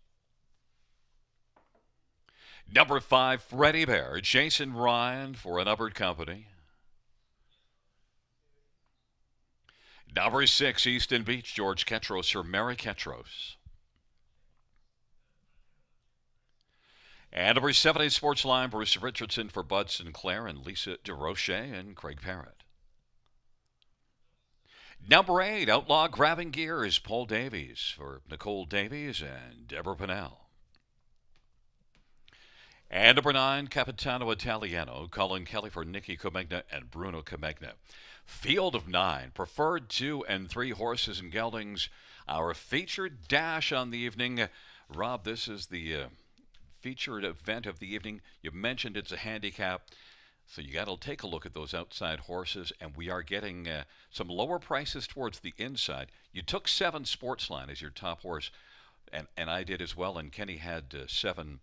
Number 5, Freddie Bear, Jason Ryan for An Hubbard Company. Number 6, Easton Beach, George Ketros for Mary Ketros. And number 7 is Sportsline, Bruce Richardson for Bud Sinclair and Lisa DeRoche and Craig Parrott. Number 8, Outlaw Grabbing Gears, Paul Davies for Nicole Davies and Deborah Pinnell. And number 9, Capitano Italiano, Colin Kelly for Nikki Comegna and Bruno Comegna. Field of 9, preferred 2 and 3 horses and geldings. Our featured dash on the evening. Rob, this is the featured event of the evening. You mentioned it's a handicap. So you got to take a look at those outside horses, and we are getting some lower prices towards the inside. You took 7 Sportsline as your top horse, and I did as well, and Kenny had 7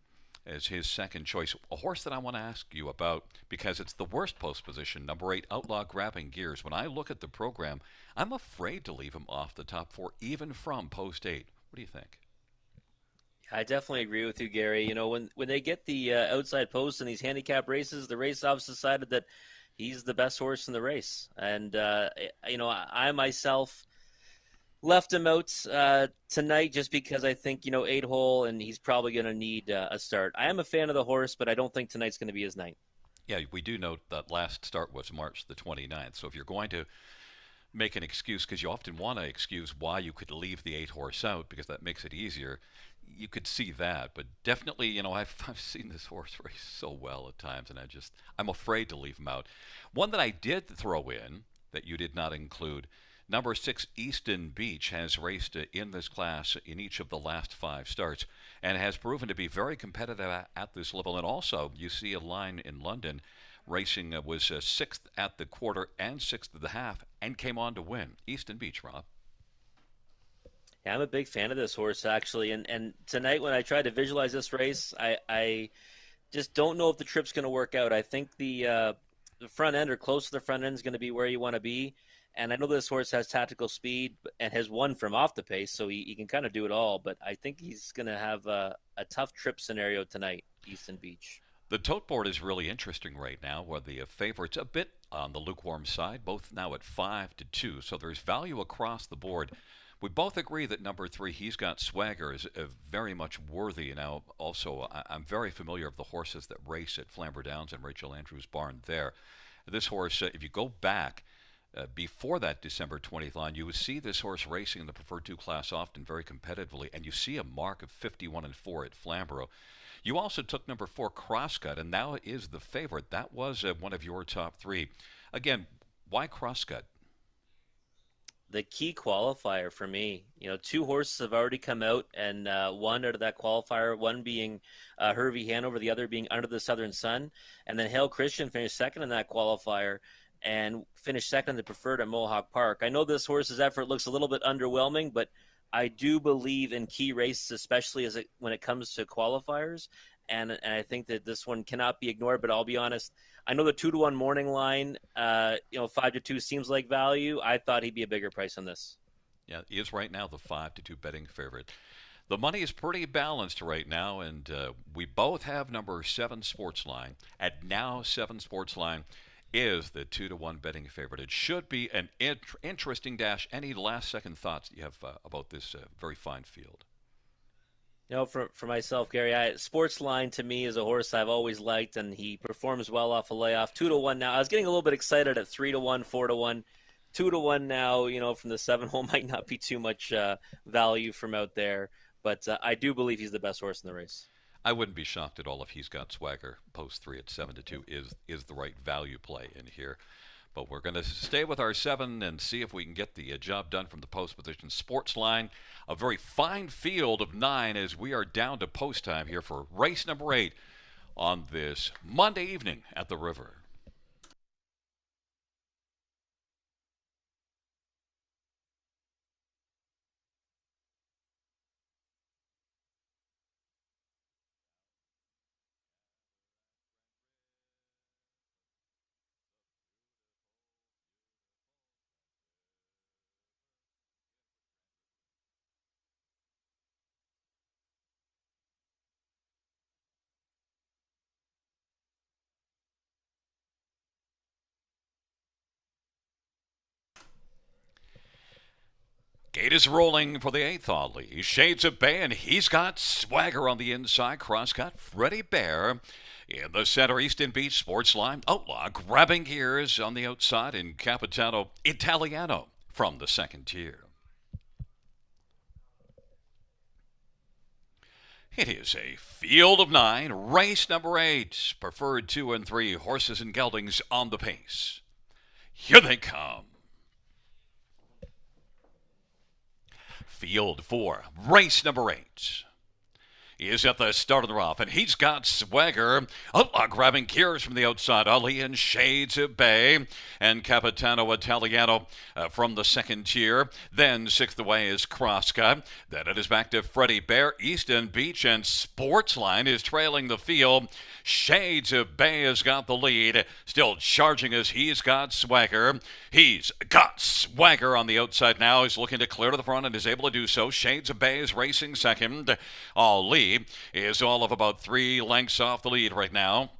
as his second choice. A horse that I want to ask you about, because it's the worst post position, number 8, Outlaw Grabbing Gears. When I look at the program, I'm afraid to leave him off the top 4, even from post 8. What do you think? I definitely agree with you, Gary. You know, when they get the outside posts in these handicap races, the race office decided that he's the best horse in the race. And, you know, I myself left him out tonight just because I think, you know, 8-hole, and he's probably going to need a start. I am a fan of the horse, but I don't think tonight's going to be his night. Yeah, we do note that last start was March the 29th. So if you're going to make an excuse, because you often want to excuse why you could leave the 8-horse out, because that makes it easier, you could see that. But definitely, you know, I've seen this horse race so well at times, and I'm afraid to leave him out. One that I did throw in that you did not include, number 6, Easton Beach, has raced in this class in each of the last 5 starts and has proven to be very competitive at this level. And also, you see a line in London racing was 6th at the quarter and 6th at the half and came on to win. Easton Beach, Rob. Yeah, I'm a big fan of this horse, actually. And tonight when I tried to visualize this race, I just don't know if the trip's going to work out. I think the front end or close to the front end is going to be where you want to be. And I know this horse has tactical speed and has won from off the pace, so he can kind of do it all. But I think he's going to have a tough trip scenario tonight, Easton Beach. The tote board is really interesting right now, where the favorites a bit on the lukewarm side, both now at 5-2. So there's value across the board. We both agree that number 3, He's Got Swagger, is very much worthy. Now, also, I'm very familiar with the horses that race at Flamber Downs and Rachel Andrews' barn there. This horse, if you go back before that December 20th line, you would see this horse racing in the preferred 2 class often very competitively, and you see a mark of 51-4 at Flamborough. You also took number 4, Crosscut, and now is the favorite. That was one of your top 3. Again, why Crosscut? The key qualifier for me, you know, 2 horses have already come out and won out of that qualifier, one being Hervey Hanover, the other being Under the Southern Sun. And then Hale Christian finished second in that qualifier and finished second in the preferred at Mohawk Park. I know this horse's effort looks a little bit underwhelming, but I do believe in key races, especially when it comes to qualifiers. And I think that this one cannot be ignored, but I'll be honest. I know the 2-1 morning line, 5-2 seems like value. I thought he'd be a bigger price on this. Yeah, he is right now the 5-2 betting favorite. The money is pretty balanced right now, and we both have number 7 Sportsline. At now, 7 Sportsline is the 2-1 betting favorite. It should be an interesting dash. Any last-second thoughts you have about this very fine field? You know, for myself, Gary, Sportsline to me is a horse I've always liked, and he performs well off a layoff. 2-1 now. I was getting a little bit excited at 3-1, 4-1, 2-1 now. You know, from the 7-hole might not be too much value from out there, but I do believe he's the best horse in the race. I wouldn't be shocked at all if He's Got Swagger post 3 at 7-2 is the right value play in here. But we're going to stay with our 7 and see if we can get the job done from the post position sports line. A very fine field of 9 as we are down to post time here for race number 8 on this Monday evening at the river. Gate is rolling for the 8th Ollie. Shades of Bay, and he's got swagger on the inside. Cross got Freddie Bear in the center. Easton Beach Sports Line. Outlaw grabbing gears on the outside, and Capitano Italiano from the second tier. It is a field of 9, race number 8. Preferred 2 and 3 horses and geldings on the pace. Here they come. Field 4, race number 8. He is at the start of the rough, and he's got swagger. Outlaw grabbing gears from the outside. Ali in Shades of Bay, and Capitano Italiano from the second tier. Then 6th away is Crosscut. Then it is back to Freddie Bear. Easton Beach and Sportsline is trailing the field. Shades of Bay has got the lead. Still charging as he's got swagger. He's got swagger on the outside now. He's looking to clear to the front and is able to do so. Shades of Bay is racing second. Ali is all of about 3 lengths off the lead right now.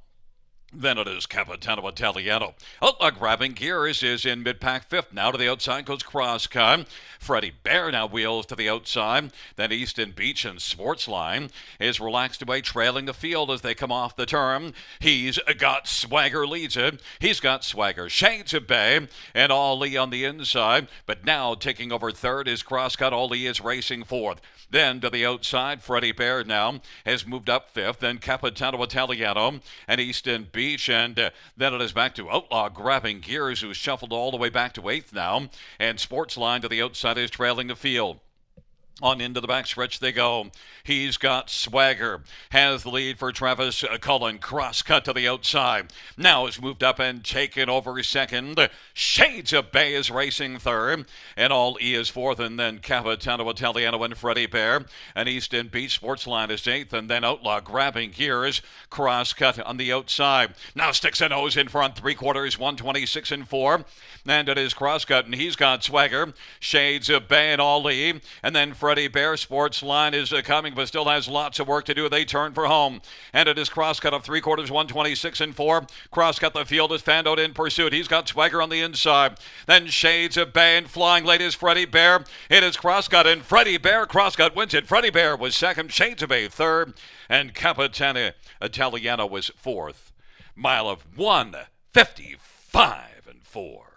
Then it is Capitano Italiano. Outlaw grabbing gears is in mid-pack 5th. Now to the outside goes Crosscut. Freddie Bear now wheels to the outside. Then Easton Beach and Sportsline is relaxed away, trailing the field as they come off the turn. He's got swagger, leads it. He's got swagger. Shades of Bay and Ali on the inside. But now taking over 3rd is Crosscut. Ali is racing 4th. Then to the outside, Freddie Bear now has moved up 5th. Then Capitano Italiano and Easton Beach. And then it is back to Outlaw grabbing gears, who's shuffled all the way back to 8th now. And Sportsline to the outside is trailing the field. On into the backstretch they go. He's got swagger. Has the lead for Travis Cullen. Crosscut to the outside. Now has moved up and taken over second. Shades of Bay is racing 3rd. And All E is 4th. And then Capitano Italiano and Freddie Bear. And Easton Beach Sportsline is 8th. And then Outlaw grabbing gears. Crosscut on the outside. Now sticks a nose in front. 3/4, 126 and 4. And it is Crosscut, and he's got swagger. Shades of Bay and All E. And then Freddie Bear Sportsline is coming, but still has lots of work to do. They turn for home. And it is Crosscut of 3/4, 126 and 4. Crosscut, the field is fanned out in pursuit. He's got swagger on the inside. Then Shades of Bay, and flying late is Freddie Bear. It is Crosscut, and Freddie Bear. Crosscut wins it. Freddie Bear was second. Shades of Bay 3rd. And Capitano Italiano was 4th. Mile of 1:55 and 4.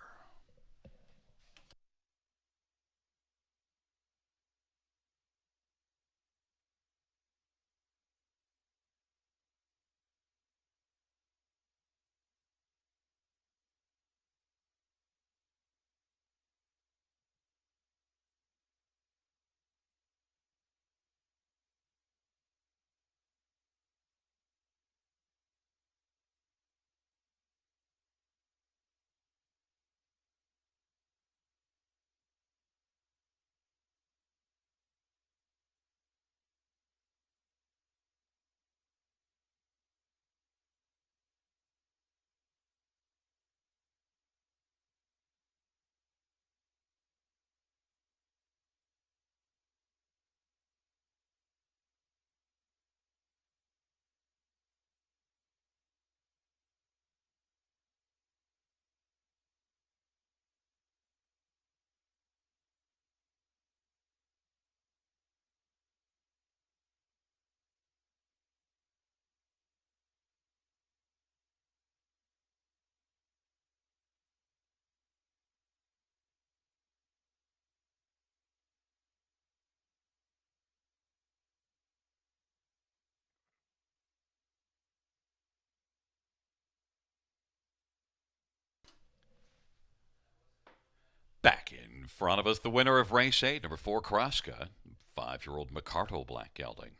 Back in front of us, the winner of race 8, number 4, Kraska, 5-year-old McCartle Black Gelding.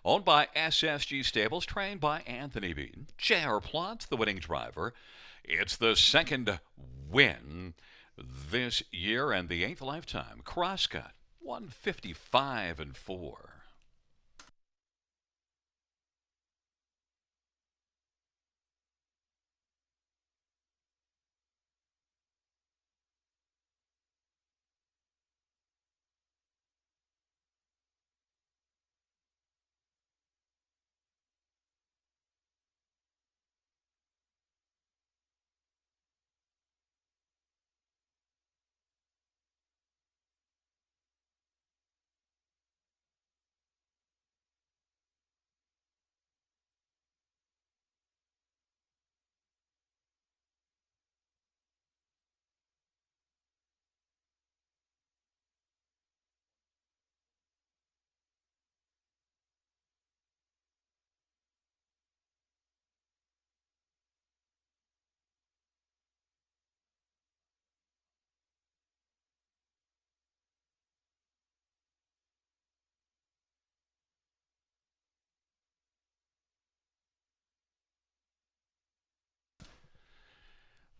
Owned by SSG Stables, trained by Anthony Bean. GRR Plots, the winning driver. It's the second win this year and the 8th lifetime. Kraska, 155-4.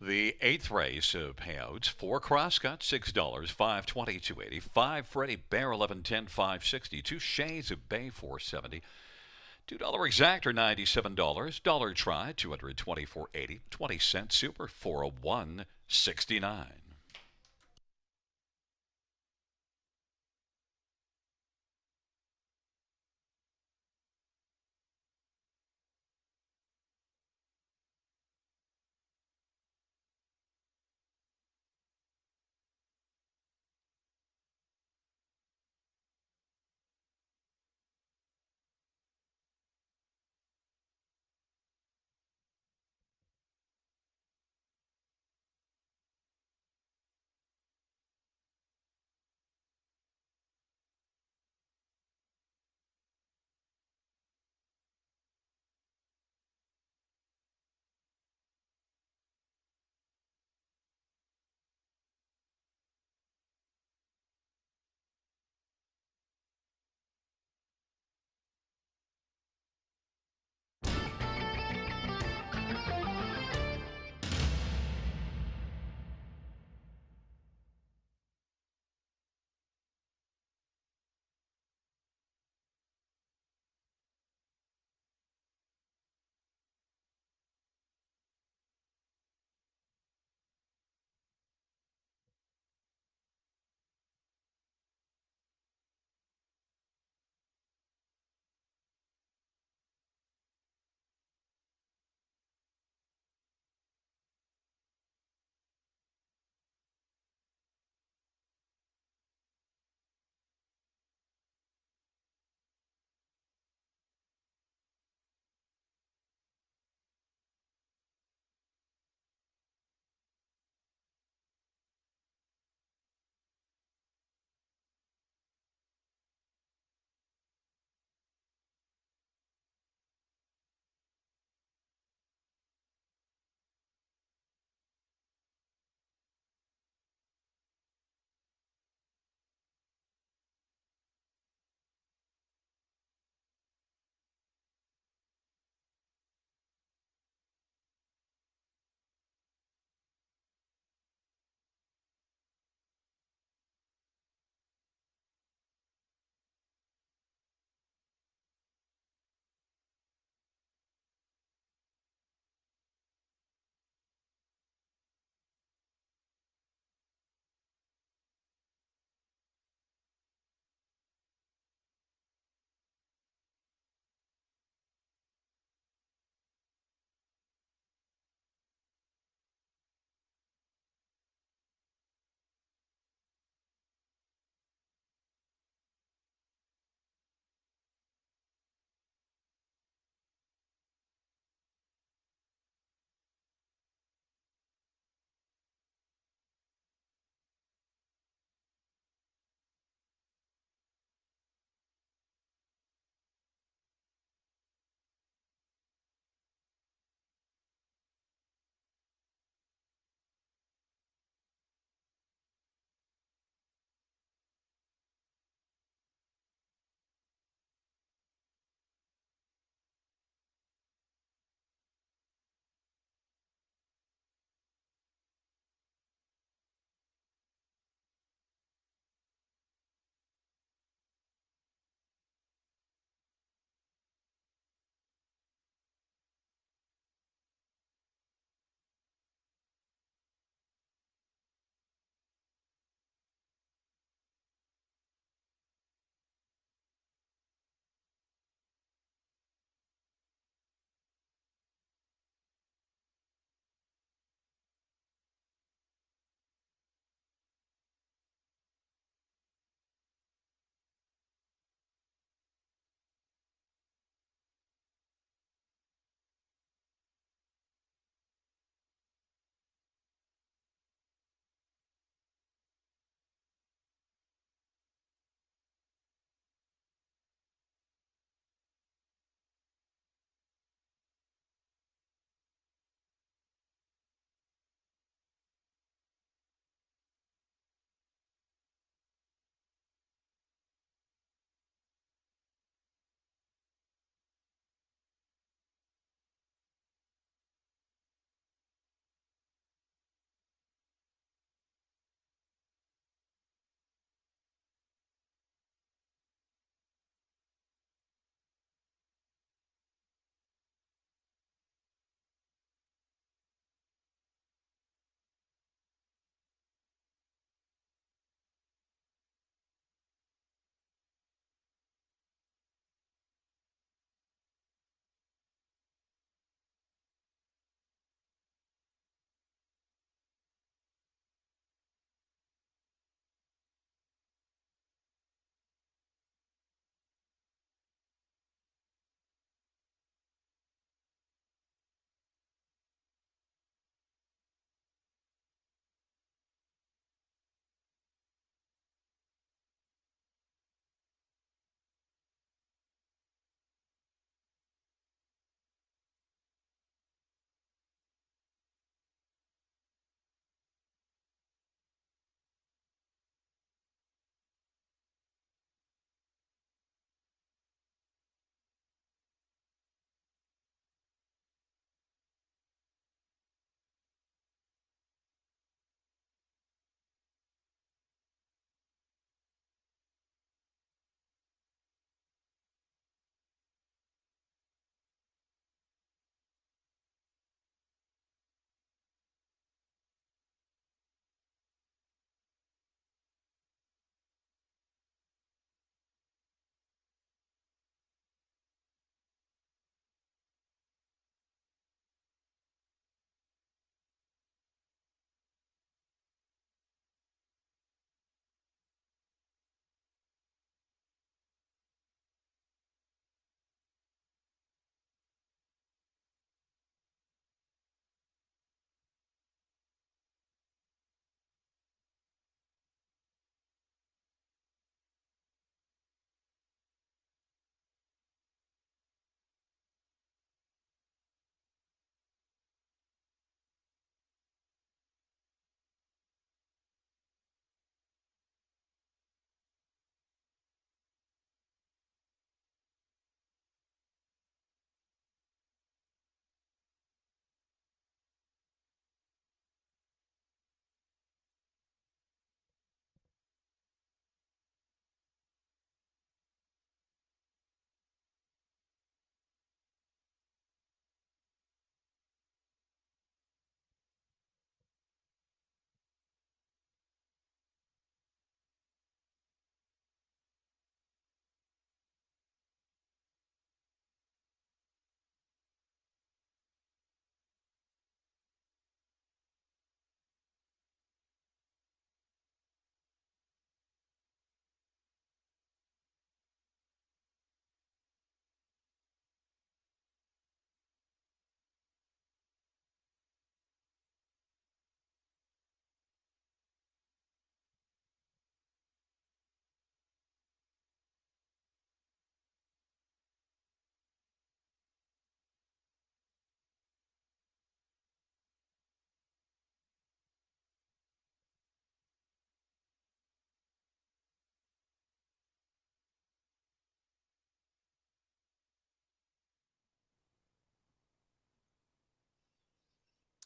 The 8th race of payouts: 4 Crosscut, $6, 520, 280. 5 Freddie Bear, 1110, 560. 2 Shades of Bay, 470. $2 exactor, $97. Dollar try, 224.80. 20-cent super, 401.69.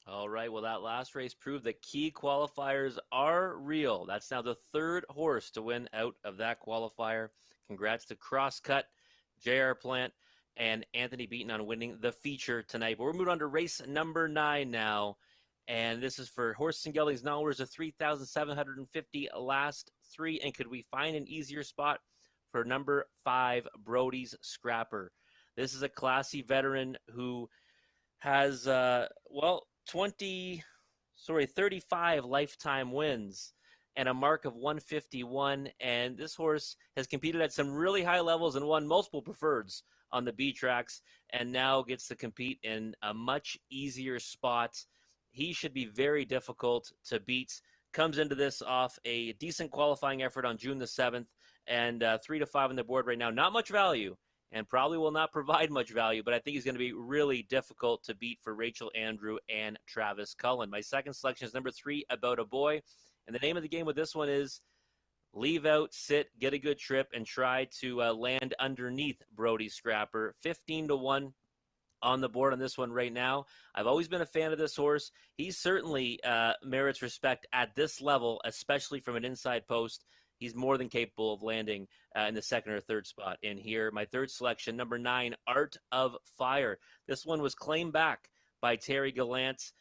All right, well, that last race proved that key qualifiers are real. That's now the third horse to win out of that qualifier. Congrats to Crosscut, JR Plant, and Anthony Beaton on winning the feature tonight. But we're moving on to race number 9 now. And this is for Horses and Geldings Knowers, a 3,750 last 3. And could we find an easier spot for number 5, Brody's Scrapper? This is a classy veteran who has 35 lifetime wins and a mark of 151. And this horse has competed at some really high levels and won multiple preferreds on the B tracks, and now gets to compete in a much easier spot. He should be very difficult to beat. Comes into this off a decent qualifying effort on June the 7th, and 3 to 5 on the board right now. Not much value, and probably will not provide much value, but I think he's going to be really difficult to beat for Rachel Andrew and Travis Cullen. My second selection is number 3, About a Boy, and the name of the game with this one is leave out, sit, get a good trip, and try to land underneath Brody's Scrapper. 15 to 1 on the board on this one right now. I've always been a fan of this horse. He certainly merits respect at this level, especially from an inside post. He's more than capable of landing in the second or third spot in here. My third selection, number 9, Art of Fire. This one was claimed back by Terry Gallant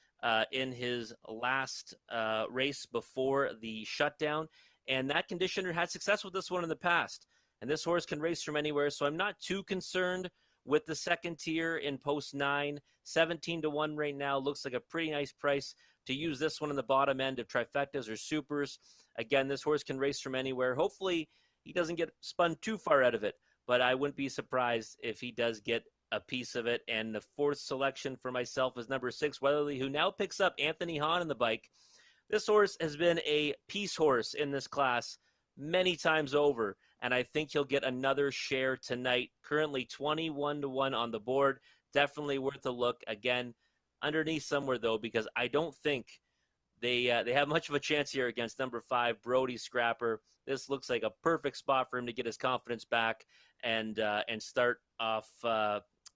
in his last race before the shutdown. And that conditioner had success with this one in the past. And this horse can race from anywhere, so I'm not too concerned with the second tier in post 9. 17 to 1 right now looks like a pretty nice price to use this one in the bottom end of trifectas or supers. Again, this horse can race from anywhere. Hopefully he doesn't get spun too far out of it, but I wouldn't be surprised if he does get a piece of it. And the fourth selection for myself is number 6, Weatherly, who now picks up Anthony Hahn in the bike. This horse has been a piece horse in this class many times over, and I think he'll get another share tonight. Currently 21 to 1 on the board. Definitely worth a look. Again, underneath somewhere though, because I don't think they have much of a chance here against number 5, Brody Scrapper. This looks like a perfect spot for him to get his confidence back and start off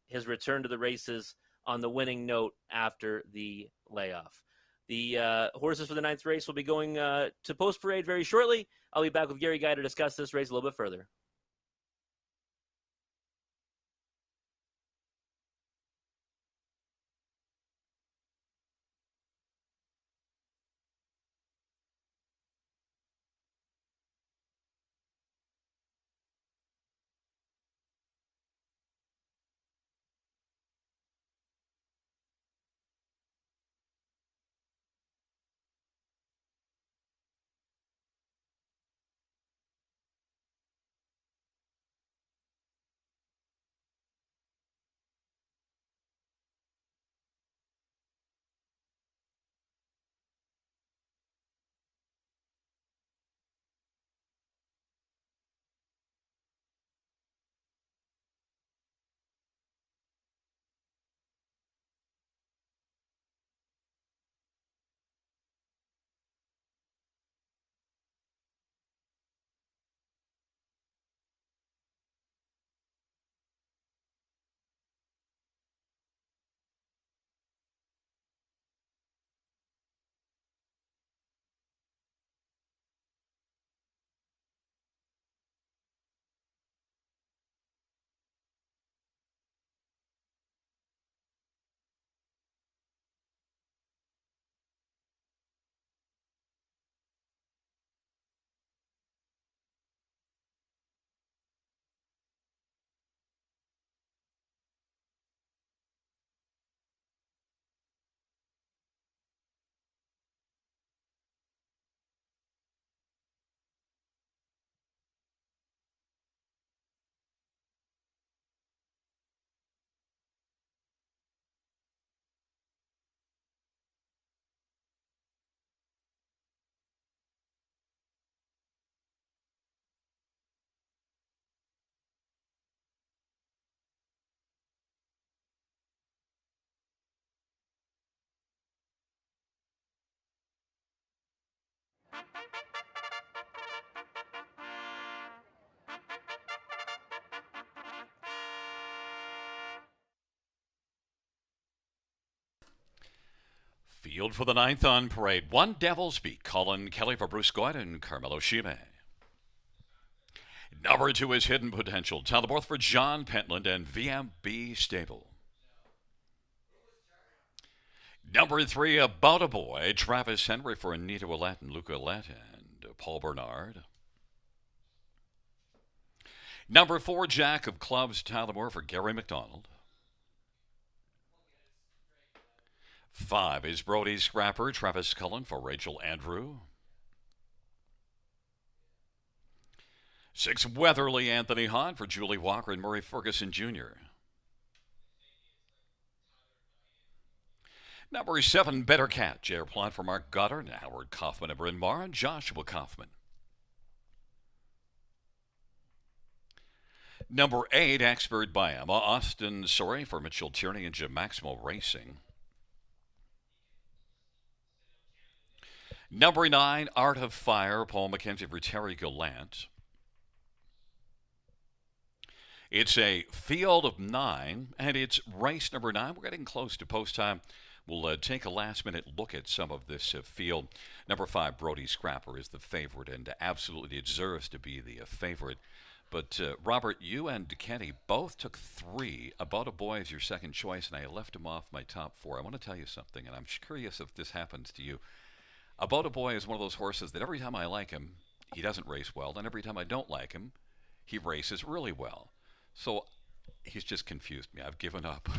his return to the races on the winning note after the layoff. The horses for the 9th race will be going to post parade very shortly. I'll be back with Gary Guy to discuss this race a little bit further. Field for the ninth on parade. One Devils beat Colin Kelly for Bruce Goyd and Carmelo Shime. Number 2 is Hidden Potential. Teleborth for John Pentland and VMB Stable. Number 3, About a Boy. Travis Henry for Anita Willette and Luca Willette and Paul Bernard. Number 4, Jack of Clubs. Tyler for Gary McDonald. 5 is Brody Scrapper. Travis Cullen for Rachel Andrew. 6, Weatherly Anthony Hahn for Julie Walker and Murray Ferguson Jr. Number 7, Better Cat. J.R. Plot for Mark Goddard and Howard Kaufman and Bryn Mawr and Joshua Kaufman. Number 8, Expert by Emma. Austin Sorry for Mitchell Tierney and Jim Maximo Racing. Number 9, Art of Fire. Paul McKenzie for Terry Gallant. It's a field of 9, and it's race number 9. We're getting close to post time. We'll take a last-minute look at some of this field. Number 5, Brody Scrapper, is the favorite and absolutely deserves to be the favorite. But, Robert, you and Kenny both took 3. About a Boy is your second choice, and I left him off my top 4. I want to tell you something, and I'm curious if this happens to you. About a Boy is one of those horses that every time I like him, he doesn't race well, and every time I don't like him, he races really well. So he's just confused me. I've given up.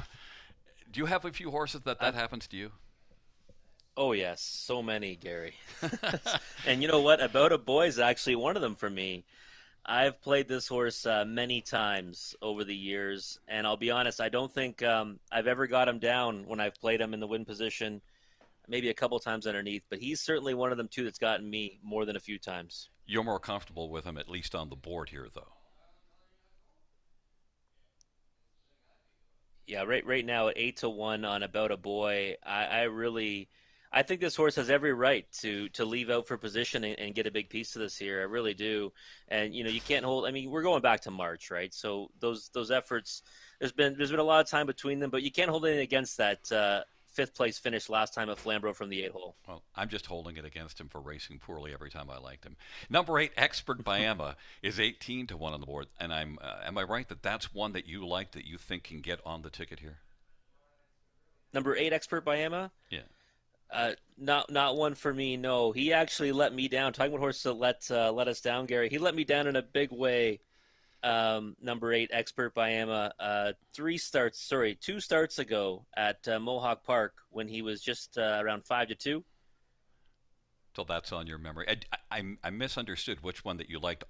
Do you have a few horses that happens to you? Oh, yes. So many, Gary. And you know what? About a Boy is actually one of them for me. I've played this horse many times over the years, and I'll be honest, I don't think I've ever got him down when I've played him in the win position, maybe a couple times underneath, but he's certainly one of them, too, that's gotten me more than a few times. You're more comfortable with him, at least on the board here, though. Yeah, right now at 8-1 on About a Boy, I think this horse has every right to leave out for position and get a big piece of this here. I really do. And you can't hold. I mean, we're going back to March, right? So those efforts, there's been a lot of time between them, but you can't hold anything against that fifth place finish last time at Flamborough from the 8 hole. Well, I'm just holding it against him for racing poorly every time I liked him. Number 8, Expert by Emma, is 18-1 on the board, and am I right that that's one that you like that you think can get on the ticket here? Number 8, Expert by Emma. Yeah. Not one for me. No, he actually let me down. Talking about horses that let us down, Gary. He let me down in a big way. Number 8, Expert by Emma. 2 starts ago at Mohawk Park when he was just around 5-2. So that's on your memory. I misunderstood which one that you liked.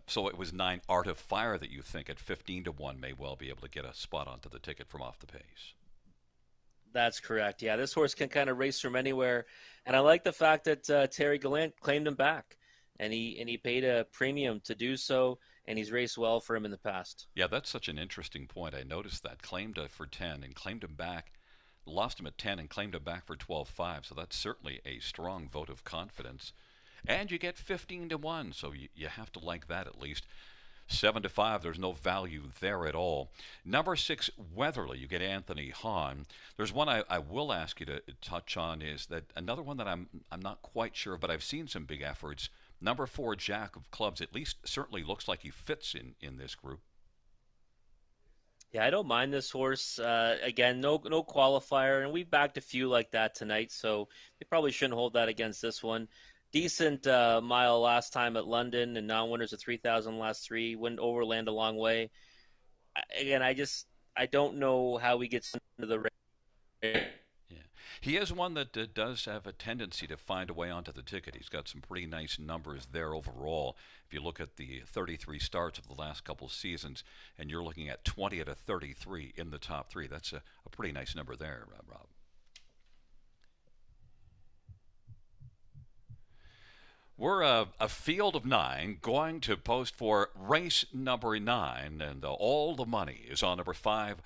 So it was 9, Art of Fire, that you think at 15-1 may well be able to get a spot onto the ticket from off the pace. That's correct. Yeah, this horse can kind of race from anywhere, and I like the fact that Terry Gallant claimed him back, and he paid a premium to do so, and he's raced well for him in the past. Yeah, that's such an interesting point. I noticed that. Claimed for 10 and claimed him back, lost him at 10 and claimed him back for 12.5. So that's certainly a strong vote of confidence. And you get 15-1, so you have to like that at least. 7-5, there's no value there at all. Number 6, Weatherly, you get Anthony Hahn. There's one I will ask you to touch on, is that another one that I'm not quite sure of, but I've seen some big efforts. Number 4, Jack of Clubs, at least certainly looks like he fits in this group. Yeah, I don't mind this horse. Again, no qualifier, and we've backed a few like that tonight, so we probably shouldn't hold that against this one. Decent mile last time at London, and non-winners of 3,000 last 3. Went overland a long way. Again, I don't know how he gets into the race. Yeah, he is one that does have a tendency to find a way onto the ticket. He's got some pretty nice numbers there overall. If you look at the 33 starts of the last couple seasons, and you're looking at 20 out of 33 in the top 3, that's a pretty nice number there, Rob. We're a field of 9 going to post for race number 9, and all the money is on number 5,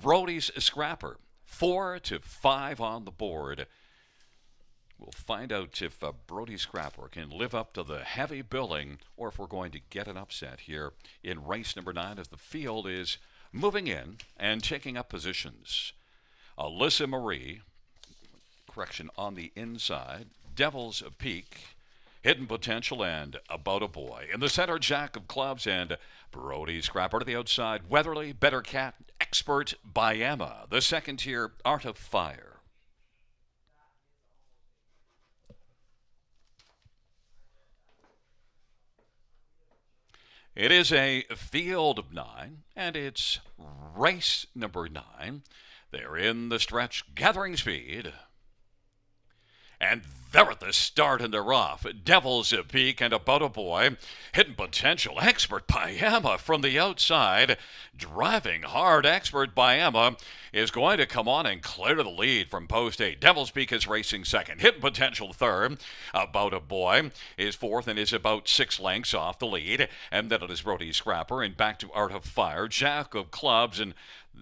Brody's Scrapper. 4-5 on the board. We'll find out if Brody Scrapper can live up to the heavy billing, or if we're going to get an upset here in race number 9 as the field is moving in and taking up positions. Alyssa Marie, correction, on the inside. Devil's Peak, Hidden Potential, and About a Boy. In the center, Jack of Clubs and Brody Scrapper. To the outside, Weatherly, Better Cat, Expert by Emma. The second tier, Art of Fire. It is a field of 9, and it's race number 9. They're in the stretch, gathering speed. And they're at the start and they're off. Devil's Peak and About a Boy. Hidden Potential, Expert by Emma from the outside. Driving hard, Expert by Emma is going to come on and clear the lead from post 8. Devil's Peak is racing second. Hidden Potential third. About a Boy is fourth and is about 6 lengths off the lead. And then it is Brody Scrapper and back to Art of Fire. Jack of Clubs, and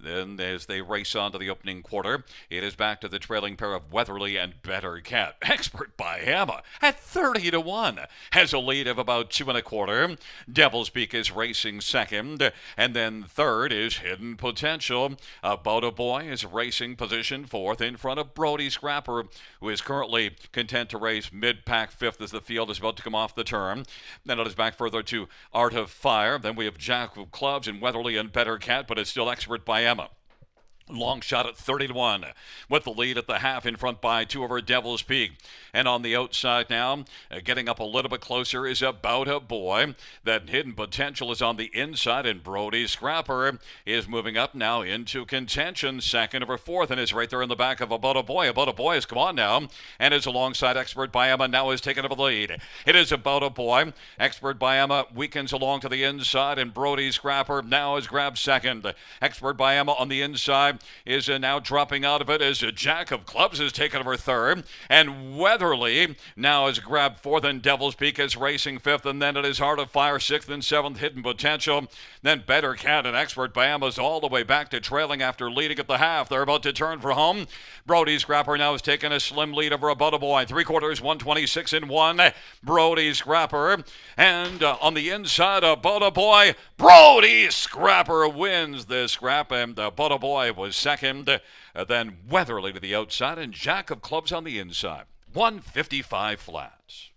then as they race on to the opening quarter, it is back to the trailing pair of Weatherly and Better Cat. Expert by Emma at 30-1 has a lead of about 2.25. Devil's Peak is racing second, and then third is Hidden Potential. About a Boy is racing position fourth in front of Brody Scrapper, who is currently content to race mid-pack fifth as the field is about to come off the turn. Then it is back further to Art of Fire. Then we have Jack of Clubs and Weatherly and Better Cat, but it's still Expert by Emma. Long shot at 30-1 with the lead at the half in front by 2 over Devil's Peak. And on the outside now, getting up a little bit closer is About a Boy. That Hidden Potential is on the inside, and Brody Scrapper is moving up now into contention. Second over fourth, and is right there in the back of About a Boy. About a Boy has come on now and is alongside Expert by Emma. Now is taken over the lead. It is About a Boy. Expert by Emma weakens along to the inside, and Brody Scrapper now has grabbed second. Expert by Emma on the inside is now dropping out of it as Jack of Clubs has taken over third, and Weatherly now has grabbed fourth, and Devil's Peak is racing fifth, and then it is Art of Fire sixth and seventh, Hidden Potential. Then Better Cat and Expert by Emma's all the way back to trailing after leading at the half. They're about to turn for home. Brody Scrapper now has taken a slim lead over About a Boy. 3/4, 126-1. Brody Scrapper, and on the inside, About a Boy. Brody Scrapper wins this scrap, and About a Boy was second. Then Weatherly to the outside, and Jack of Clubs on the inside. 155 flats.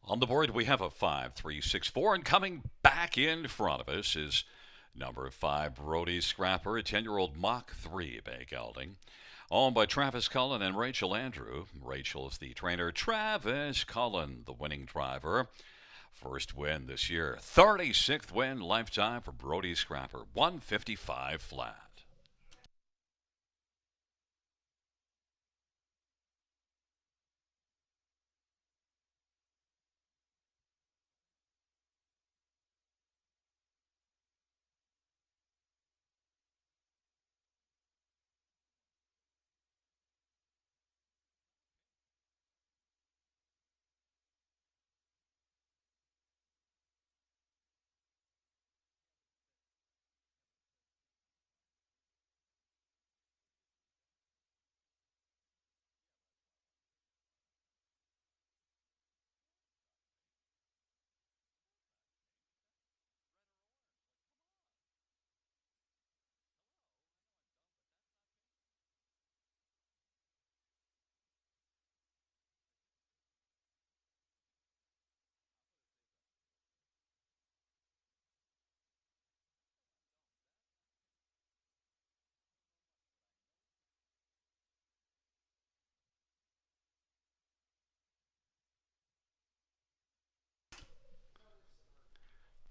On the board, we have a 5-3-6-4, and coming back in front of us is number 5, Brody Scrapper, a 10-year-old Mach 3 bay gelding, owned by Travis Cullen and Rachel Andrew. Rachel is the trainer, Travis Cullen, the winning driver. First win this year, 36th win lifetime for Brody Scrapper, 155 flat.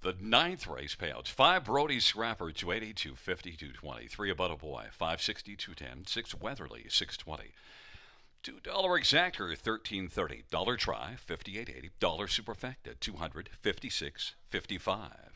The ninth race payouts: 5 Brody Scrapper, 280, 250, 220. 3 About a Boy, 560, 210. 6 Weatherly, 620. $2 Exactor, 1330. Dollar Try, 58.80. Dollar Superfecta, 200, 56.55.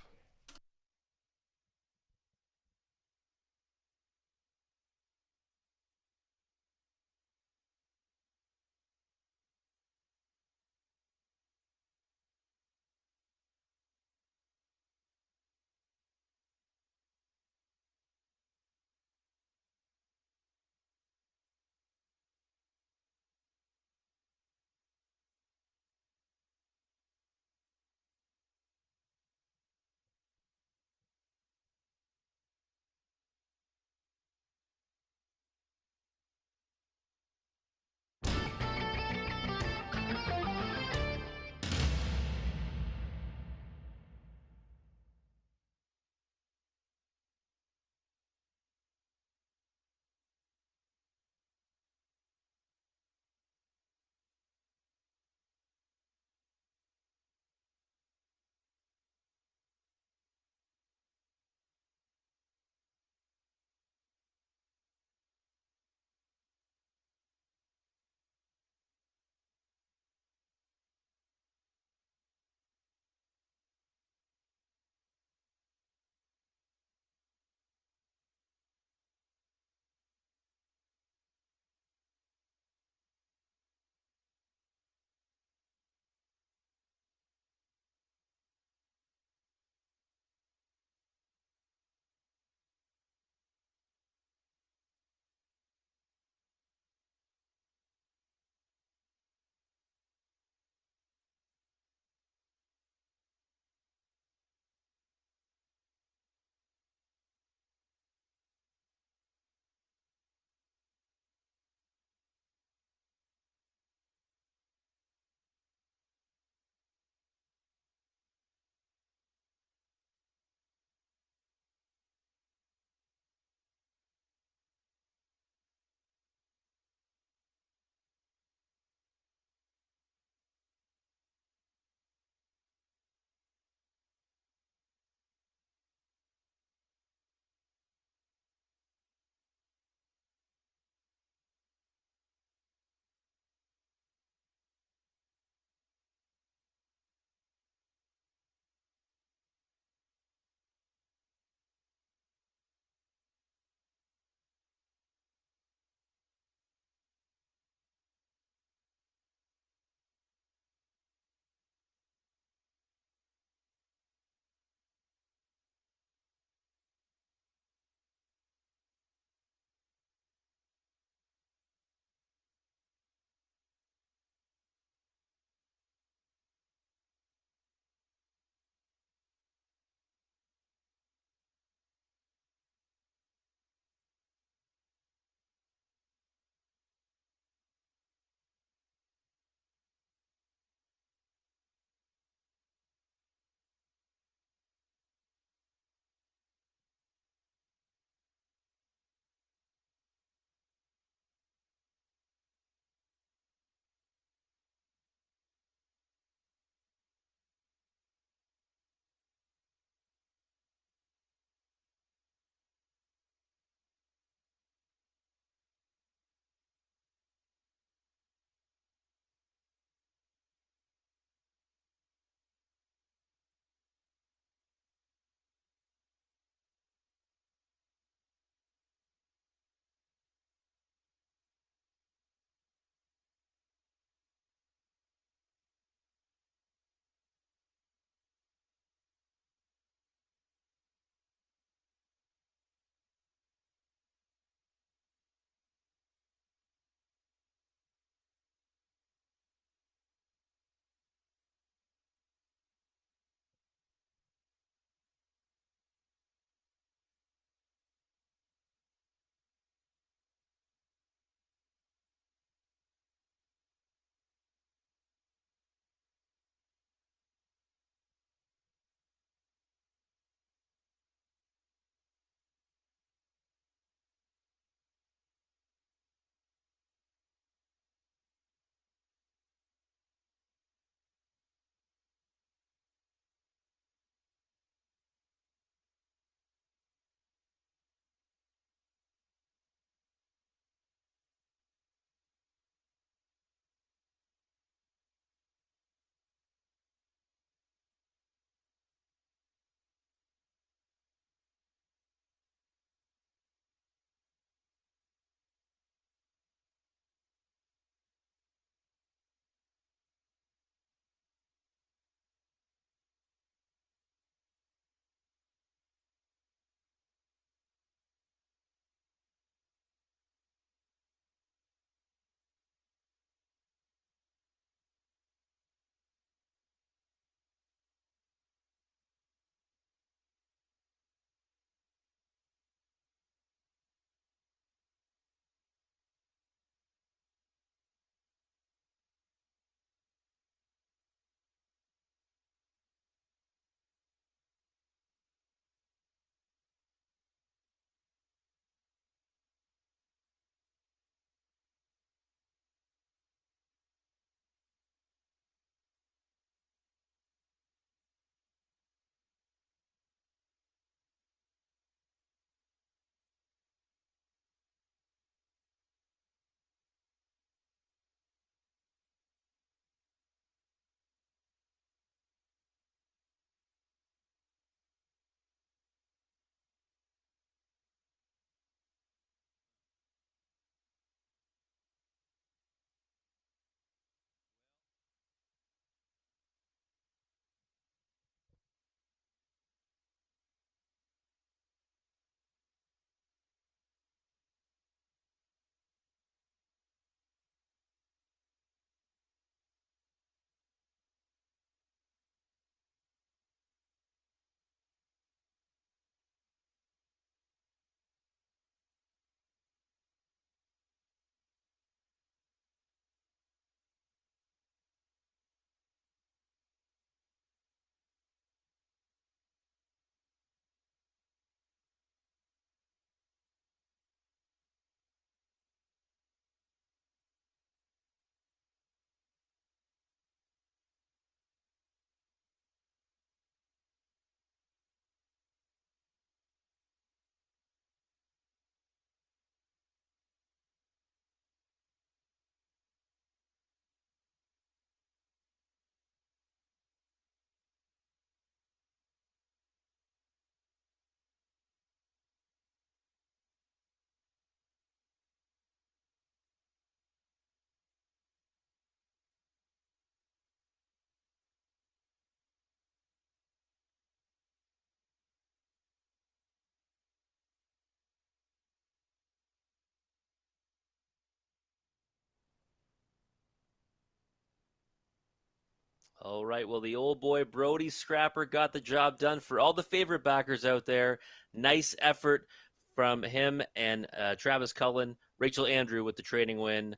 All right. Well, the old boy Brody Scrapper got the job done for all the favorite backers out there. Nice effort from him and Travis Cullen, Rachel Andrew with the trading win.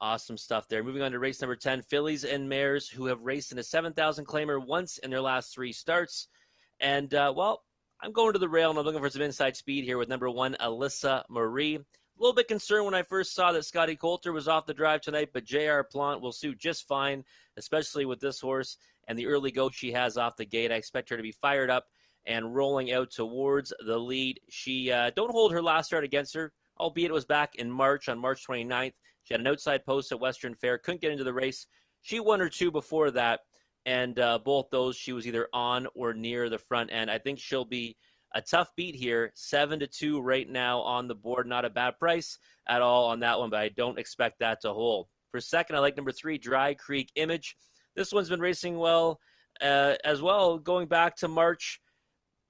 Awesome stuff there. Moving on to race number 10, fillies and mares who have raced in a 7,000 claimer once in their last 3 starts. And, well, I'm going to the rail and I'm looking for some inside speed here with number 1, Alyssa Marie. A little bit concerned when I first saw that Scotty Coulter was off the drive tonight, but GR Plant will suit just fine, especially with this horse and the early go she has off the gate. I expect her to be fired up and rolling out towards the lead. She don't hold her last start against her, albeit it was back in March, on March 29th. She had an outside post at Western Fair, couldn't get into the race. She won her 2 before that, and both those she was either on or near the front end. I think she'll be a tough beat here. 7-2 right now on the board. Not a bad price at all on that one, but I don't expect that to hold. For second, I like number 3, Dry Creek Image. This one's been racing well as well, going back to March.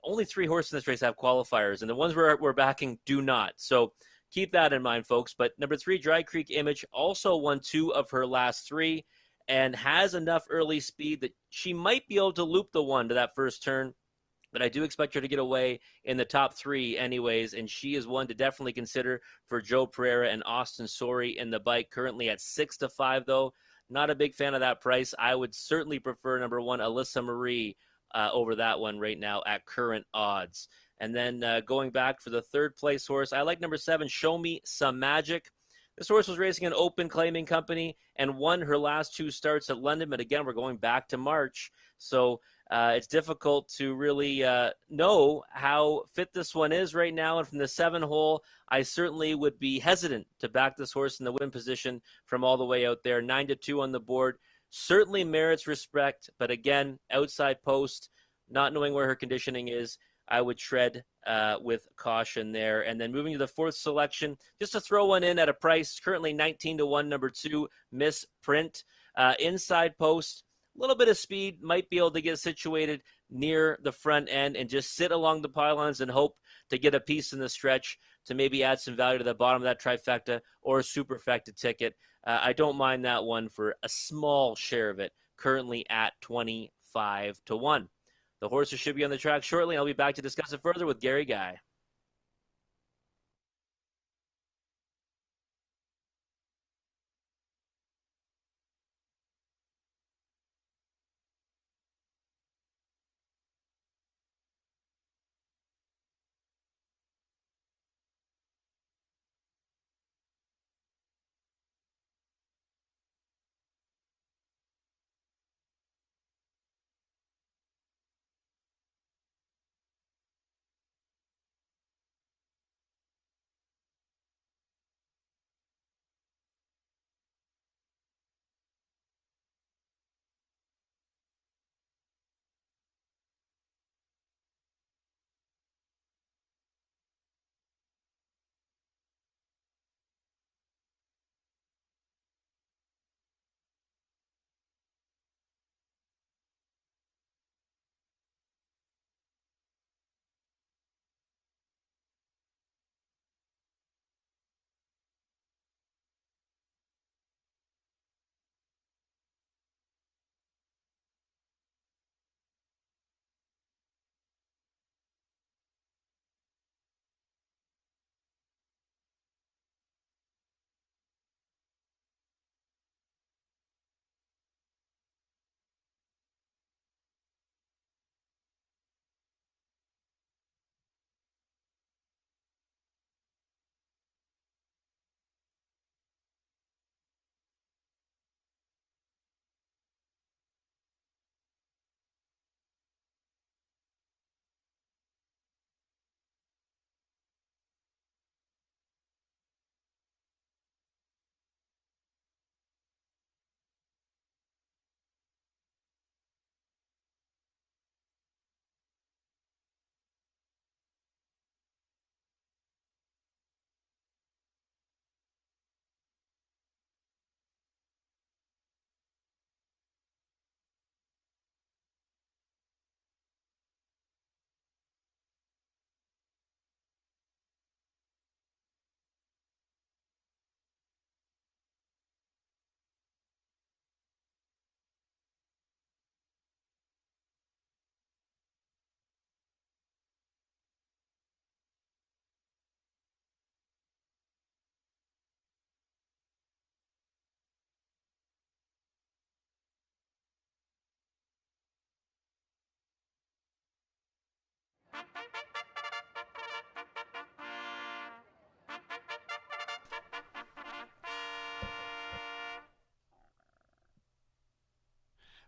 Only 3 horses in this race have qualifiers, and the ones we're backing do not. So keep that in mind, folks. But number 3, Dry Creek Image, also won 2 of her last 3 and has enough early speed that she might be able to loop the one to that first turn. But I do expect her to get away in the top 3 anyways, and she is one to definitely consider for Joe Pereira and Austin Sorey in the bike, currently at 6-5, though. Not a big fan of that price. I would certainly prefer number 1, Alyssa Marie, over that one right now at current odds. And then going back for the third place horse, I like number 7, Show Me Some Magic. This horse was racing an open claiming company and won her last 2 starts at London, but again, we're going back to March. So it's difficult to really know how fit this one is right now. And from the 7 hole, I certainly would be hesitant to back this horse in the win position from all the way out there. 9-2 on the board. Certainly merits respect, but again, outside post, not knowing where her conditioning is, I would tread with caution there. And then moving to the 4th selection, just to throw one in at a price, currently 19-1, number 2, Miss Print. Inside post, a little bit of speed, might be able to get situated near the front end and just sit along the pylons and hope to get a piece in the stretch to maybe add some value to the bottom of that trifecta or a superfecta ticket. I don't mind that one for a small share of it, currently at 25-1. The horses should be on the track shortly. I'll be back to discuss it further with Gary Guy.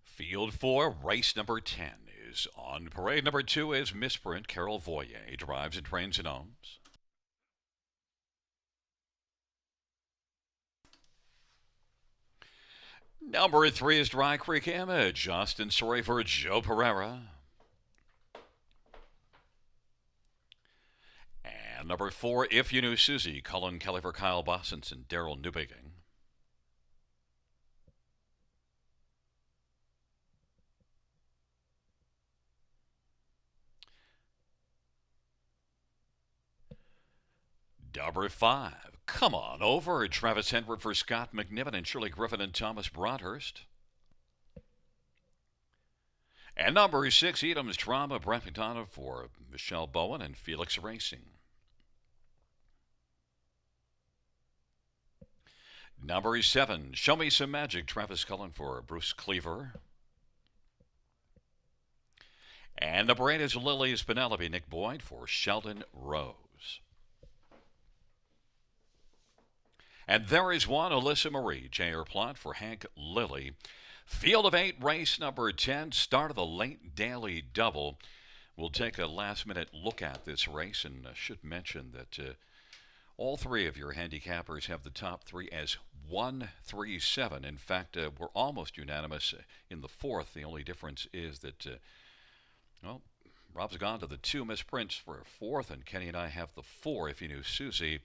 Field 4, race number 10 is on parade. Number 2 is Misprint. Carol Voyer drives and trains and owns. Number 3 is Dry Creek Image. Justin Story for Joe Pereira. And number 4, If You Knew Susie. Cullen Kelly for Kyle Bossens and Daryl Newbigging. Number 5, Come On Over. Travis Henry for Scott McNiven and Shirley Griffin and Thomas Broadhurst. And number 6, Edom's Trauma. Brent McDonough for Michelle Bowen and Felix Racing. Number 7, Show Me Some Magic. Travis Cullen for Bruce Cleaver. And number 8 is Lily's Penelope. Nick Boyd for Sheldon Rose. And there is one, Alyssa Marie. J.R. Plot for Hank Lilly. Field of 8, race number 10, start of the late daily double. We'll take a last-minute look at this race, and should mention that all 3 of your handicappers have the top 3 as 1-3-7. In fact, we're almost unanimous in the 4th. The only difference is that, Rob's gone to the 2 misprints for a 4th, and Kenny and I have the 4, If You Knew Susie.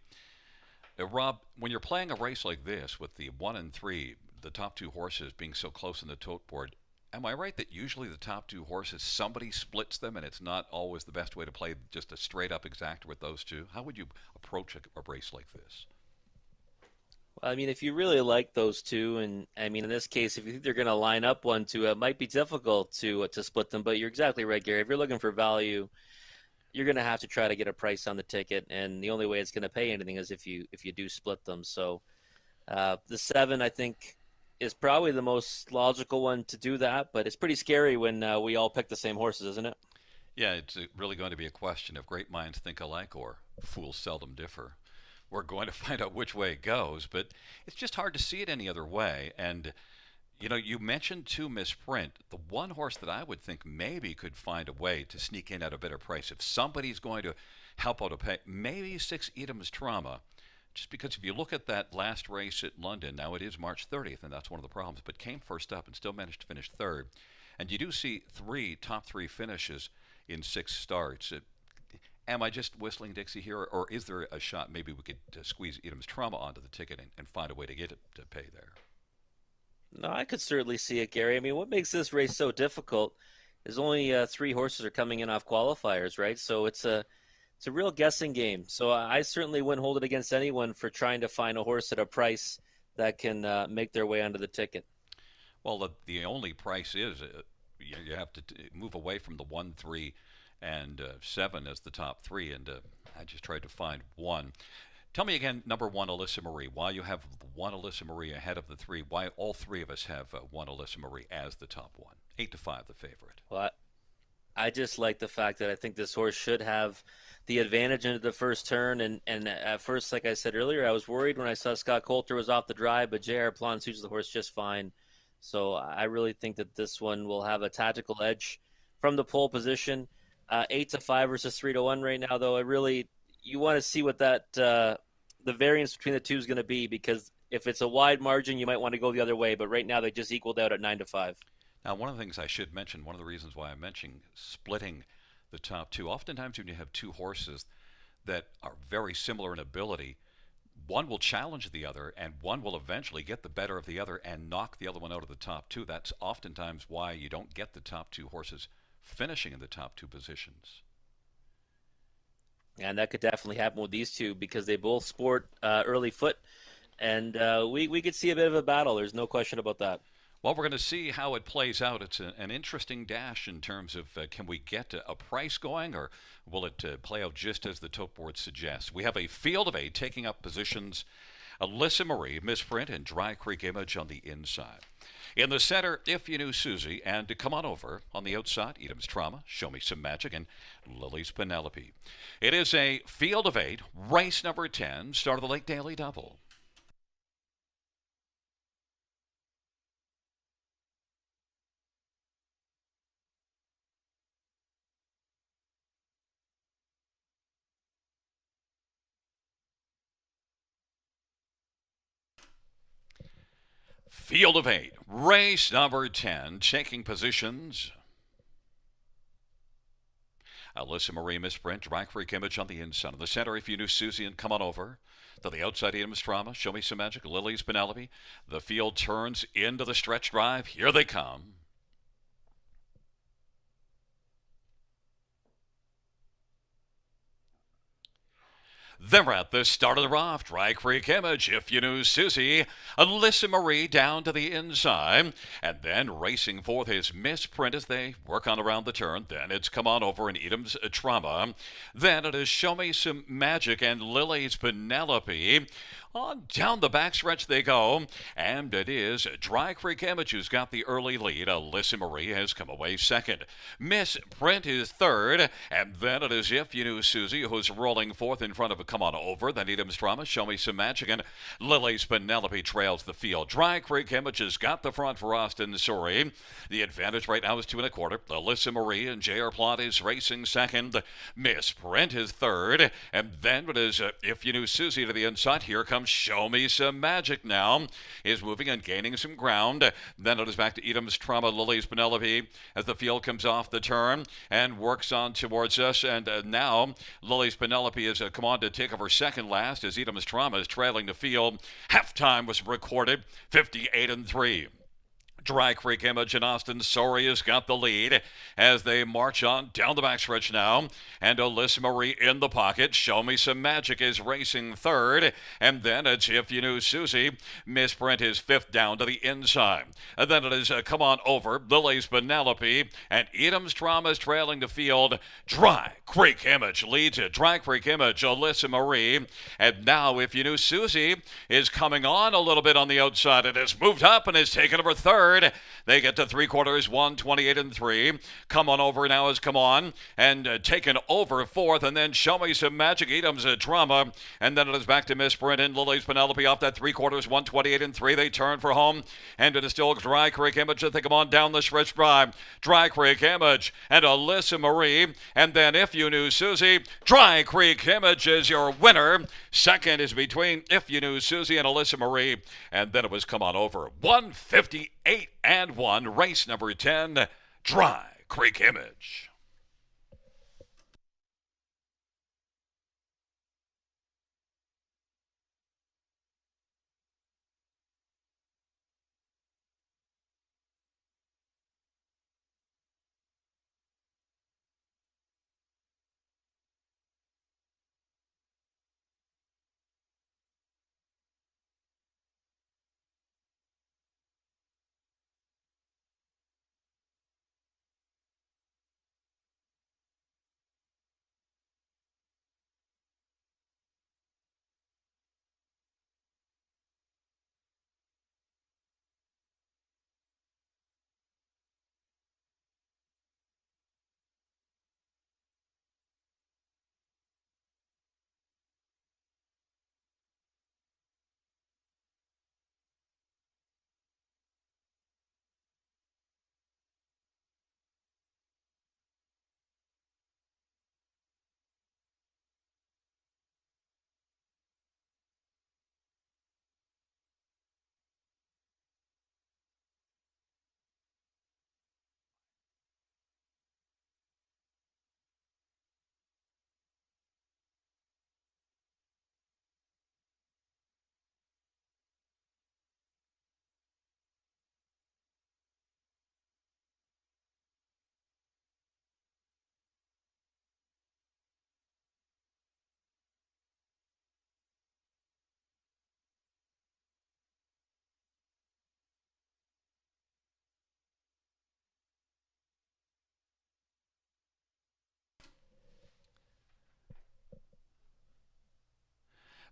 Rob, when you're playing a race like this with the 1 and 3, the top 2 horses being so close in the tote board, am I right that usually the top 2 horses, somebody splits them and it's not always the best way to play just a straight-up exacta with those 2? How would you approach a race like this? Well, I mean, if you really like those 2, and I mean, in this case, if you think they're going to line up 1-2, it might be difficult to split them. But you're exactly right, Gary. If you're looking for value, you're going to have to try to get a price on the ticket, and the only way it's going to pay anything is if you do split them. So the 7, I think, is probably the most logical one to do that, but it's pretty scary when we all pick the same horses, isn't it? Yeah, it's really going to be a question of great minds think alike or fools seldom differ. We're going to find out which way it goes, but it's just hard to see it any other way. And you mentioned 2 misprint. The one horse that I would think maybe could find a way to sneak in at a better price, if somebody's going to help out a pay, maybe 6 Edom's Trauma. Just because if you look at that last race at London, now it is March 30th, and that's one of the problems, but came first up and still managed to finish 3rd. And you do see 3 top 3 finishes in 6 starts. Am I just whistling Dixie here, or is there a shot maybe we could squeeze Edom's Trauma onto the ticket and find a way to get it to pay there? No, I could certainly see it, Gary. I mean, what makes this race so difficult is only 3 horses are coming in off qualifiers, right? So it's a real guessing game. So I certainly wouldn't hold it against anyone for trying to find a horse at a price that can make their way onto the ticket. Well, the only price is you have to move away from the 1, 3, and 7 as the top 3, and I just tried to find 1. Tell me again, number 1, Alyssa Marie. Why you have 1 Alyssa Marie ahead of the 3? Why all 3 of us have 1 Alyssa Marie as the top 1? 8-5, the favorite. Well, I just like the fact that I think this horse should have the advantage into the first turn. And at first, like I said earlier, I was worried when I saw Scott Coulter was off the drive, but J.R. Plon suits the horse just fine. So I really think that this one will have a tactical edge from the pole position. 8-5 versus 3-1 right now, though. You want to see what that the variance between the 2 is going to be, because if it's a wide margin, you might want to go the other way. But right now, they just equaled out at 9-5. Now, one of the things I should mention, one of the reasons why I'm mentioning splitting the top 2, oftentimes when you have 2 horses that are very similar in ability, one will challenge the other, and one will eventually get the better of the other and knock the other one out of the top 2. That's oftentimes why you don't get the top 2 horses finishing in the top 2 positions. And that could definitely happen with these 2 because they both sport early foot, and we could see a bit of a battle. There's no question about that. Well, we're going to see how it plays out. It's an interesting dash in terms of can we get a price going, or will it play out just as the tote board suggests? We have a field of 8 taking up positions Alyssa Marie, Misprint, and Dry Creek Image on the inside. In the center, If You Knew Susie, and Come On Over. On the outside, Edam's Trauma, Show Me Some Magic, and Lily's Penelope. It is a field of 8, race number 10, start of the Lake Daily Double. Field of 8, race number 10, taking positions. Alyssa Marie, Misprint, Dry Creek Image on the inside. In the center, If You Knew Susie, and Come On Over. To the outside, Edam's Trauma, Show Me Some Magic, Lily's Penelope. The field turns into the stretch drive. Here they come. They're at the start of the raft. Dry Creek Image, If You Knew Susie, Alyssa Marie down to the inside, and then racing forth is Misprint as they work on around the turn. Then it's Come On Over and Edam's Trauma. Then it is Show Me Some Magic and Lily's Penelope. On down the backstretch they go, and it is Dry Creek Image who's got the early lead. Alyssa Marie has come away second. Misprint is third, and then it is If You Knew Susie who's rolling fourth in front of a Come On Over. Then Edam's Drama, Show Me Some Magic, and Lily's Penelope trails the field. Dry Creek Image has got the front for Austin Surrey. The advantage right now is 2 1/4. Alyssa Marie and GRR Plot is racing second. Misprint is third, and then it is If You Knew Susie to the inside. Here comes Show Me Some Magic now, is moving and gaining some ground. Then it is back to Edam's Trauma, Lily's Penelope, as the field comes off the turn and works on towards us. And now Lily's Penelope is come on to take over second last as Edam's Trauma is trailing the field. Halftime was recorded 58-3. Dry Creek Image and Austin Surrey has got the lead as they march on down the backstretch now. And Alyssa Marie in the pocket. Show Me Some Magic is racing third. And then it's If You Knew Susie. Misprint is fifth down to the inside. And then it is Come On Over. Lily's Penelope. And Edam's Trauma is trailing the field. Dry Creek Image leads it. Dry Creek Image, Alyssa Marie. And now If You Knew Susie is coming on a little bit on the outside. It has moved up and is taken over third. They get to 3/4, 1:28-3. Come On Over now has come on and taken over fourth, and then Show Me Some Magic, Edam's Drama, and then it is back to Misprint and Lily's Penelope off that 3/4, 1:28-3. They turn for home, and it is still Dry Creek Image as they come on down the stretch drive. Dry Creek Image and Alyssa Marie, and then If You Knew Susie. Dry Creek Image is your winner. Second is between If You Knew Susie and Alyssa Marie, and then it was Come On Over. 158-1, race number 10, Dry Creek Image.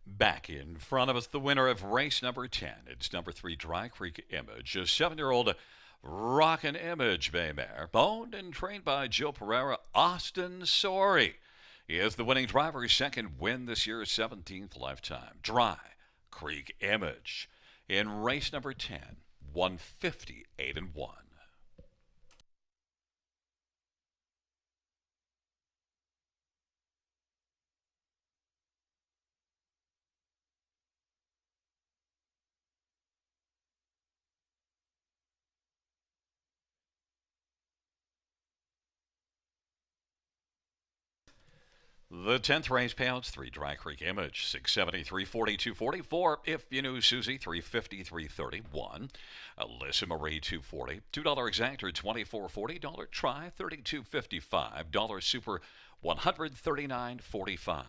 Back in front of us, the winner of race number 10. It's number 3, Dry Creek Image, a 7-year-old rockin' Image bay mare, owned and trained by Joe Pereira. Austin Sorey. He is the winning driver, second win this year, 17th lifetime. Dry Creek Image in race number 10, 158 and 1. The 10th race payouts 3 Dry Creek Image, 673, 42, 44. If you knew Susie, 350, 331. Alyssa Marie, 240. $2 exactor, 24.40. Dollar try, 32.55. Dollar super, 139.45.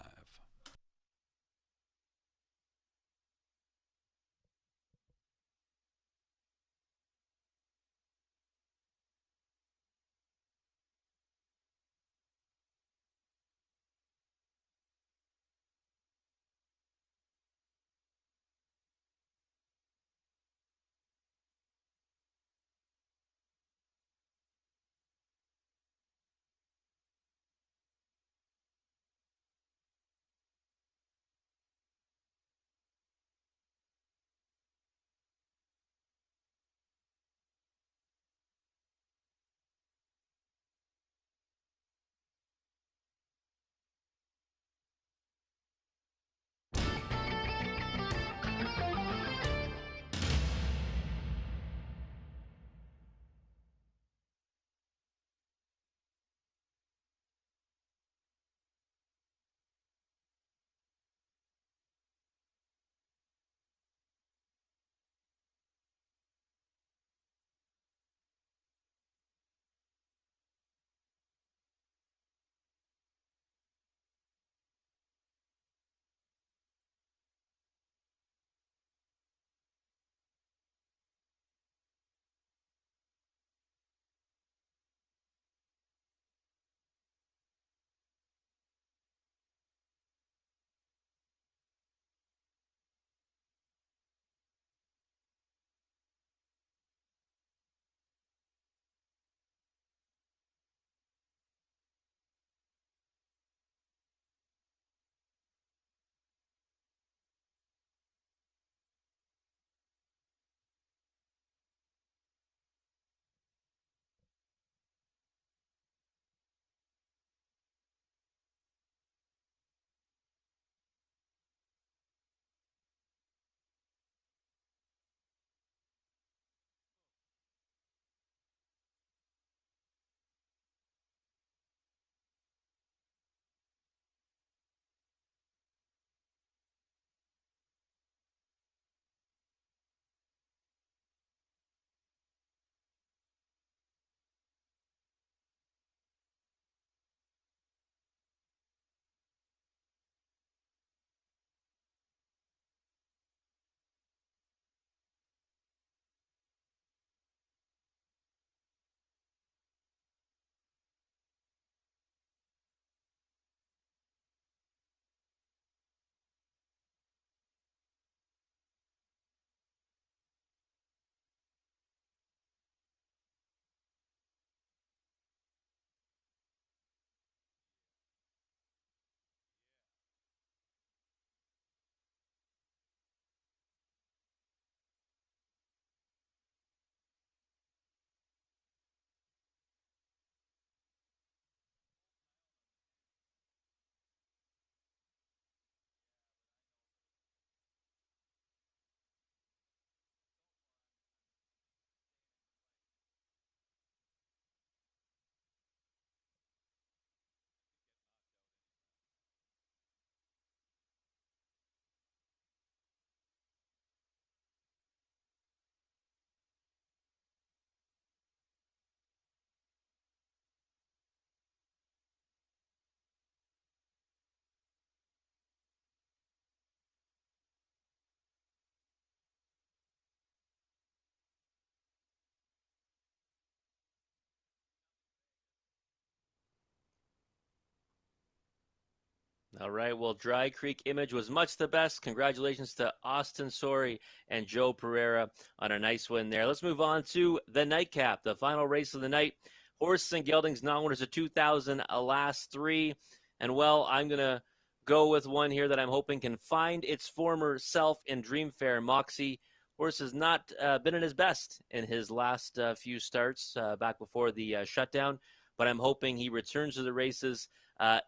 All right. Well, Dry Creek Image was much the best. Congratulations to Austin Sori and Joe Pereira on a nice win there. Let's move on to the nightcap, the final race of the night. Horses and Geldings non-winners of 2000 last three. And well, I'm going to go with one here that I'm hoping can find its former self in Dream Fair. Moxie Horse has not been at his best in his last few starts back before the shutdown, but I'm hoping he returns to the races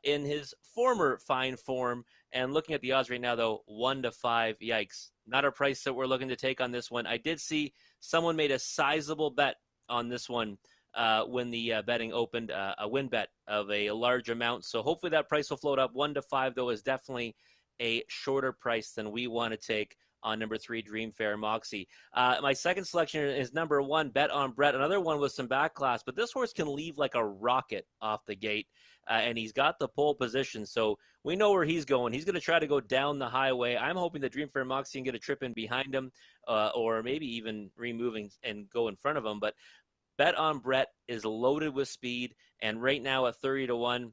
in his former fine form. And looking at the odds right now, though, 1-5, yikes. Not a price that we're looking to take on this one. I did see someone made a sizable bet on this one when the betting opened, a win bet of a large amount. So hopefully that price will float up. 1-5, though, is definitely a shorter price than we want to take on number 3, Dream Fair Moxie. My second selection is number 1, Bet on Brett. Another one with some back class, but this horse can leave like a rocket off the gate, and he's got the pole position, so we know where he's going. He's going to try to go down the highway. I'm hoping that Dream Fair Moxie can get a trip in behind him, or maybe even removing and go in front of him. But Bet on Brett is loaded with speed, and right now at 30-1,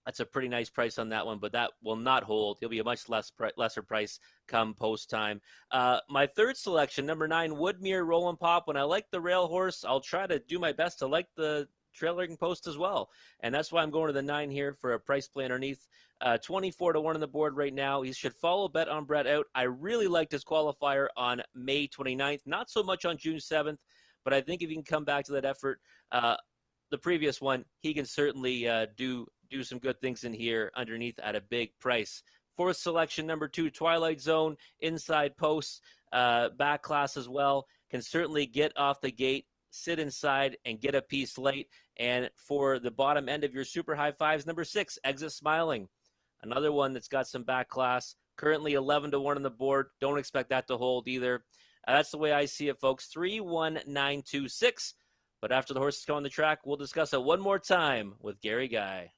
that's a pretty nice price on that one, but that will not hold. He'll be a much lesser price come post time. My third selection, number 9, Woodmere Rollin' Pop. When I like the rail horse, I'll try to do my best to like the trailing post as well. And that's why I'm going to the 9 here for a price play underneath. 24-1 on the board right now. He should follow Bet on Brett out. I really liked his qualifier on May 29th. Not so much on June 7th, but I think if he can come back to that effort, the previous one, he can certainly do some good things in here underneath at a big price. Fourth selection, number 2, Twilight Zone, inside posts, back class as well. Can certainly get off the gate, sit inside, and get a piece late. And for the bottom end of your super high fives, number 6, Exit Smiling. Another one that's got some back class. Currently 11-1 on the board. Don't expect that to hold either. That's the way I see it, folks. 3-1-9-2-6. But after the horses go on the track, we'll discuss it one more time with Gary Guy.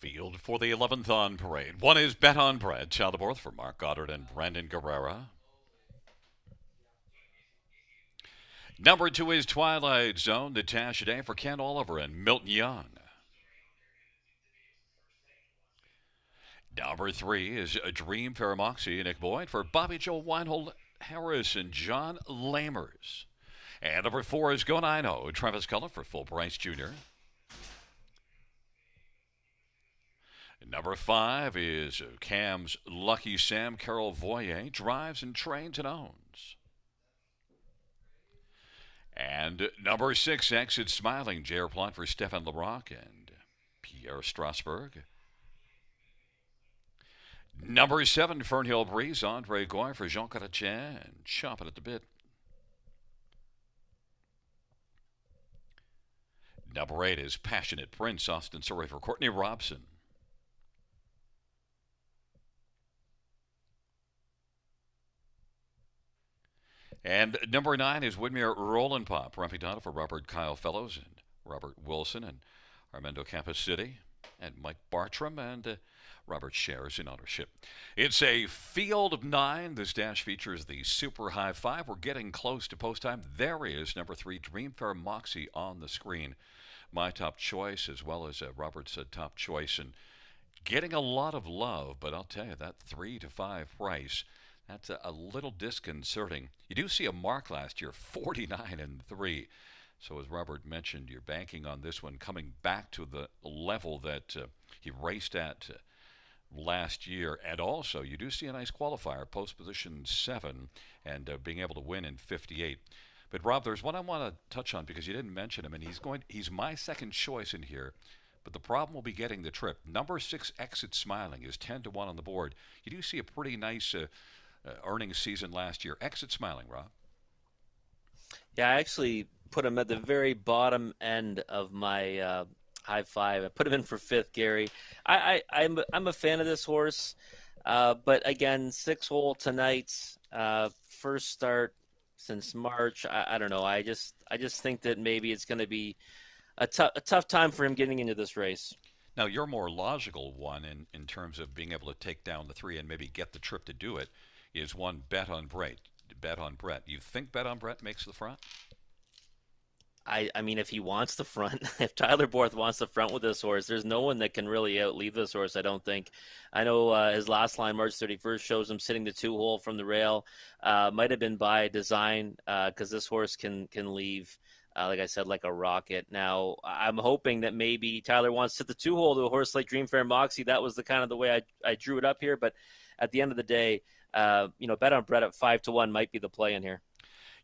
Field for the 11th on parade. One is Bet on Brett. Child of Earth for Mark Goddard and Brandon Guerrera. Number 2 is Twilight Zone. The Tash today for Ken Oliver and Milton Young. Number 3 is Dream Fair Moxie, Nick Boyd for Bobby Joe Weinhold Harris and John Lamers. And number 4 is Go Nino, Travis Cullen for Full Price Jr. Number 5 is Cam's Lucky Sam, Carol Voyer, drives and trains and owns. And number 6, Exit Smiling, J.R. Plot for Stefan Larocque and Pierre Strasberg. Number 7, Fernhill Breeze, Andre Goy for Jean Chrétien and Chopping at the Bit. Number 8 is Passionate Prince, Austin Surrey for Courtney Robson. And number 9 is Widmer Rollin' Pop, Rumpy Donna for Robert Kyle Fellows and Robert Wilson and Armando Campus City and Mike Bartram and Robert shares in ownership. It's a field of 9. This dash features the Super High 5. We're getting close to post time. There is number 3, Dreamfair Moxie on the screen. My top choice as well as Robert's top choice. And getting a lot of love, but I'll tell you, that 3 to 5 price, that's a little disconcerting. You do see a mark last year, 49 and 3. So as Robert mentioned, you're banking on this one coming back to the level that he raced at last year. And also, you do see a nice qualifier, post position 7, and being able to win in 58. But Rob, there's one I want to touch on because you didn't mention him, and he's my second choice in here. But the problem will be getting the trip. Number 6, Exit Smiling, is 10 to 1 on the board. You do see a pretty nice earnings season last year. Exit Smiling, Rob. Yeah, I actually put him at the very bottom end of my high 5. I put him in for 5th, Gary. I'm a fan of this horse, but again, 6-hole tonight, first start since March. I don't know. I just think that maybe it's going to be a tough time for him getting into this race. Now, your more logical one in terms of being able to take down the 3 and maybe get the trip to do it is one Bet on Brett. Bet on Brett. You think Bet on Brett makes the front? I mean, if he wants the front, if Tyler Borth wants the front with this horse, there's no one that can really outlead this horse, I don't think. I know his last line, March 31st, shows him sitting the 2-hole from the rail. Might have been by design because this horse can leave, like I said, like a rocket. Now, I'm hoping that maybe Tyler wants to sit the 2-hole to a horse like Dreamfair Moxie. That was the kind of the way I drew it up here. But at the end of the day, Bet on Brett at 5 to 1 might be the play in here.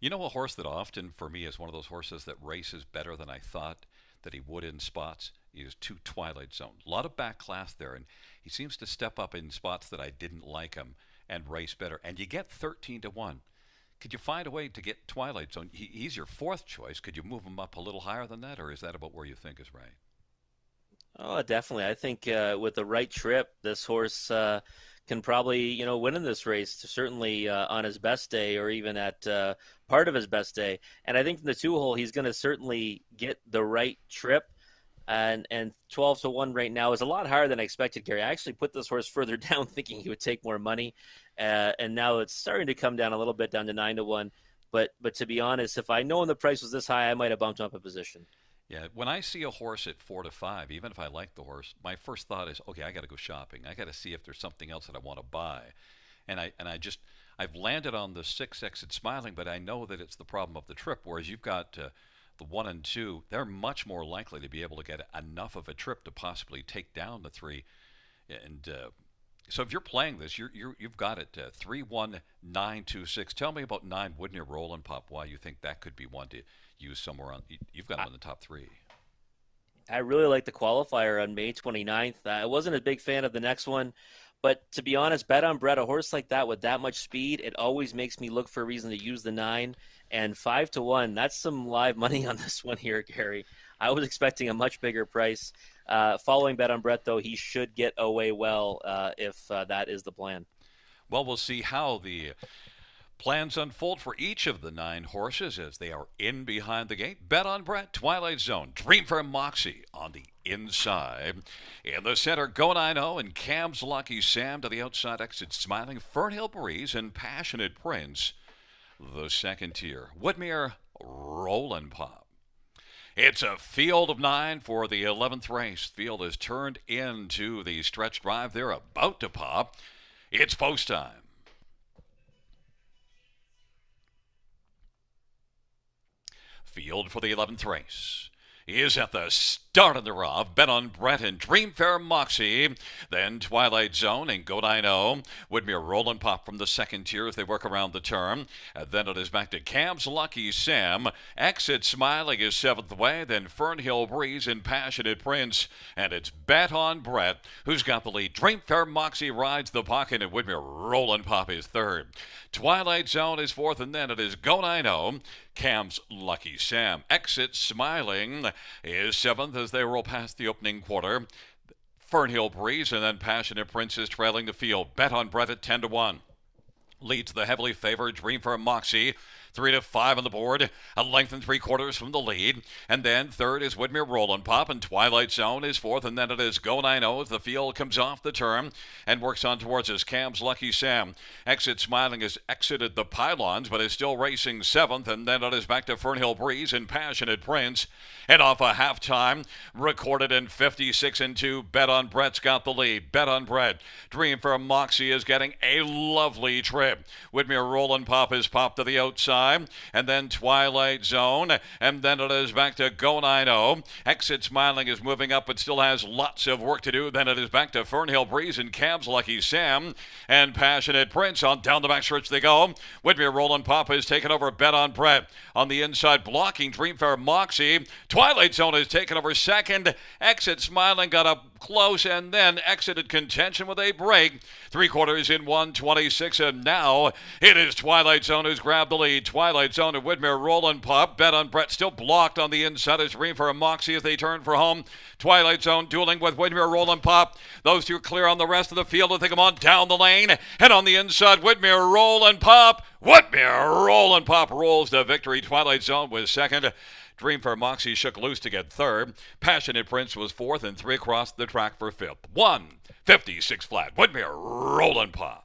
You know, a horse that often, for me, is one of those horses that races better than I thought that he would in spots is 2 Twilight Zone. A lot of back class there, and he seems to step up in spots that I didn't like him and race better. And you get 13 to 1. Could you find a way to get Twilight Zone? He's your 4th choice. Could you move him up a little higher than that, or is that about where you think is right? Oh, definitely. I think with the right trip, this horse can probably, win in this race, certainly on his best day or even at part of his best day. And I think from the 2-hole, he's going to certainly get the right trip. And 12 to 1 right now is a lot higher than I expected, Gary. I actually put this horse further down thinking he would take more money. And now it's starting to come down a little bit, down to 9 to 1. But to be honest, if I known the price was this high, I might have bumped him up a position. Yeah, when I see a horse at 4 to 5, even if I like the horse, my first thought is, okay, I got to go shopping. I got to see if there's something else that I want to buy. And I've landed on the 6 Exit Smiling, but I know that it's the problem of the trip. Whereas you've got the 1 and 2, they're much more likely to be able to get enough of a trip to possibly take down the 3. And so if you're playing this, you've got it 3, 1, 9, 2, 6. Tell me about 9 Woodney Rollin' Pop. Why you think that could be one to use somewhere on? You've got him in the top 3. I really like the qualifier on May 29th. I wasn't a big fan of the next one, but to be honest, Bet on Brett, a horse like that with that much speed, it always makes me look for a reason to use the 9. And 5 to 1, that's some live money on this one here, Gary. I was expecting a much bigger price. Following Bet on Brett, though, he should get away well if that is the plan. Well, we'll see how the plans unfold for each of the 9 horses as they are in behind the gate. Bet on Brett, Twilight Zone, Dreamfair Moxie on the inside. In the center, Go 9-0 and Cam's Lucky Sam to the outside exit, Smiling, Fernhill Breeze, and Passionate Prince. The second tier, Whitmere, Rollin' Pop. It's a field of 9 for the 11th race. Field has turned into the stretch drive. They're about to pop. It's post time. Field for the 11th race is at the Starting the off, Bet on Brett and Dreamfair Moxie. Then Twilight Zone and Go Dino. Woodmere Roll and Pop from the second tier as they work around the turn. And then it is back to Cam's Lucky Sam. Exit Smiling is seventh way. Then Fernhill Breeze and Passionate Prince. And it's Bet on Brett who's got the lead. Dreamfair Moxie rides the pocket and Woodmere Roll and Pop is third. Twilight Zone is fourth, and then it is Go Dino. Cam's Lucky Sam. Exit Smiling is seventh as they roll past the opening quarter. Fernhill Breeze and then Passionate Prince is trailing the field. Bet on Brett at 10-1. Leads the heavily favored Dreamfair Moxie. 3-5 on the board, a length and 3/4 from the lead. And then third is Woodmere Rollin' Pop, and Twilight Zone is fourth, and then it is Go 9-0 as the field comes off the turn and works on towards us. Cam's Lucky Sam. Exit Smiling has exited the pylons, but is still racing seventh, and then it is back to Fernhill Breeze and Passionate Prince. And off a halftime, recorded in 56-2. Bet on Brett's got the lead. Bet on Brett. Dreamfair Moxie is getting a lovely trip. Woodmere Rollin' Pop is popped to the outside. And then Twilight Zone. And then it is back to Go 9-0. Exit Smiling is moving up but still has lots of work to do. Then it is back to Fernhill Breeze and Cam's Lucky Sam. And Passionate Prince on down the backstretch they go. Woodmere Rollin' Pop has taken over Bet on Brett. On the inside blocking Dreamfair Moxie. Twilight Zone has taken over second. Exit Smiling got up close and then exited contention with a break. 3/4 in 1:26, and now it is Twilight Zone who's grabbed the lead. Twilight Zone and Woodmere Rollin' Pop. Bet on Brett still blocked on the inside as Dreamfair Moxie as they turn for home. Twilight Zone dueling with Woodmere Rollin' Pop. Those two clear on the rest of the field as they come on down the lane. And on the inside, Woodmere Rollin' Pop. Woodmere Rollin' Pop rolls to victory. Twilight Zone was second. Dreamfair Moxie shook loose to get third. Passionate Prince was fourth, and three across the track for fifth. 1:56 flat. Woodmere Rollin' Pop.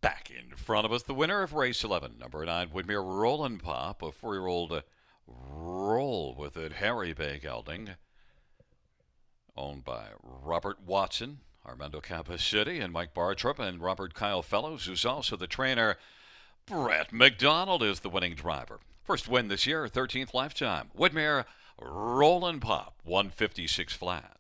Back in front of us, the winner of race 11, number 9, Woodmere Rollin' Pop, a 4-year-old roll with it, Harry Bay Gelding, owned by Robert Watson, Armando Capacity, and Mike Bartrup, and Robert Kyle Fellows, who's also the trainer. Brett McDonald is the winning driver. First win this year, 13th lifetime. Woodmere Rollin' Pop, 156 flat.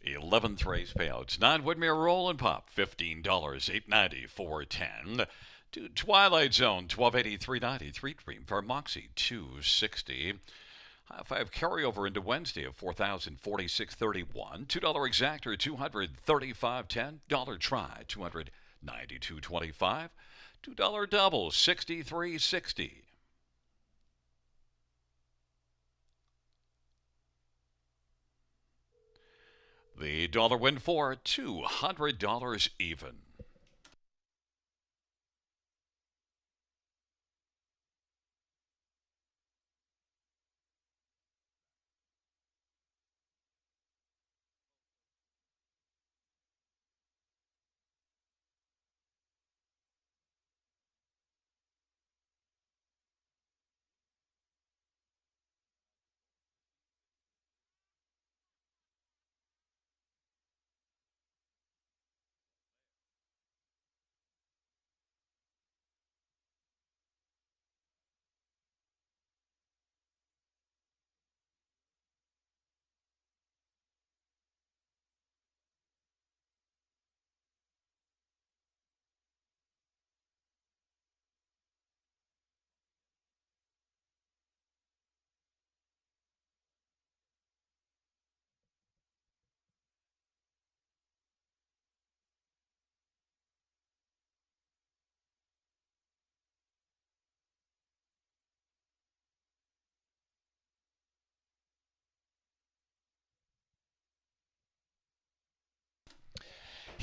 11th race payouts. 9 Woodmere Roll and Pop, $15, $8.90, $4.10. To Twilight Zone, $12.80, $3.90. 3 Dream for Moxie, $2.60. High five carryover into Wednesday of $4,046.31. $2 exactor, $235.10. Dollar try, $292.25. $2 double, $63.60. The dollar win for $200 even.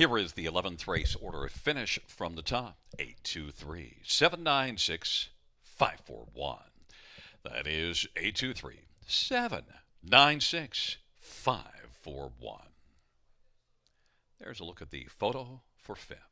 Here is the 11th race order finish from the top. 823 796 541. That is 823 796 541. There's a look at the photo for fifth.